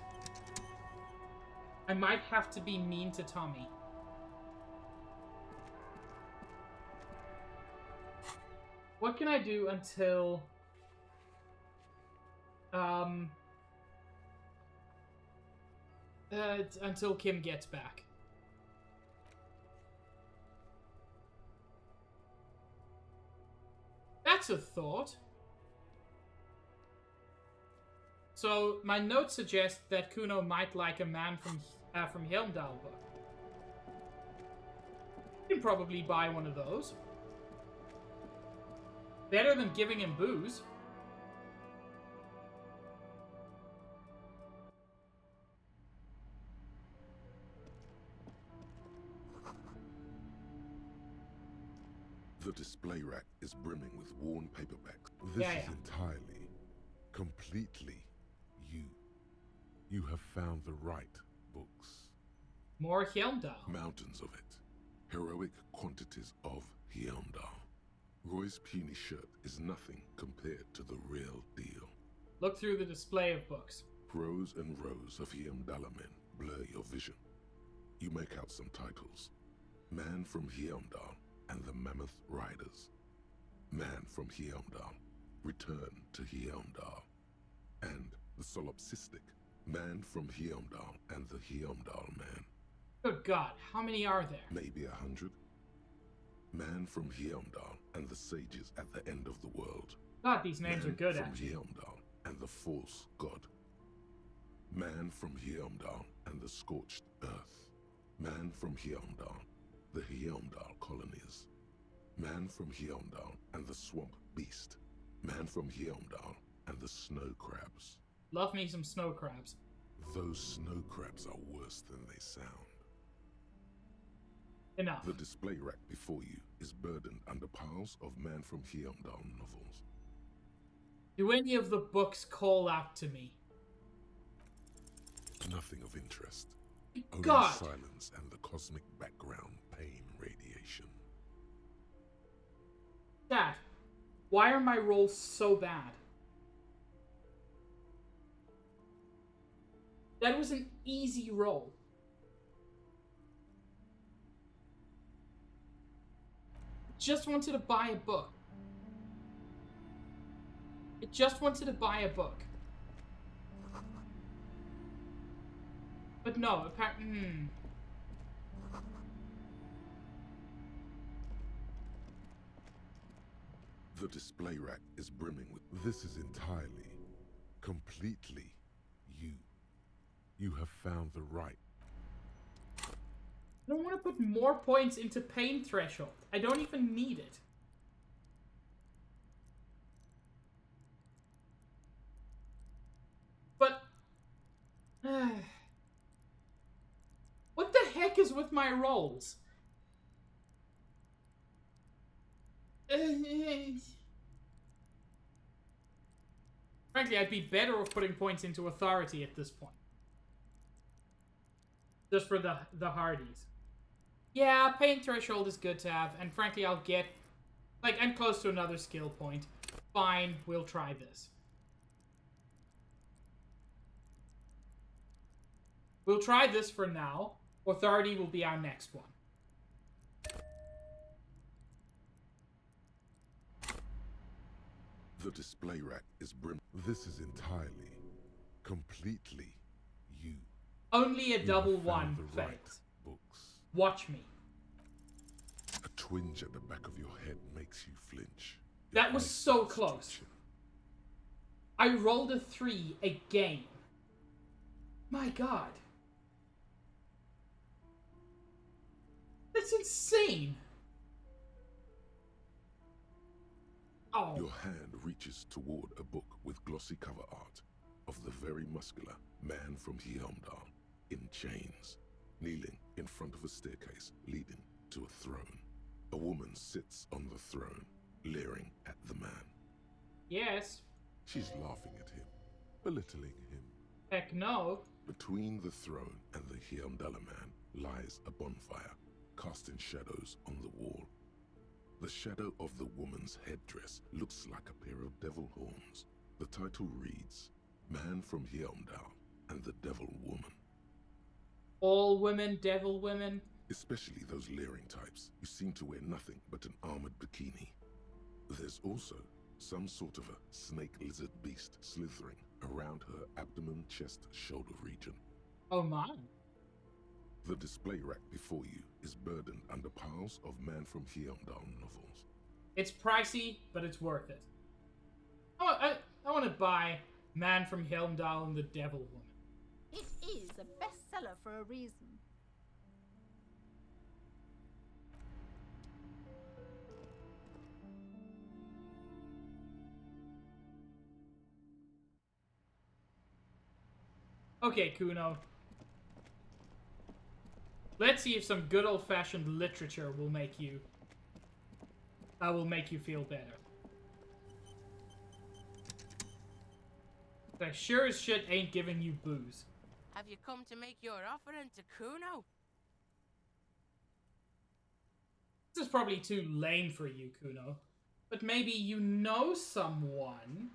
I might have to be mean to Tommy. What can I do until... until Kim gets back? That's a thought. So, my notes suggest that Kuno might like a man from Helmdal book. You can probably buy one of those. Better than giving him booze. The display rack is brimming with worn paperbacks. This is entirely, completely you. You have found the right books. More Helmdal. Mountains of it. Heroic quantities of Helmdal. Roy's puny shirt is nothing compared to the real deal. Look through the display of books. Rows and rows of Helmdalamen blur your vision. You make out some titles. Man from Heimdall and the Mammoth Riders. Man from Heimdall, Return to Heimdall. And the Solipsistic, Man from Heimdall and the Heimdall Man. Good God, how many are there? Maybe 100. Man from Heimdall and the Sages at the End of the World. God, these names Man are good, from actually. Heimdall and the False God. Man from Heimdall and the Scorched Earth. Man from Heimdall, the Heimdall colonies. Man from Heimdall and the Swamp Beast. Man from Heimdall and the Snow Crabs. Love me some snow crabs. Those snow crabs are worse than they sound. Enough. The display rack before you is burdened under piles of Man from Heimdall novels. Do any of the books call out to me? Nothing of interest. Only God! silence and the cosmic background pain radiation. Dad, why are my rolls so bad? That was an easy roll. Just wanted to buy a book. I just wanted to buy a book. But no, apparently... The display rack is brimming with... This is entirely, completely you. You have found the right. I don't want to put more points into pain threshold. I don't even need it. But... what the heck is with my rolls? Frankly, I'd be better off putting points into authority at this point. Just for the hardies. Yeah, pain threshold is good to have, and frankly, I'll get... like, I'm close to another skill point. Fine, we'll try this. We'll try this for now. Authority will be our next one. The display rack is brim. This is entirely, completely you. Only a You double have found one the right fails. books. Watch me. A twinge at the back of your head makes you flinch. That was so close. I rolled a 3 again. My God. That's insane. Oh. Your hand reaches toward a book with glossy cover art of the very muscular man from Heimdall in chains, kneeling in front of a staircase leading to a throne. A woman sits on the throne, leering at the man. Yes. She's laughing at him, belittling him. Heck no. Between the throne and the Heimdall man lies a bonfire, casting shadows on the wall. The shadow of the woman's headdress looks like a pair of devil horns. The title reads, Man from Heimdall and the Devil Woman. All women, devil women. Especially those leering types who seem to wear nothing but an armored bikini. There's also some sort of a snake lizard beast slithering around her abdomen, chest, shoulder region. Oh my. The display rack before you is burdened under piles of Man from Heimdall novels. It's pricey, but it's worth it. I want to buy Man from Heimdall and the Devil Woman. It is a bestseller for a reason. Okay, Kuno. Let's see if some good old-fashioned literature will make you feel better. I sure as shit ain't giving you booze. Have you come to make your offering to Kuno? This is probably too lame for you, Kuno. But maybe you know someone.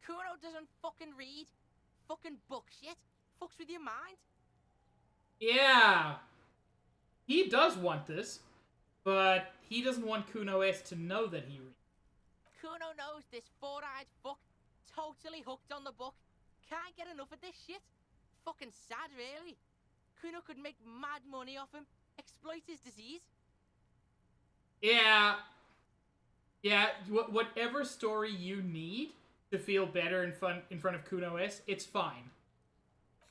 Kuno doesn't fucking read. Fucking book shit. Fucks with your mind. Yeah. He does want this, but he doesn't want Kuno S to know that he reads. Kuno knows this four-eyed fuck, totally hooked on the book. Can't get enough of this shit. Fucking sad, really. Kuno could make mad money off him, exploit his disease. Yeah. Yeah, whatever story you need to feel better in front of Kuno S, it's fine.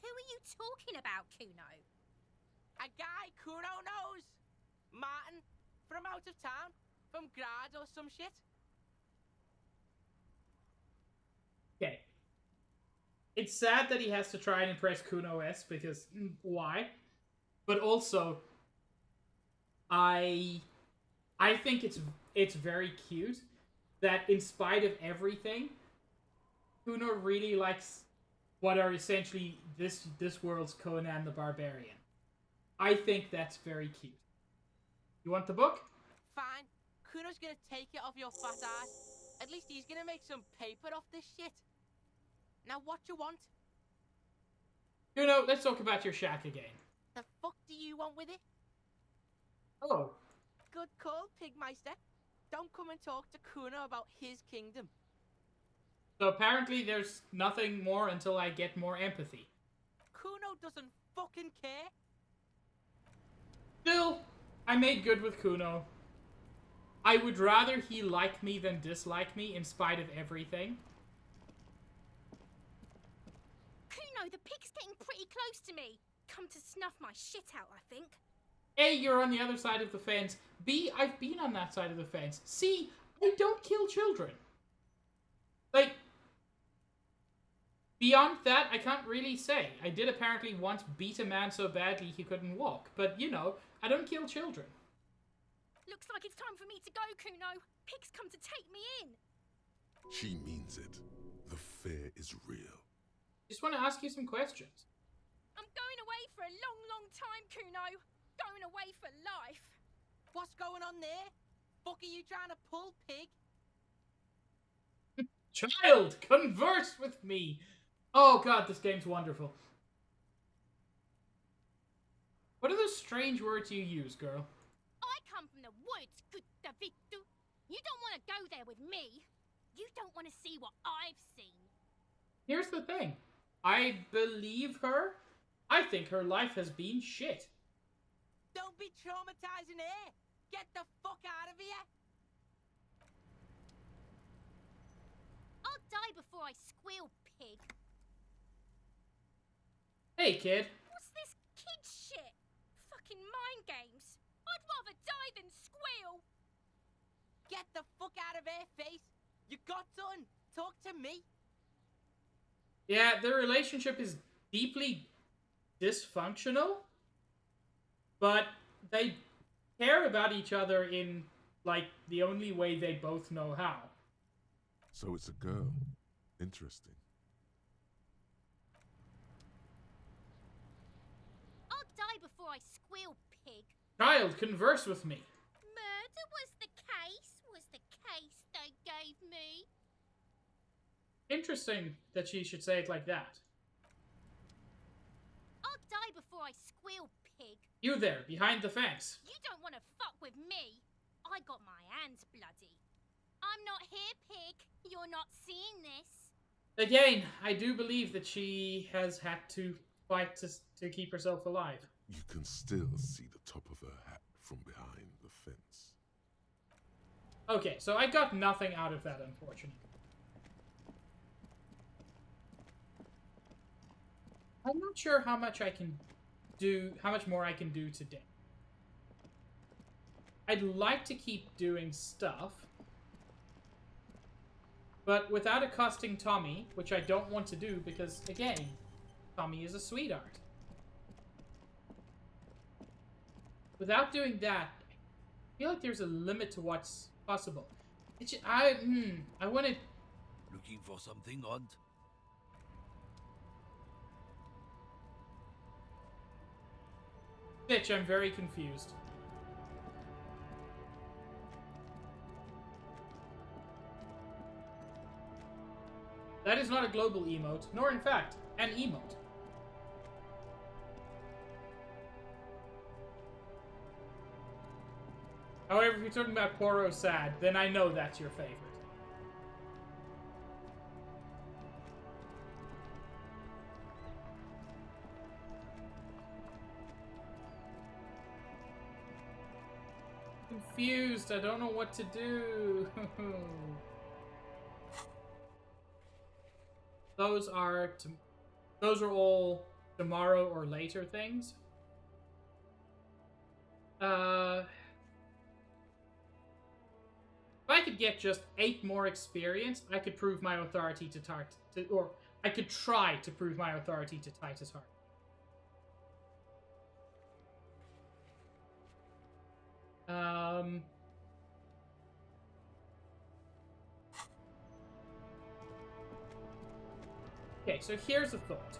Who are you talking about, Kuno? A guy Kuno knows. Martin, from out of town, from Grad or some shit. Okay. It's sad that he has to try and impress Kuno S because why? But also, I think it's very cute that in spite of everything, Kuno really likes what are essentially this world's Conan the Barbarian. I think that's very cute. You want the book? Fine. Kuno's gonna take it off your fat ass. At least he's gonna make some paper off this shit. Now what you want? Kuno, let's talk about your shack again. The fuck do you want with it? Oh. Good call, Pigmeister. Don't come and talk to Kuno about his kingdom. So apparently there's nothing more until I get more empathy. Kuno doesn't fucking care. Still, I made good with Kuno. I would rather he like me than dislike me in spite of everything. Kuno, the pig's getting pretty close to me. Come to snuff my shit out, I think. A, you're on the other side of the fence. B, I've been on that side of the fence. C, I don't kill children. Like, beyond that, I can't really say. I did apparently once beat a man so badly he couldn't walk. But, you know, I don't kill children. Looks like it's time for me to go, Kuno. Pig's come to take me in. She means it. The fear is real. Just want to ask you some questions. I'm going away for a long, long time, Kuno. Going away for life. What's going on there? Fuck are you trying to pull, pig? Child, converse with me. Oh god, this game's wonderful. What are those strange words you use, girl? I come from the woods, good Davidu. You don't want to go there with me. You don't want to see what I've seen. Here's the thing. I believe her. I think her life has been shit. Don't be traumatizing her. Get the fuck out of here. I'll die before I squeal, pig. Hey, kid. What's this kid shit? Fucking mind games. I'd rather die than squeal. Get the fuck out of her face. You got done. Talk to me. Yeah, their relationship is deeply dysfunctional, but they care about each other in, like, the only way they both know how. So it's a girl. Interesting. I'll die before I squeal, pig. Child, converse with me. Murder was the case they gave me. Interesting that she should say it like that. I'll die before I squeal, pig. You there, behind the fence. You don't want to fuck with me. I got my hands bloody. I'm not here, pig. You're not seeing this. Again, I do believe that she has had to fight to keep herself alive. You can still see the top of her hat from behind the fence. Okay, so I got nothing out of that, unfortunately. I'm not sure how much more I can do today. I'd like to keep doing stuff, but without accosting Tommy, which I don't want to do because, again, Tommy is a sweetheart. Without doing that, I feel like there's a limit to what's possible. I want to... Looking for something odd? Bitch, I'm very confused. That is not a global emote, nor in fact, an emote. However, if you're talking about Poirot sad, then I know that's your favorite. Confused. I don't know what to do. Those are all tomorrow or later things. If I could get just 8 more experience, I could prove my authority or I could try to prove my authority to Titus Hart. Okay, so here's a thought.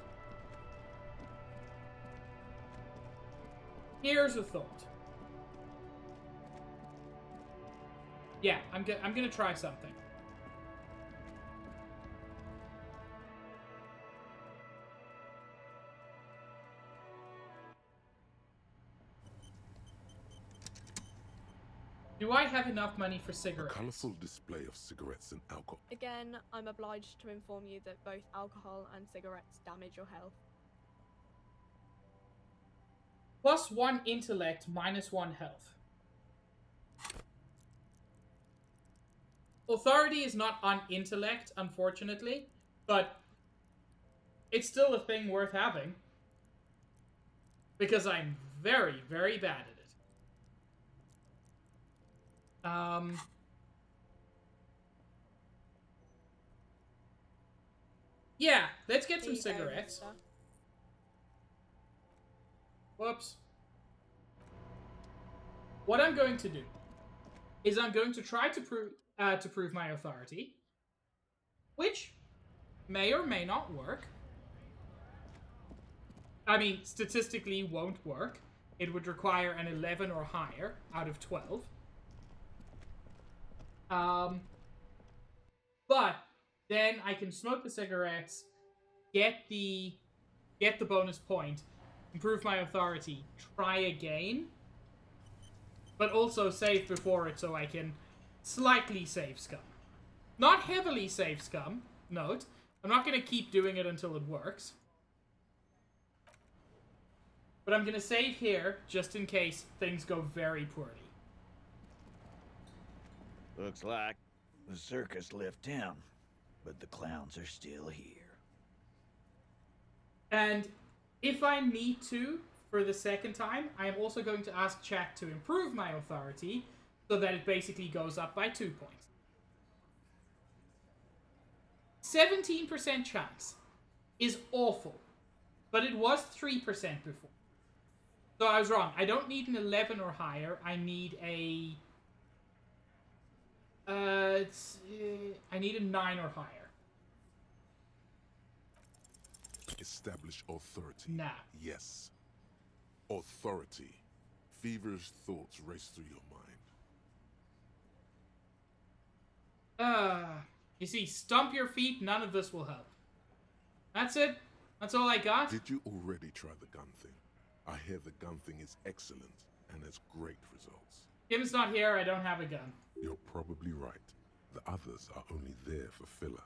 Yeah, I'm gonna try something. Do I have enough money for cigarettes? A colorful display of cigarettes and alcohol. Again, I'm obliged to inform you that both alcohol and cigarettes damage your health. +1 intellect, -1 health. Authority is not on intellect, unfortunately, but it's still a thing worth having. Because I'm very, very bad at it. Yeah, let's get some cigarettes. Whoops. What I'm going to do is I'm going to try to prove my authority, which may or may not work. I mean, statistically won't work. It would require an 11 or higher out of 12. But then I can smoke the cigarettes, get the bonus point, improve my authority, try again, but also save before it so I can slightly save scum. Not heavily save scum, note. I'm not going to keep doing it until it works. But I'm going to save here just in case things go very poorly. Looks like the circus left town, but the clowns are still here. And if I need to, for the second time, I am also going to ask chat to improve my authority so that it basically goes up by 2 points. 17% chance is awful, but it was 3% before. So I was wrong. I don't need an 11 or higher. I need a... I need a 9 or higher. Establish authority. Nah. Yes. Authority. Feverish thoughts race through your mind. You see, stomp your feet, none of this will help. That's it. That's all I got. Did you already try the gun thing? I hear the gun thing is excellent and has great results. Kim's not here, I don't have a gun. You're probably right. The others are only there for filler.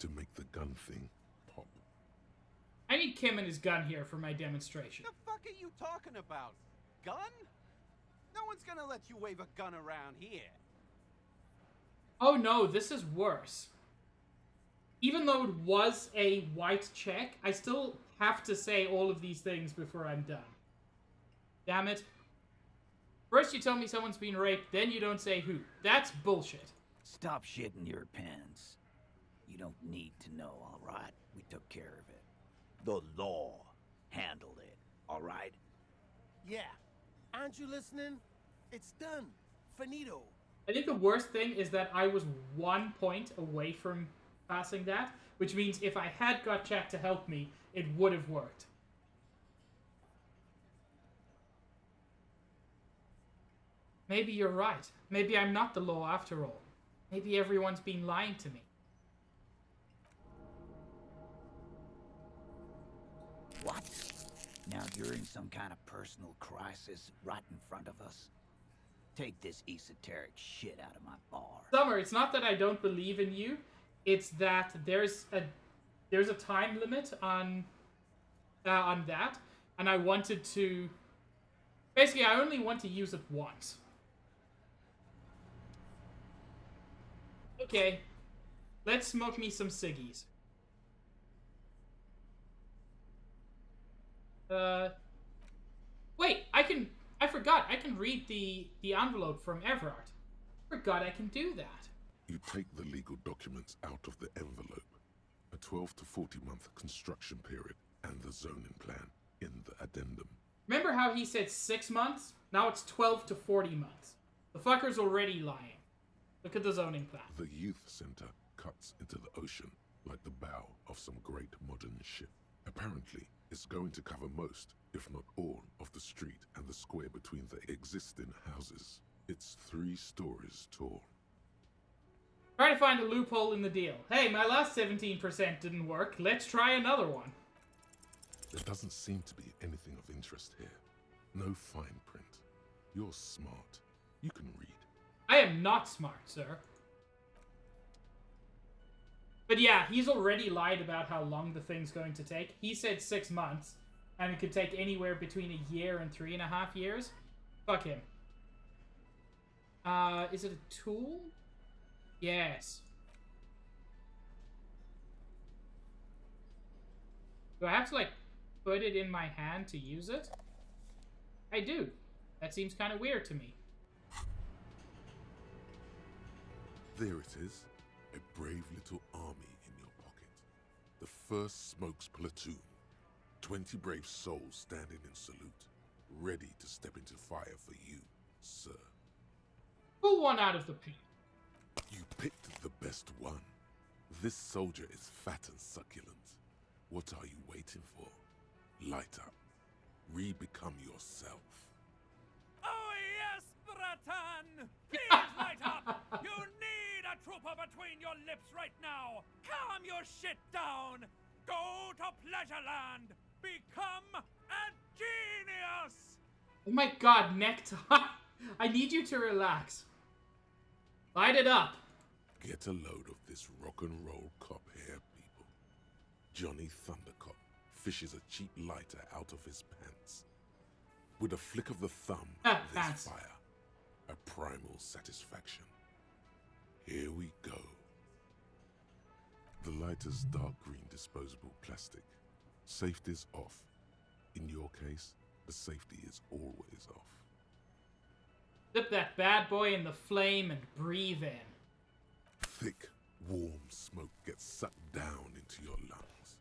To make the gun thing pop. I need Kim and his gun here for my demonstration. The fuck are you talking about? Gun? No one's gonna let you wave a gun around here. Oh no, this is worse. Even though it was a white check, I still have to say all of these things before I'm done. Damn it. First you tell me someone's been raped, then you don't say who. That's bullshit. Stop shitting your pants. You don't need to know, alright? We took care of it. The law handled it, alright? Yeah. Aren't you listening? It's done. Finito. I think the worst thing is that I was 1 point away from passing that, which means if I had got chat to help me, it would have worked. Maybe you're right. Maybe I'm not the law after all. Maybe everyone's been lying to me. What? Now you're in some kind of personal crisis right in front of us? Take this esoteric shit out of my bar. Summer, it's not that I don't believe in you. It's that there's a time limit on that, and I wanted to. Basically, I only want to use it once. Okay, let's smoke me some ciggies. Wait, I forgot, I can read the envelope from Everard. Forgot I can do that. You take the legal documents out of the envelope. A 12 to 40 month construction period and the zoning plan in the addendum. Remember how he said 6 months? Now it's 12 to 40 months. The fucker's already lying. Look at the zoning plan. The youth center cuts into the ocean like the bow of some great modern ship. Apparently, it's going to cover most, if not all, of the street and the square between the existing houses. It's 3 stories tall. Try to find a loophole in the deal. Hey, my last 17% didn't work. Let's try another one. There doesn't seem to be anything of interest here. No fine print. You're smart. You can read. I am not smart, sir. But yeah, he's already lied about how long the thing's going to take. He said 6 months, and it could take anywhere between a year and 3.5 years. Fuck him. Is it a tool? Yes. Do I have to, like, put it in my hand to use it? I do. That seems kind of weird to me. There it is. A brave little army in your pocket. The 1st Smokes Platoon. 20 brave souls standing in salute, ready to step into fire for you, sir. Pull one out of the pit. You picked the best one. This soldier is fat and succulent. What are you waiting for? Light up. Re-become yourself. Oh yes, Bratan! Please light up! You need a trooper between your lips right now! Calm your shit down! Go to Pleasureland! Become a genius! Oh my god, Nectar! I need you to relax. Light it up! Get a load of this rock and roll cop here, people. Johnny Thundercop fishes a cheap lighter out of his pants. With a flick of the thumb, there's fire. A primal satisfaction. Here we go. The lighter's dark green disposable plastic. Safety's off. In your case, the safety is always off. Dip that bad boy in the flame and breathe in. Thick, warm smoke gets sucked down into your lungs.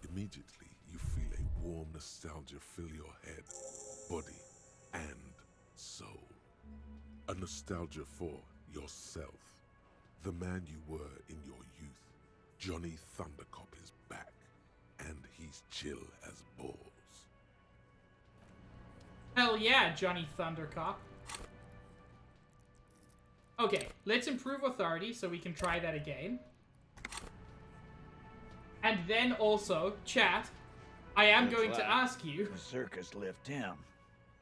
Immediately, you feel a warm nostalgia fill your head, body, and soul. A nostalgia for yourself. The man you were in your youth. Johnny Thundercop is back, and he's chill as balls. Hell yeah, Johnny Thundercop. Okay, let's improve authority so we can try that again. And then also, chat, I am going to ask you... The circus left town,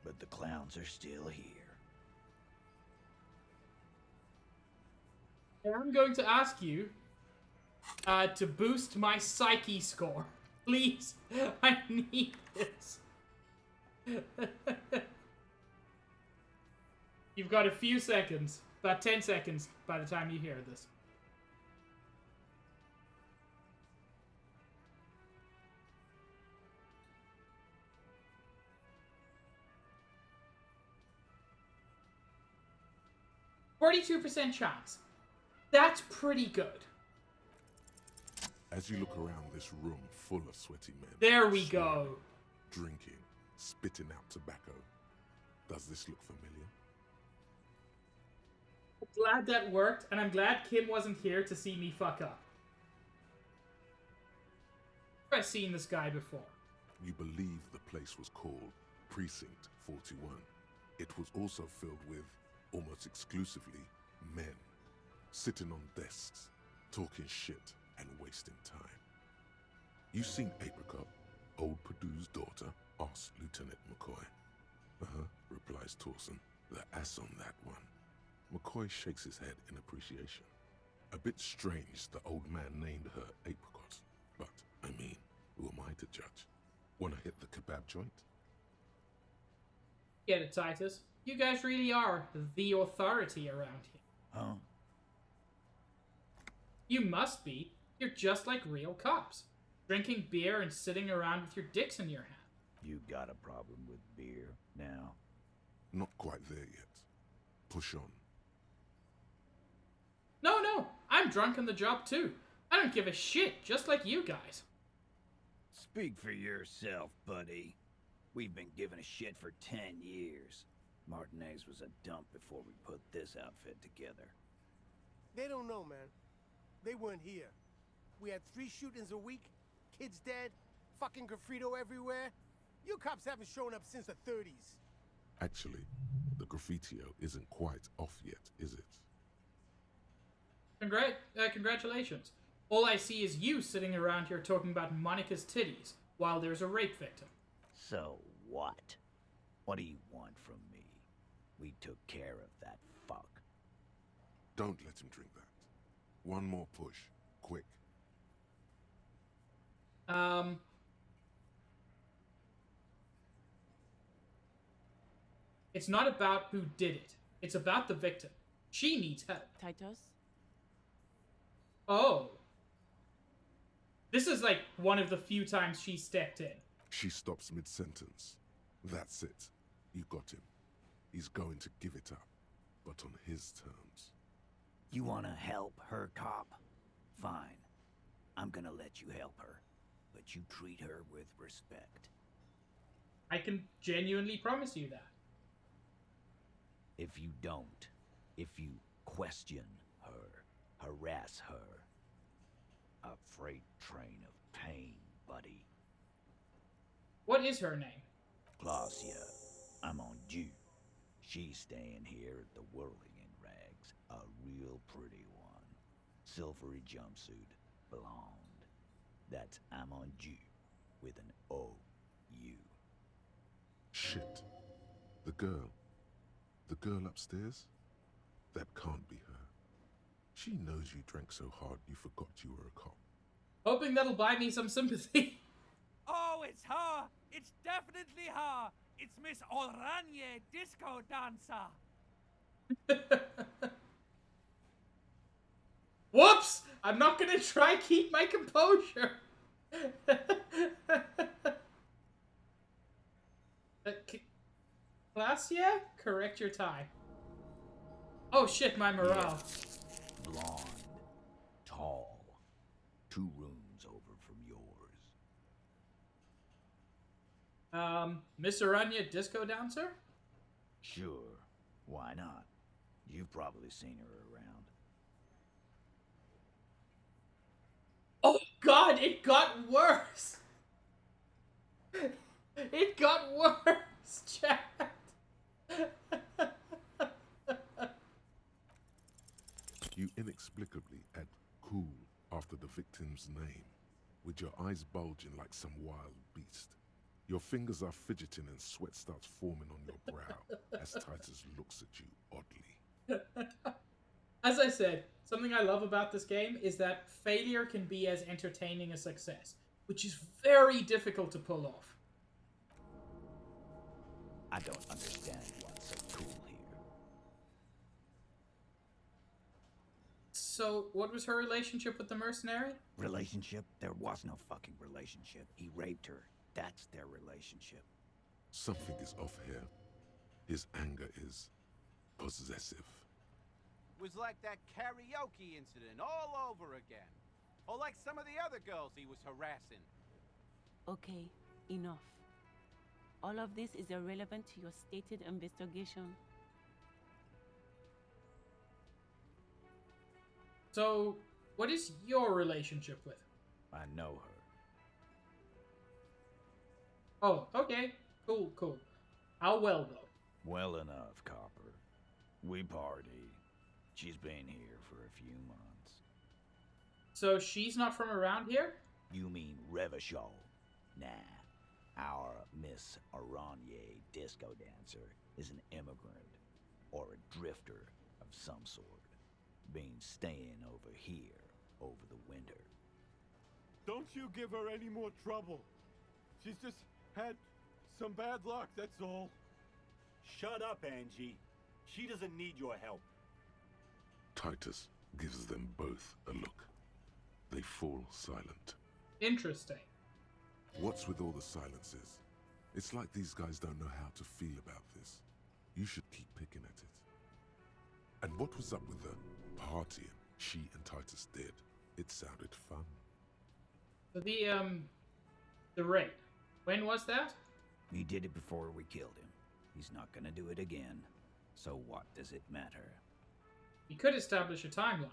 but the clowns are still here. I'm going to ask you to boost my psyche score. Please, I need this. You've got a few seconds. About 10 seconds by the time you hear this. %42 chance. That's pretty good. As you look around this room full of sweaty men. There we go. Drinking, spitting out tobacco. Does this look familiar? I'm glad that worked, and I'm glad Kim wasn't here to see me fuck up. I've seen this guy before. You believe the place was called Precinct 41. It was also filled with, almost exclusively, men. Sitting on desks, talking shit, and wasting time. You seen Apricot, old Purdue's daughter? Asks Lieutenant McCoy. Replies Torson. The ass on that one. McCoy shakes his head in appreciation. A bit strange the old man named her Apricot. But, I mean, who am I to judge? Wanna hit the kebab joint? Get it, Titus. You guys really are the authority around here. Huh? You must be. You're just like real cops. Drinking beer and sitting around with your dicks in your hand. You got a problem with beer now? Not quite there yet. Push on. No, I'm drunk on the job too. I don't give a shit, just like you guys. Speak for yourself, buddy. We've been giving a shit for 10 years. Martinez was a dump before we put this outfit together. They don't know, man. They weren't here. We had 3 shootings a week, kids dead, fucking graffito everywhere. You cops haven't shown up since the 30s. Actually, the graffitio isn't quite off yet, is it? Congratulations. All I see is you sitting around here talking about Monica's titties while there's a rape victim. So what? What do you want from me? We took care of that fuck. Don't let him drink that. One more push. Quick. It's not about who did it. It's about the victim. She needs help. Titus? Oh. This is like one of the few times she stepped in. She stops mid-sentence. That's it. You got him. He's going to give it up, but on his terms. You wanna help her, cop? Fine. I'm gonna let you help her, but you treat her with respect. I can genuinely promise you that. If you don't, if you question her, harass her, a freight train of pain, buddy. What is her name? Glacia, I'm on due. She's staying here at the Whirling in Rags, a real pretty one. Silvery jumpsuit, blonde. That's I'm on due, with an O-U. Shit. The girl upstairs? That can't be her. She knows you drank so hard you forgot you were a cop. Hoping that'll buy me some sympathy. Oh, it's her! It's definitely her! It's Miss Oranje, disco dancer! Whoops! I'm not gonna try keep my composure. Glacia, correct your tie. Oh shit, my morale. Yeah. Blonde, tall, 2 rooms over from yours. Miss Aranya, disco dancer? Sure, why not? You've probably seen her around. Oh god, it got worse! It got worse, chat! You inexplicably add cool after the victim's name, with your eyes bulging like some wild beast. Your fingers are fidgeting and sweat starts forming on your brow as Titus looks at you oddly. As I said, something I love about this game is that failure can be as entertaining as success, which is very difficult to pull off. I don't understand what's so cool here. So, what was her relationship with the mercenary? Relationship? There was no fucking relationship. He raped her. That's their relationship. Something is off here. His anger is possessive. Was like that karaoke incident all over again. Or like some of the other girls he was harassing. Okay, enough. All of this is irrelevant to your stated investigation. So, what is your relationship with her? I know her. Oh, okay. Cool. How well, though? Well enough, Copper. We party. She's been here for a few months. So she's not from around here? You mean Revachol? Nah. Our Miss Aranye disco dancer is an immigrant. or a drifter of some sort. Been staying over here over the winter. Don't you give her any more trouble. She's just had some bad luck, that's all. Shut up, Angie. She doesn't need your help. Titus gives them both a look. They fall silent. Interesting. What's with all the silences? It's like these guys don't know how to feel about this. You should keep picking at it. And what was up with the partying she and Titus did? It sounded fun. So the raid. When was that? He did it before we killed him. He's not gonna do it again. So what does it matter? You could establish a timeline.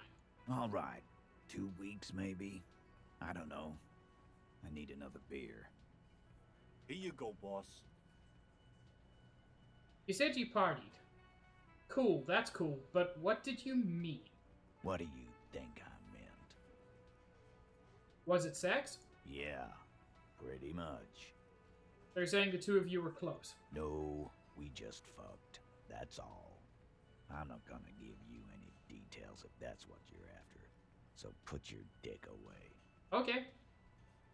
All right. 2 weeks, maybe? I don't know. I need another beer. Here you go, boss. You said you partied. Cool, that's cool, but what did you mean? What do you think I meant? Was it sex? Yeah, pretty much. They're saying the two of you were close. No, we just fucked. That's all. I'm not gonna give you any details if that's what you're after. So put your dick away. Okay.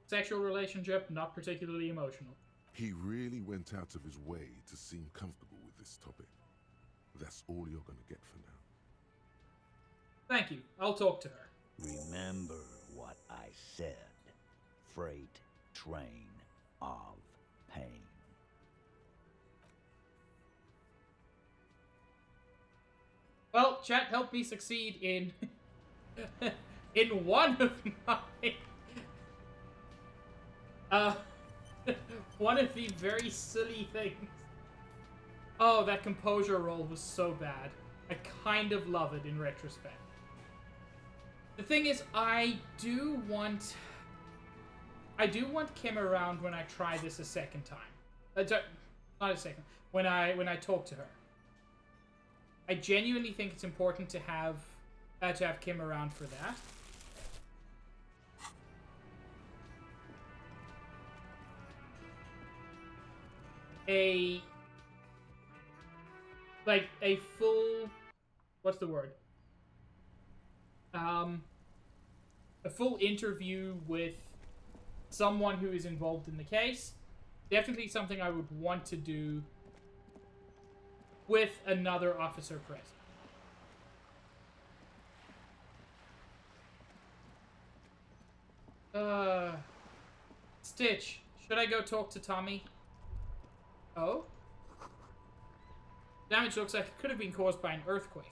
Sexual relationship, not particularly emotional. He really went out of his way to seem comfortable with this topic. That's all you're gonna get for now. Thank you. I'll talk to her. Remember what I said. Freight train of pain. Well, chat helped me succeed in in one of my one of the very silly things. Oh, that composure roll was so bad. I kind of love it in retrospect. The thing is, I do want Kim around when I try this a second time. Not a second. When I talk to her. I genuinely think it's important to have Kim around for that. A full, what's the word? A full interview with someone who is involved in the case. Definitely something I would want to do with another officer present. Stitch, should I go talk to Tommy? Oh? Damage looks like it could have been caused by an earthquake.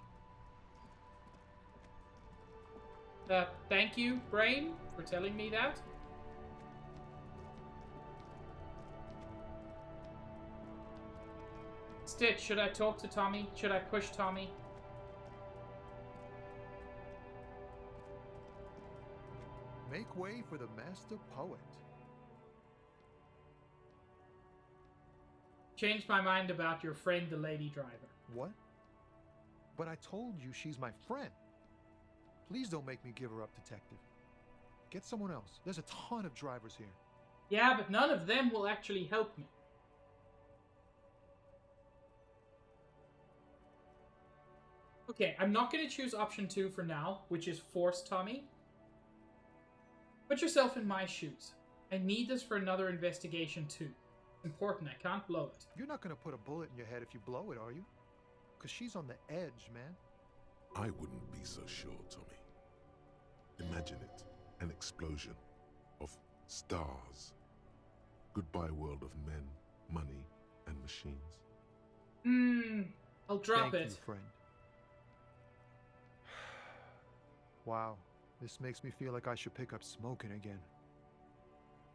Thank you, Brain, for telling me that. Stitch, should I talk to Tommy? Should I push Tommy? Make way for the master poet. Changed my mind about your friend, the lady driver. What? But I told you she's my friend. Please don't make me give her up, detective. Get someone else. There's a ton of drivers here. Yeah, but none of them will actually help me. Okay, I'm not going to choose option 2 for now, which is force Tommy. Put yourself in my shoes. I need this for another investigation too. It's important, I can't blow it. You're not going to put a bullet in your head if you blow it, are you? Because she's on the edge, man. I wouldn't be so sure, Tommy. Imagine it. An explosion of stars. Goodbye world of men, money, and machines. I'll drop Thank it. you, friend. Wow, this makes me feel like I should pick up smoking again.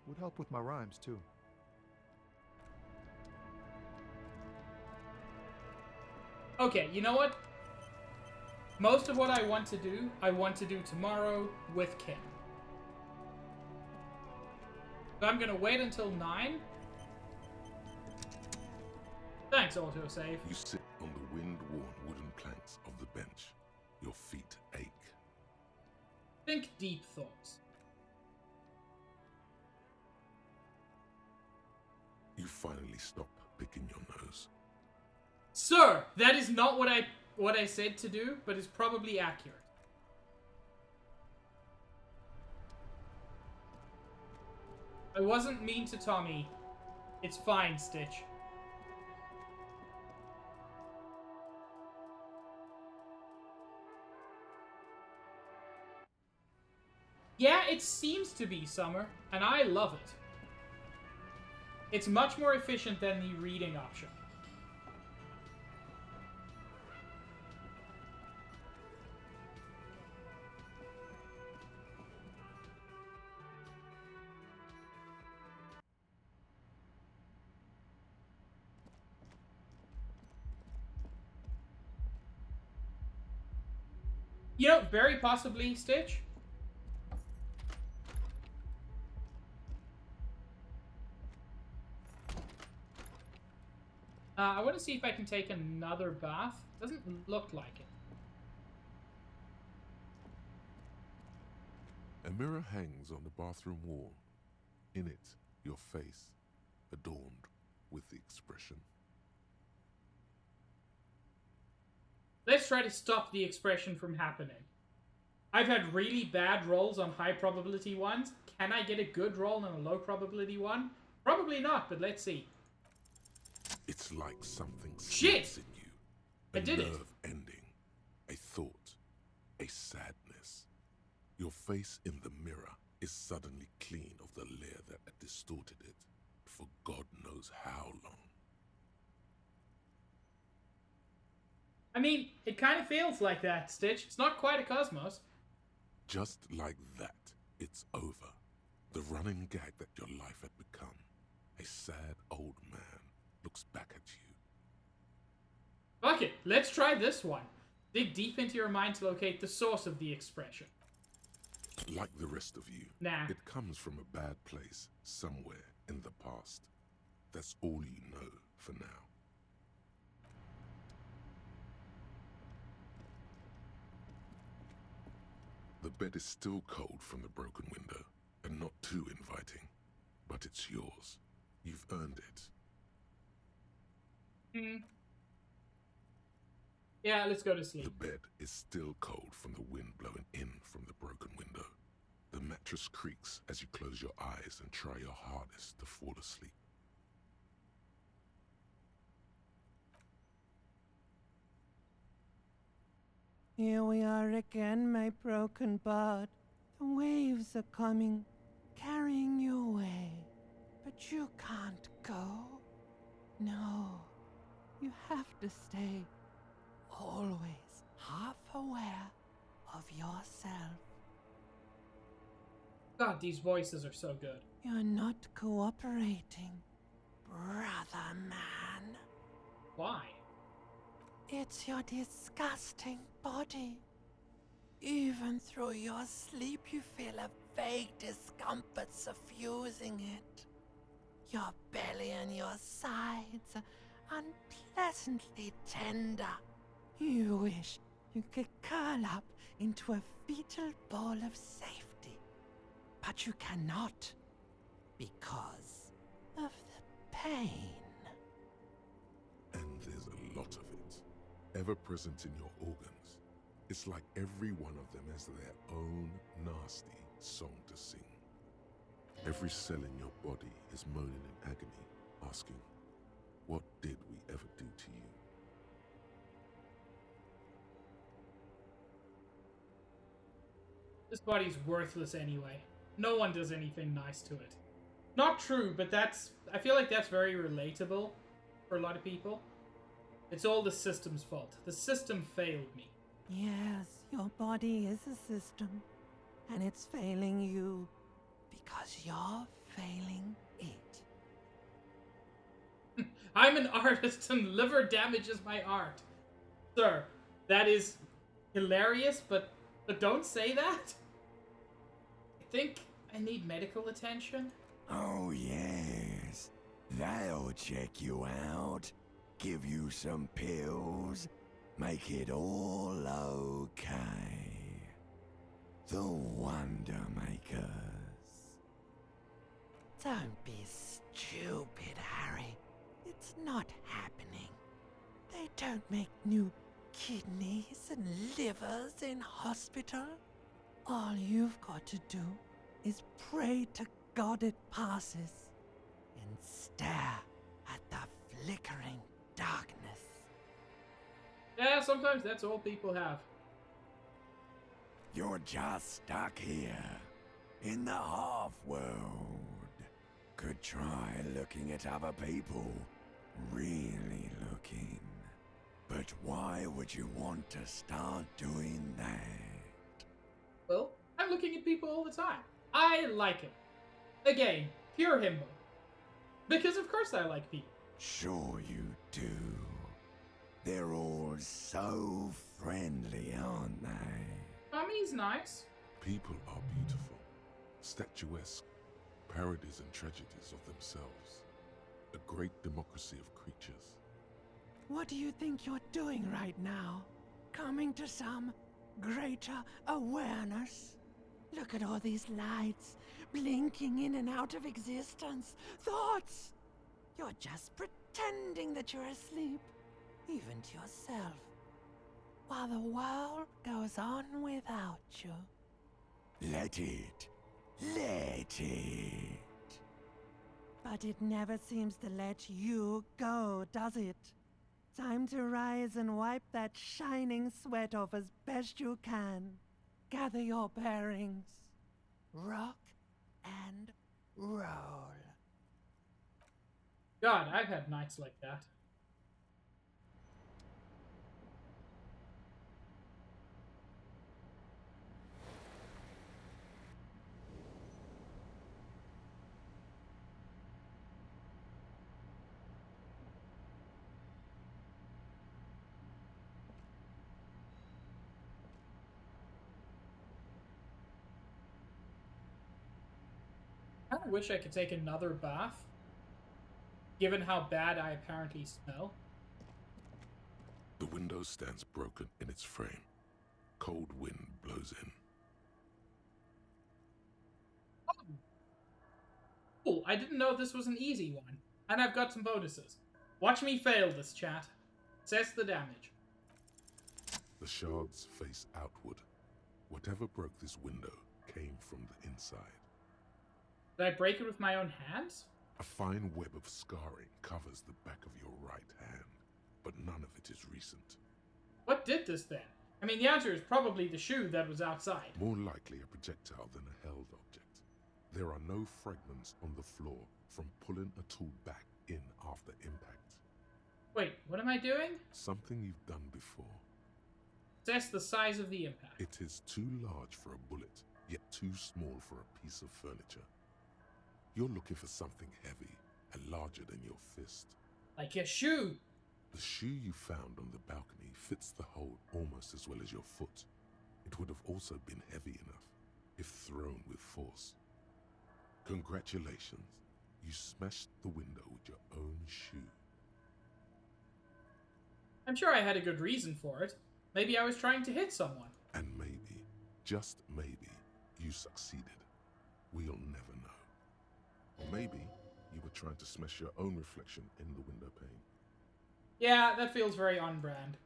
Would help with my rhymes, too. Okay, you know what? Most of what I want to do tomorrow with Kim. So I'm gonna wait until 9. Thanks, autosave. You sit on the wind-worn wooden planks of the bench. Your feet ache. Think deep thoughts. You finally stop picking your nose. Sir, that is not what I said to do, but it's probably accurate. I wasn't mean to Tommy. It's fine, Stitch. Yeah, it seems to be summer, and I love it. It's much more efficient than the reading option. You know, very possibly, Stitch. I want to see if I can take another bath. Doesn't look like it. A mirror hangs on the bathroom wall. In it, your face, adorned with the expression. Let's try to stop the expression from happening. I've had really bad rolls on high probability ones. Can I get a good roll on a low probability one? Probably not, but let's see. It's like something Shit! slips in you. I did it. A nerve ending, a thought, a sadness. Your face in the mirror is suddenly clean of the layer that had distorted it for God knows how long. I mean, it kind of feels like that, Stitch. It's not quite a cosmos. Just like that, it's over. The running gag that your life had become. A sad old man looks back at you. Fuck it, let's try this one. Dig deep into your mind to locate the source of the expression. Like the rest of you, Nah. it comes from a bad place somewhere in the past. That's all you know for now. The bed is still cold from the broken window, and not too inviting. But it's yours. You've earned it. Yeah, let's go to sleep. The bed is still cold from the wind blowing in from the broken window. The mattress creaks as you close your eyes and try your hardest to fall asleep. Here we are again, my broken bud. The waves are coming, carrying you away. But you can't go. No, you have to stay. Always half aware of yourself. God, these voices are so good. You're not cooperating, brother man. Why? It's your disgusting body. Even through your sleep, you feel a vague discomfort suffusing it. Your belly and your sides are unpleasantly tender. You wish you could curl up into a fetal ball of safety. But you cannot, because of the pain. And there's a lot of it, ever present in your organs. It's like every one of them has their own nasty song to sing. Every cell in your body is moaning in agony, asking, what did we ever do to you? This body's worthless anyway. No one does anything nice to it. Not true, but I feel like that's very relatable for a lot of people. It's all the system's fault. The system failed me. Yes, your body is a system, and it's failing you because you're failing it. I'm an artist and liver damage is my art. Sir, that is hilarious, but don't say that. I think I need medical attention. Oh, yes. They'll check you out, give you some pills, make it all okay. The Wonder Makers. Don't be stupid, Harry. It's not happening. They don't make new kidneys and livers in hospital. All you've got to do is pray to God it passes and stare at the flickering darkness. Yeah, sometimes that's all people have. You're just stuck here, in the half-world. Could try looking at other people, really looking. But why would you want to start doing that? Well, I'm looking at people all the time. I like it. Again, pure himbo. Because of course I like people. Sure you do. They're all so friendly, aren't they? Tommy's nice. People are beautiful, statuesque, parodies and tragedies of themselves. A great democracy of creatures. What do you think you're doing right now? Coming to some greater awareness? Look at all these lights, blinking in and out of existence. Thoughts! You're just pretending that you're asleep, even to yourself, while the world goes on without you. Let it. Let it. But it never seems to let you go, does it? Time to rise and wipe that shining sweat off as best you can. Gather your bearings. Rock and roll. God, I've had nights like that. I kind of wish I could take another bath, given how bad I apparently smell. The window stands broken in its frame. Cold wind blows in. Cool, I didn't know this was an easy one. And I've got some bonuses. Watch me fail this, chat. Assess the damage. The shards face outward. Whatever broke this window came from the inside. Did I break it with my own hands? A fine web of scarring covers the back of your right hand, but none of it is recent. What did this then? I mean, the answer is probably the shoe that was outside. More likely a projectile than a held object. There are no fragments on the floor from pulling a tool back in after impact. Wait, what am I doing? Something you've done before. Assess the size of the impact. It is too large for a bullet, yet too small for a piece of furniture. You're looking for something heavy and larger than your fist. Like a shoe. The shoe you found on the balcony fits the hole almost as well as your foot. It would have also been heavy enough if thrown with force. Congratulations, you smashed the window with your own shoe. I'm sure I had a good reason for it. Maybe I was trying to hit someone. And maybe, just maybe, you succeeded. We'll never know. Or maybe you were trying to smash your own reflection in the window pane. Yeah, that feels very on brand.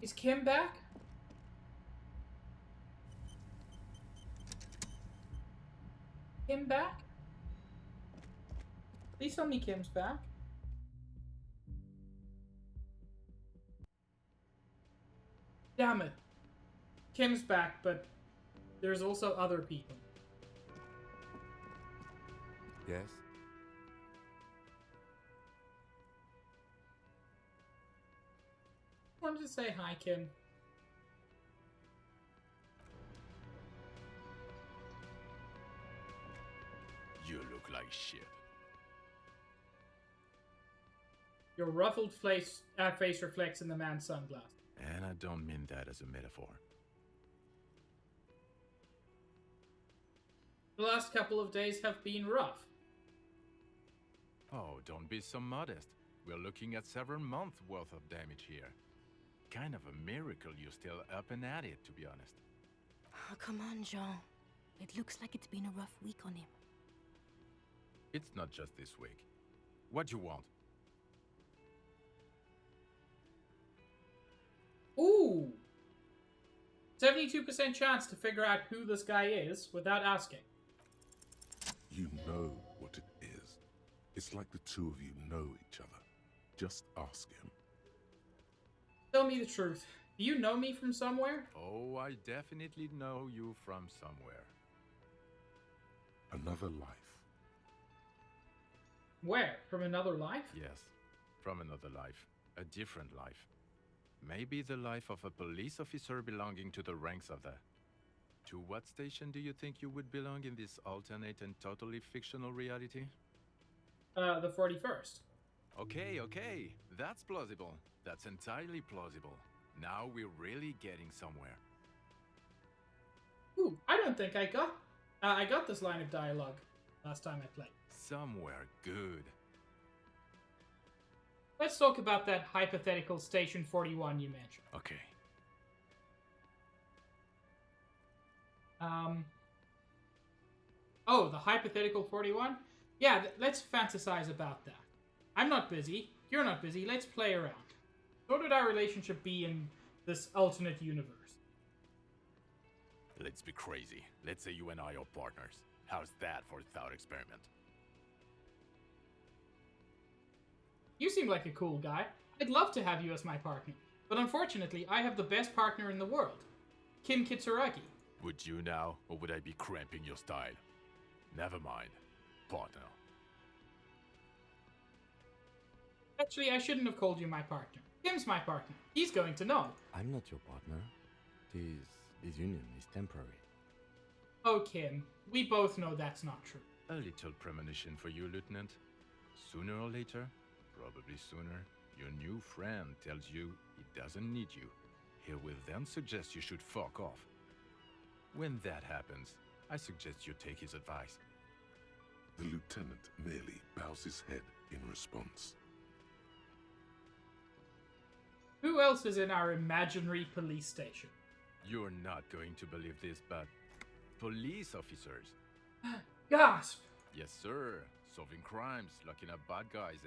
Is Kim back? Kim back? Please tell me Kim's back. Damn it. Kim's back, but there's also other people. Yes? I wanted to say hi, Kim. You look like shit. Your ruffled face reflects in the man's sunglasses. And I don't mean that as a metaphor. The last couple of days have been rough. Oh, don't be so modest. We're looking at several months worth of damage here. Kind of a miracle you're still up and at it, to be honest. Oh, come on, Jean. It looks like it's been a rough week on him. It's not just this week. What you want? Ooh! 72% chance to figure out who this guy is without asking. You know what it is. It's like the two of you know each other. Just ask him. Tell me the truth. Do you know me from somewhere? Oh, I definitely know you from somewhere. Another life. Where? From another life? Yes, from another life. A different life. Maybe the life of a police officer belonging to the ranks of the... To what station do you think you would belong in this alternate and totally fictional reality? The 41st. Okay. That's plausible. That's entirely plausible. Now we're really getting somewhere. Ooh, I don't think I got this line of dialogue last time I played. Somewhere good. Let's talk about that hypothetical Station 41 you mentioned. Okay. Oh, the hypothetical 41? Yeah, let's fantasize about that. I'm not busy. You're not busy. Let's play around. What would our relationship be in this alternate universe? Let's be crazy. Let's say you and I are partners. How's that for a thought experiment? You seem like a cool guy. I'd love to have you as my partner. But unfortunately, I have the best partner in the world. Kim Kitsuragi. Would you now, or would I be cramping your style? Never mind. Partner. Actually, I shouldn't have called you my partner. Kim's my partner. He's going to know. I'm not your partner. This union is temporary. Oh, Kim, we both know that's not true. A little premonition for you, Lieutenant. Sooner or later, probably sooner, your new friend tells you he doesn't need you. He will then suggest you should fuck off. When that happens, I suggest you take his advice. The lieutenant merely bows his head in response. Who else is in our imaginary police station? You're not going to believe this, but police officers. Gasp! Yes, sir. Solving crimes, locking up bad guys,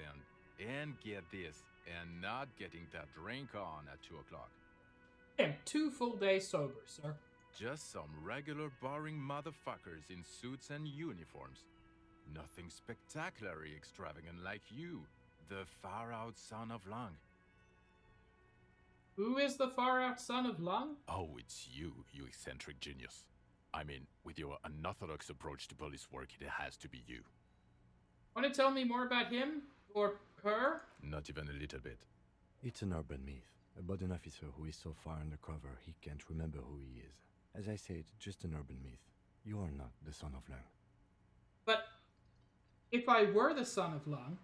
and get this, and not getting that drink on at 2 o'clock. I am 2 full days sober, sir. Just some regular boring motherfuckers in suits and uniforms. Nothing spectacularly extravagant like you, the far-out son of Lung. Who is the far-out son of Lung? Oh, it's you eccentric genius. I mean, with your unorthodox approach to police work, it has to be you. Want to tell me more about him? Or her? Not even a little bit. It's an urban myth about an officer who is so far undercover he can't remember who he is. As I said, just an urban myth. You are not the son of Lung. But if I were the son of Lung,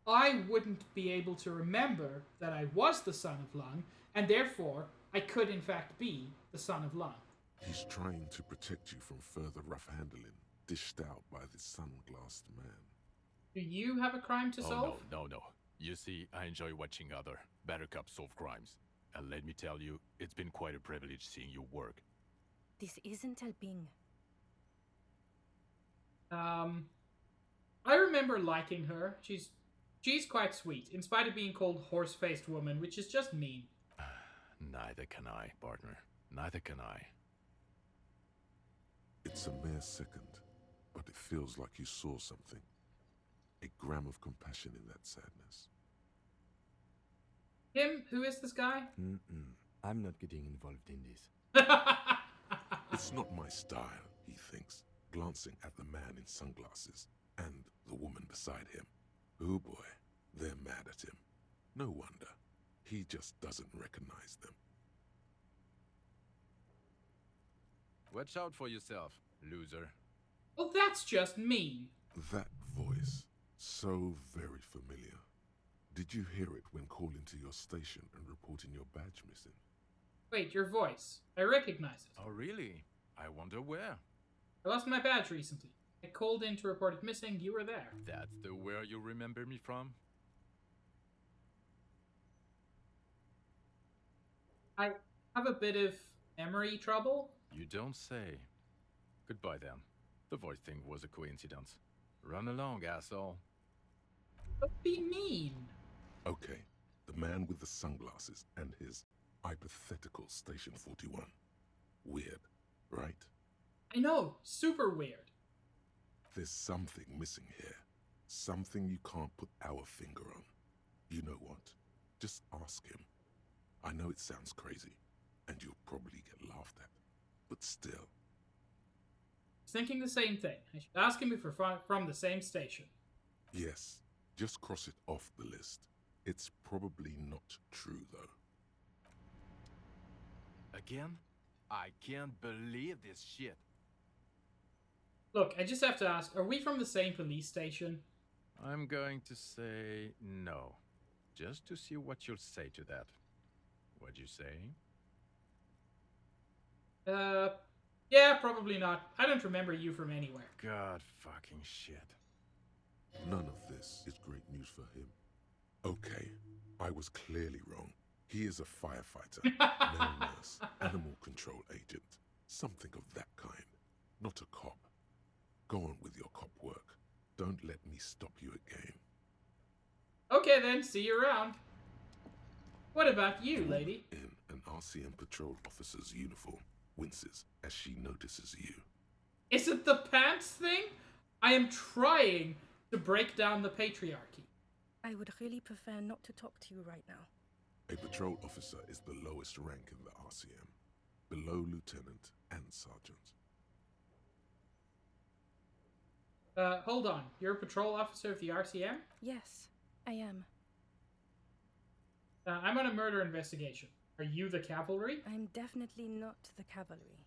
I wouldn't be able to remember that I was the son of Lung, and therefore I could in fact be the son of Lung. He's trying to protect you from further rough handling dished out by this sunglassed man. Do you have a crime to solve? No. You see, I enjoy watching other better cops solve crimes. And let me tell you, it's been quite a privilege seeing you work. This isn't helping. I remember liking her. She's quite sweet, in spite of being called horse-faced woman, which is just mean. Neither can I, partner. Neither can I. It's a mere second, but it feels like you saw something. A gram of compassion in that sadness. Him? Who is this guy? I'm not getting involved in this. It's not my style, he thinks, glancing at the man in sunglasses and the woman beside him. Oh boy, they're mad at him. No wonder. He just doesn't recognize them. Watch out for yourself, loser. Well, that's just mean. That voice, so very familiar. Did you hear it when calling to your station and reporting your badge missing? Wait, your voice. I recognize it. Oh, really? I wonder where. I lost my badge recently. I called in to report it missing. You were there. That's the where you remember me from? I have a bit of memory trouble. You don't say. Goodbye then. The voice thing was a coincidence. Run along, asshole. Don't be mean. Okay, the man with the sunglasses and his hypothetical Station 41. Weird, right? I know, super weird. There's something missing here. Something you can't put our finger on. You know what? Just ask him. I know it sounds crazy, and you'll probably get laughed at. But still. I was thinking the same thing. I should ask him if we're from the same station. Yes, just cross it off the list. It's probably not true, though. Again? I can't believe this shit. Look, I just have to ask, are we from the same police station? I'm going to say no. Just to see what you'll say to that. What'd you say? Yeah, probably not. I don't remember you from anywhere. God fucking shit. None of this is great news for him. Okay, I was clearly wrong. He is a firefighter, male nurse, animal control agent, something of that kind. Not a cop. Go on with your cop work. Don't let me stop you again. Okay then, see you around. What about you, lady? In an RCM patrol officer's uniform, winces as she notices you. Is it the pants thing? I am trying to break down the patriarchy. I would really prefer not to talk to you right now. A patrol officer is the lowest rank in the RCM, below lieutenant and sergeant. Hold on. You're a patrol officer of the RCM? Yes, I am. I'm on a murder investigation. Are you the cavalry? I'm definitely not the cavalry.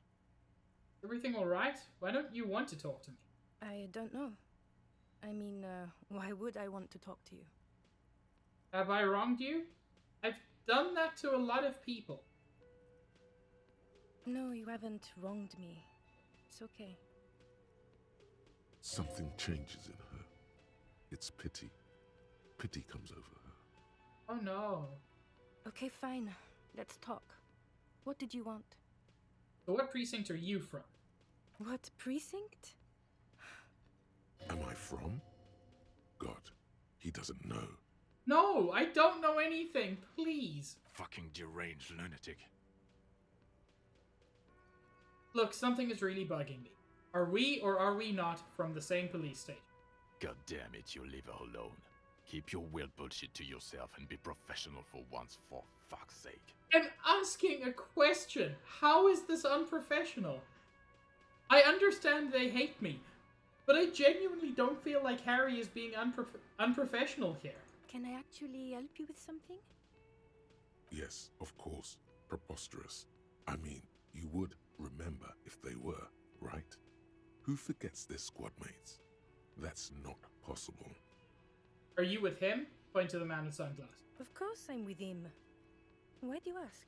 Everything alright? Why don't you want to talk to me? I don't know. I mean, why would I want to talk to you? Have I wronged you? I've done that to a lot of people. No, you haven't wronged me. It's okay. Something changes in her. It's pity. Pity comes over her. Oh no. Okay, fine. Let's talk. What did you want? So what precinct are you from? What precinct? Am I from? God, he doesn't know. No, I don't know anything. Please. Fucking deranged lunatic. Look, something is really bugging me. Are we or are we not from the same police station? God damn it, you leave her alone. Keep your weird bullshit to yourself and be professional for once, for fuck's sake. I'm asking a question. How is this unprofessional? I understand they hate me, but I genuinely don't feel like Harry is being unprofessional here. Can I actually help you with something? Yes, of course. Preposterous. I mean, you would remember if they were, right? Who forgets their squad mates? That's not possible. Are you with him? Point to the man with sunglasses. Of course I'm with him. Why do you ask?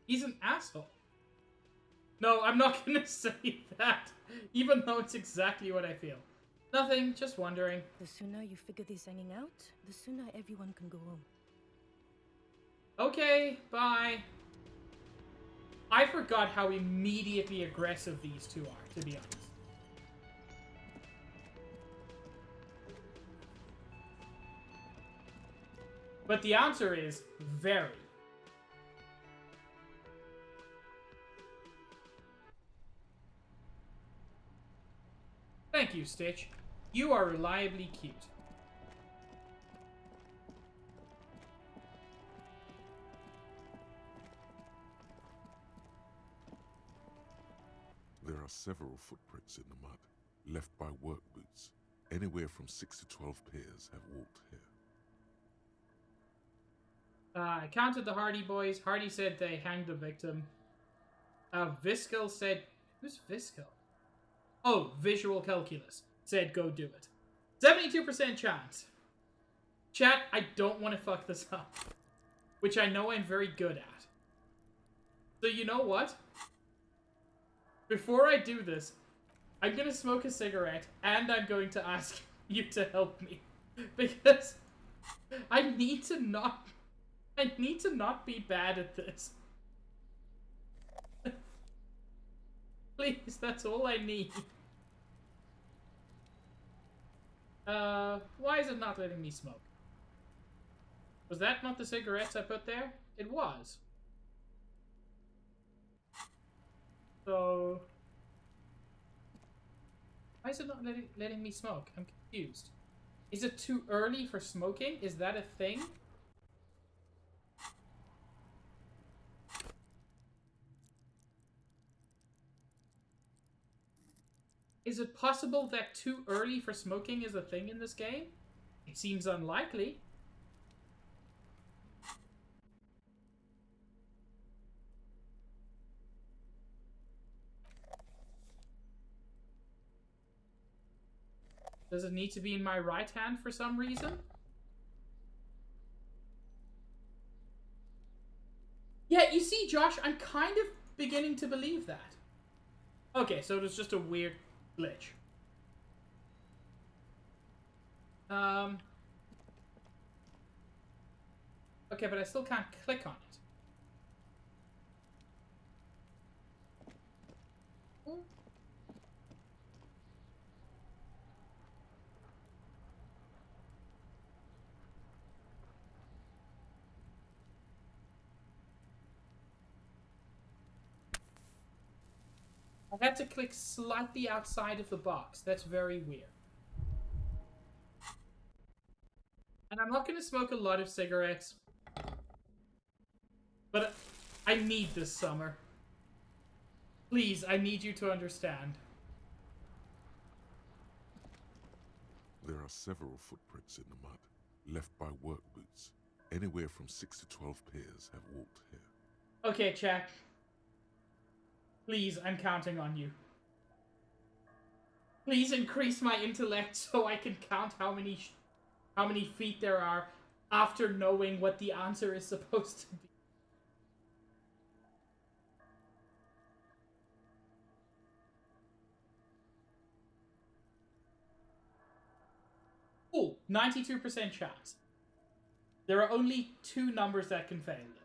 He's an asshole. No, I'm not gonna say that, even though it's exactly what I feel. Nothing, just wondering. The sooner you figure this hanging out, the sooner everyone can go home. Okay, bye. I forgot how immediately aggressive these two are, to be honest. But the answer is very. Thank you, Stitch. You are reliably cute. There are several footprints in the mud, left by work boots. Anywhere from 6 to 12 pairs have walked here. I counted the Hardy boys. Hardy said they hanged the victim. Viscal said... Who's Viscal? Oh, Visual Calculus. Said go do it. 72% chance. Chat, I don't want to fuck this up. Which I know I'm very good at. So you know what? Before I do this, I'm going to smoke a cigarette and I'm going to ask you to help me. Because I need to not be bad at this. Please, that's all I need. Why is it not letting me smoke? Was that not the cigarettes I put there? It was. So... why is it not letting me smoke? I'm confused. Is it too early for smoking? Is that a thing? Is it possible that too early for smoking is a thing in this game? It seems unlikely. Does it need to be in my right hand for some reason? Yeah, you see, Josh, I'm kind of beginning to believe that. Okay, so it was just a weird glitch. Okay, but I still can't click on it. I had to click slightly outside of the box. That's very weird. And I'm not going to smoke a lot of cigarettes. But I need this summer. Please, I need you to understand. There are several footprints in the mud, left by work boots. Anywhere from 6 to 12 pairs have walked here. Okay, chat. Please, I'm counting on you. Please increase my intellect so I can count how many feet there are after knowing what the answer is supposed to be. Ooh, 92% chance. There are only 2 numbers that can fail this.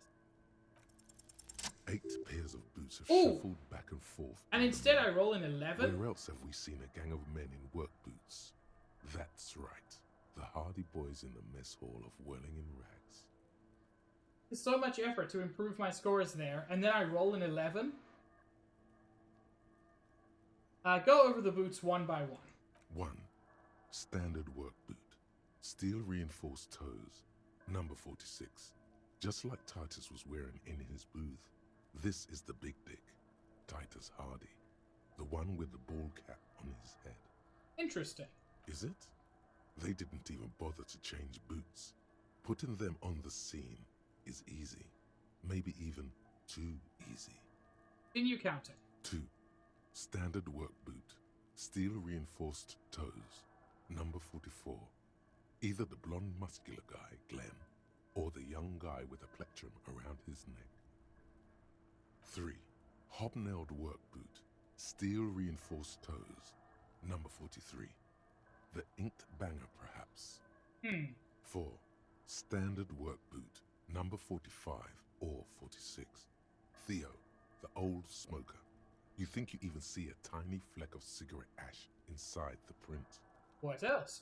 8 pairs of boots have Ooh. shuffled back and forth. And instead I roll an 11? Where else have we seen a gang of men in work boots? That's right. The hardy boys in the mess hall of whirling in rags. There's so much effort to improve my scores there, and then I roll an 11? Go over the boots one by one. 1. Standard work boot. Steel reinforced toes. Number 46. Just like Titus was wearing in his booth. This is the big dick. Titus Hardy. The one with the ball cap on his head. Interesting. Is it? They didn't even bother to change boots. Putting them on the scene is easy. Maybe even too easy. Continue counting. 2. Standard work boot. Steel reinforced toes. Number 44. Either the blonde muscular guy, Glenn, or the young guy with a plectrum around his neck. 3. Hobnailed work boot. Steel reinforced toes. Number 43. The inked banger, perhaps. 4. Standard work boot. Number 45 or 46. Theo, the old smoker. You think you even see a tiny fleck of cigarette ash inside the print. What else?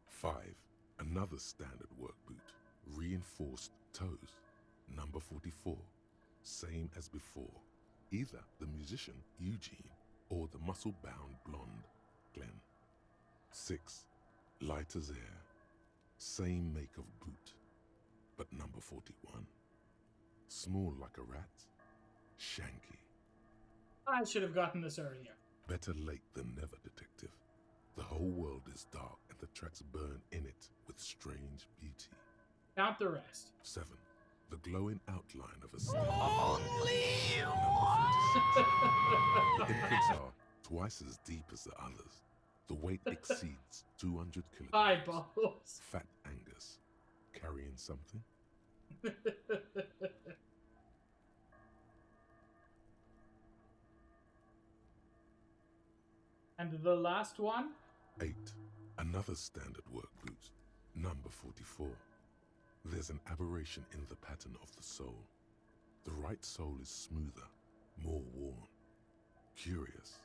5. Another standard work boot. Reinforced toes. Number 44. Same as before. Either the musician, Eugene, or the muscle-bound blonde, Glenn. 6. Light as air. Same make of boot, but number 41. Small like a rat. Shanky. I should have gotten this earlier. Better late than never, detective. The whole world is dark and the tracks burn in it with strange beauty. Count the rest. 7. The glowing outline of a star. Only The imprints are twice as deep as the others. The weight exceeds 200 kilograms. Eyeballs. Fat Angus. Carrying something? And the last one? 8. Another standard work boot. Number 44. There's an aberration in the pattern of the sole. The right sole is smoother, more worn. Curious.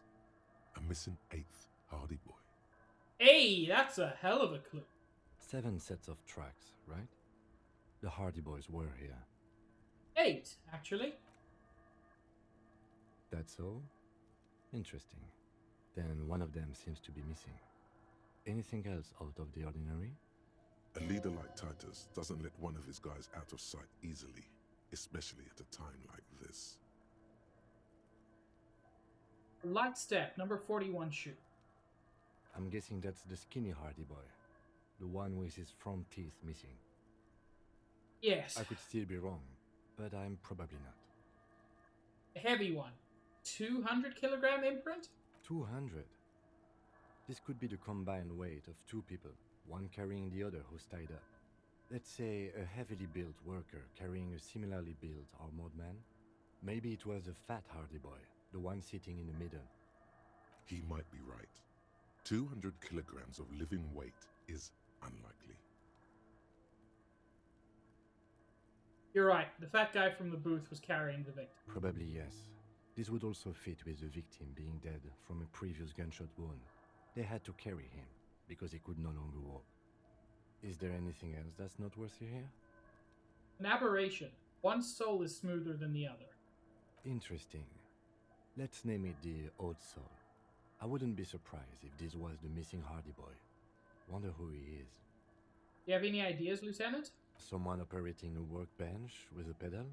A missing 8th Hardy Boy. Hey, that's a hell of a clue. 7 sets of tracks, right? The Hardy Boys were here. 8, actually. That's all? Interesting. Then one of them seems to be missing. Anything else out of the ordinary? A leader like Titus doesn't let one of his guys out of sight easily, especially at a time like this. Light step, number 41 shoe. I'm guessing that's the skinny Hardy Boy. The one with his front teeth missing. Yes. I could still be wrong, but I'm probably not. A heavy one. 200 kilogram imprint? 200? This could be the combined weight of 2 people, one carrying the other who's tied up. Let's say a heavily built worker carrying a similarly built armored man. Maybe it was a fat Hardy Boy, the one sitting in the middle. He might be right. 200 kilograms of living weight is unlikely. You're right. The fat guy from the booth was carrying the victim. Probably yes. This would also fit with the victim being dead from a previous gunshot wound. They had to carry him because he could no longer walk. Is there anything else that's noteworthy here? An aberration. One soul is smoother than the other. Interesting. Let's name it the Odd Soul. I wouldn't be surprised if this was the missing Hardy Boy. Wonder who he is. Do you have any ideas, Lieutenant? Someone operating a workbench with a pedal?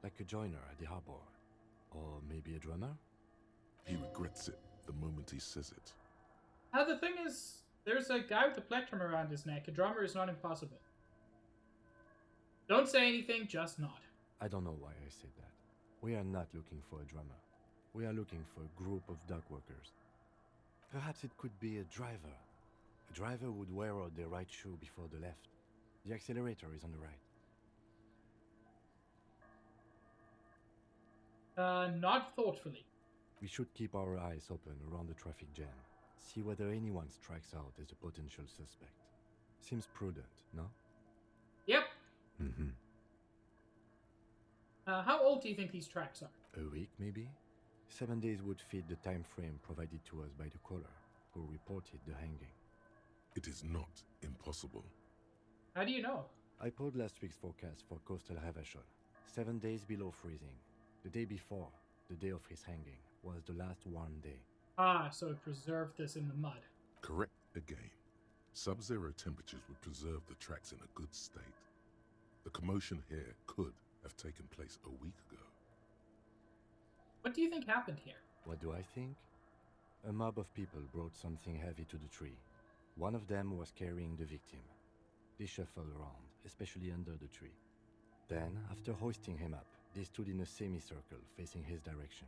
Like a joiner at the harbor. Or maybe a drummer? He regrets it the moment he says it. The thing is, there's a guy with a plectrum around his neck. A drummer is not impossible. Don't say anything, just nod. I don't know why I said that. We are not looking for a drummer. We are looking for a group of dock workers. Perhaps it could be a driver. A driver would wear out the right shoe before the left. The accelerator is on the right. Nod thoughtfully. We should keep our eyes open around the traffic jam. See whether anyone strikes out as a potential suspect. Seems prudent, no? Yep. Mm-hmm. How old do you think these tracks are? A week, maybe? 7 days would fit the time frame provided to us by the caller, who reported the hanging. It is not impossible. How do you know? I pulled last week's forecast for coastal Havashol. 7 days below freezing. The day before, the day of his hanging, was the last warm day. Ah, so it preserved this in the mud. Correct again. Sub-zero temperatures would preserve the tracks in a good state. The commotion here could have taken place a week ago. What do you think happened here? What do I think? A mob of people brought something heavy to the tree. One of them was carrying the victim. They shuffled around, especially under the tree. Then, after hoisting him up, they stood in a semicircle facing his direction.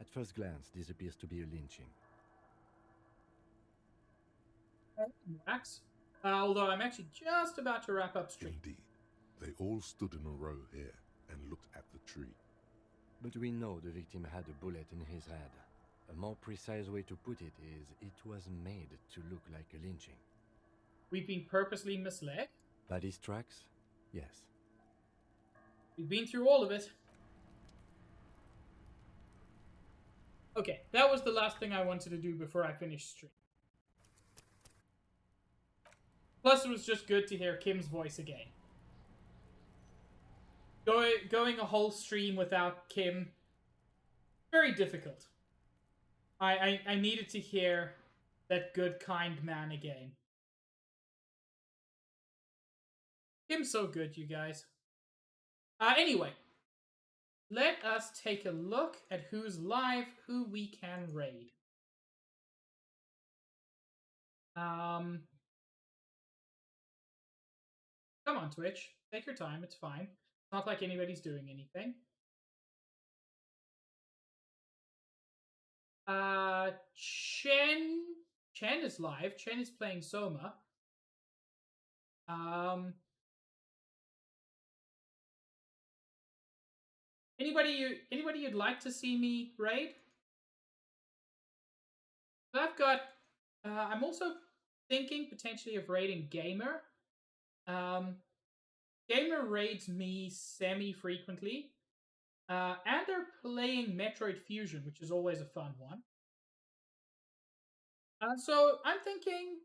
At first glance, this appears to be a lynching. Max? Although I'm actually just about to wrap up stream. Indeed. They all stood in a row here and looked at the tree. But we know the victim had a bullet in his head. A more precise way to put it is, it was made to look like a lynching. We've been purposely misled? By these tracks? Yes. We've been through all of it. Okay, that was the last thing I wanted to do before I finished stream. Plus, it was just good to hear Kim's voice again. Going a whole stream without Kim, very difficult. I needed to hear that good, kind man again. Kim's so good, you guys. Anyway, let us take a look at who's live, who we can raid. Come on, Twitch. Take your time, it's fine. It's not like anybody's doing anything. Chen is live. Chen is playing Soma. Anybody you'd like to see me raid? I've got. I'm also thinking potentially of raiding Gamer. Gamer raids me semi-frequently. And there either playing Metroid Fusion, which is always a fun one. So I'm thinking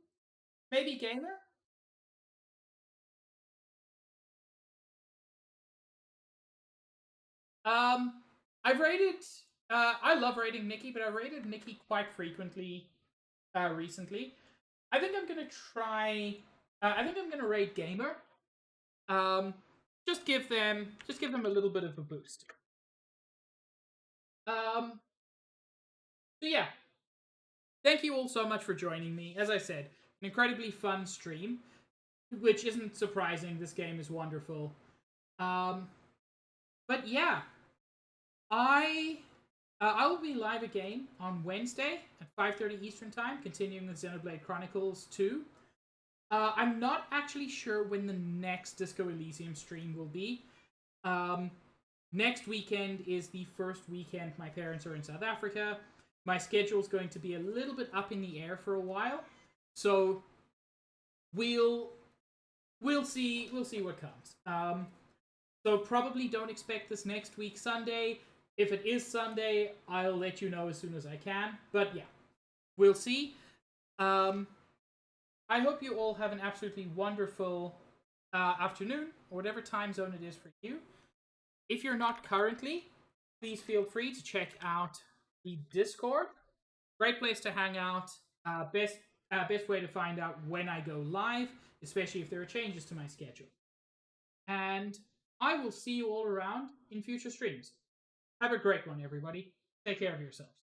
maybe Gamer. I've rated. I love rating Nikki, but I rated Nikki quite frequently recently. I think I'm gonna try. I think I'm gonna rate Gamer. Just give them a little bit of a boost. So yeah, thank you all so much for joining me. As I said, an incredibly fun stream, which isn't surprising. This game is wonderful. But yeah, I'll be live again on Wednesday at 5:30 Eastern Time, continuing with Xenoblade Chronicles 2. I'm not actually sure when the next Disco Elysium stream will be. Next weekend is the first weekend my parents are in South Africa. My schedule is going to be a little bit up in the air for a while, so we'll see what comes. So probably don't expect this next week Sunday. If it is Sunday, I'll let you know as soon as I can. But yeah, we'll see. I hope you all have an absolutely wonderful afternoon, or whatever time zone it is for you. If you're not currently, please feel free to check out the Discord. Great place to hang out. Best way to find out when I go live, especially if there are changes to my schedule. And I will see you all around in future streams. Have a great one, everybody. Take care of yourselves.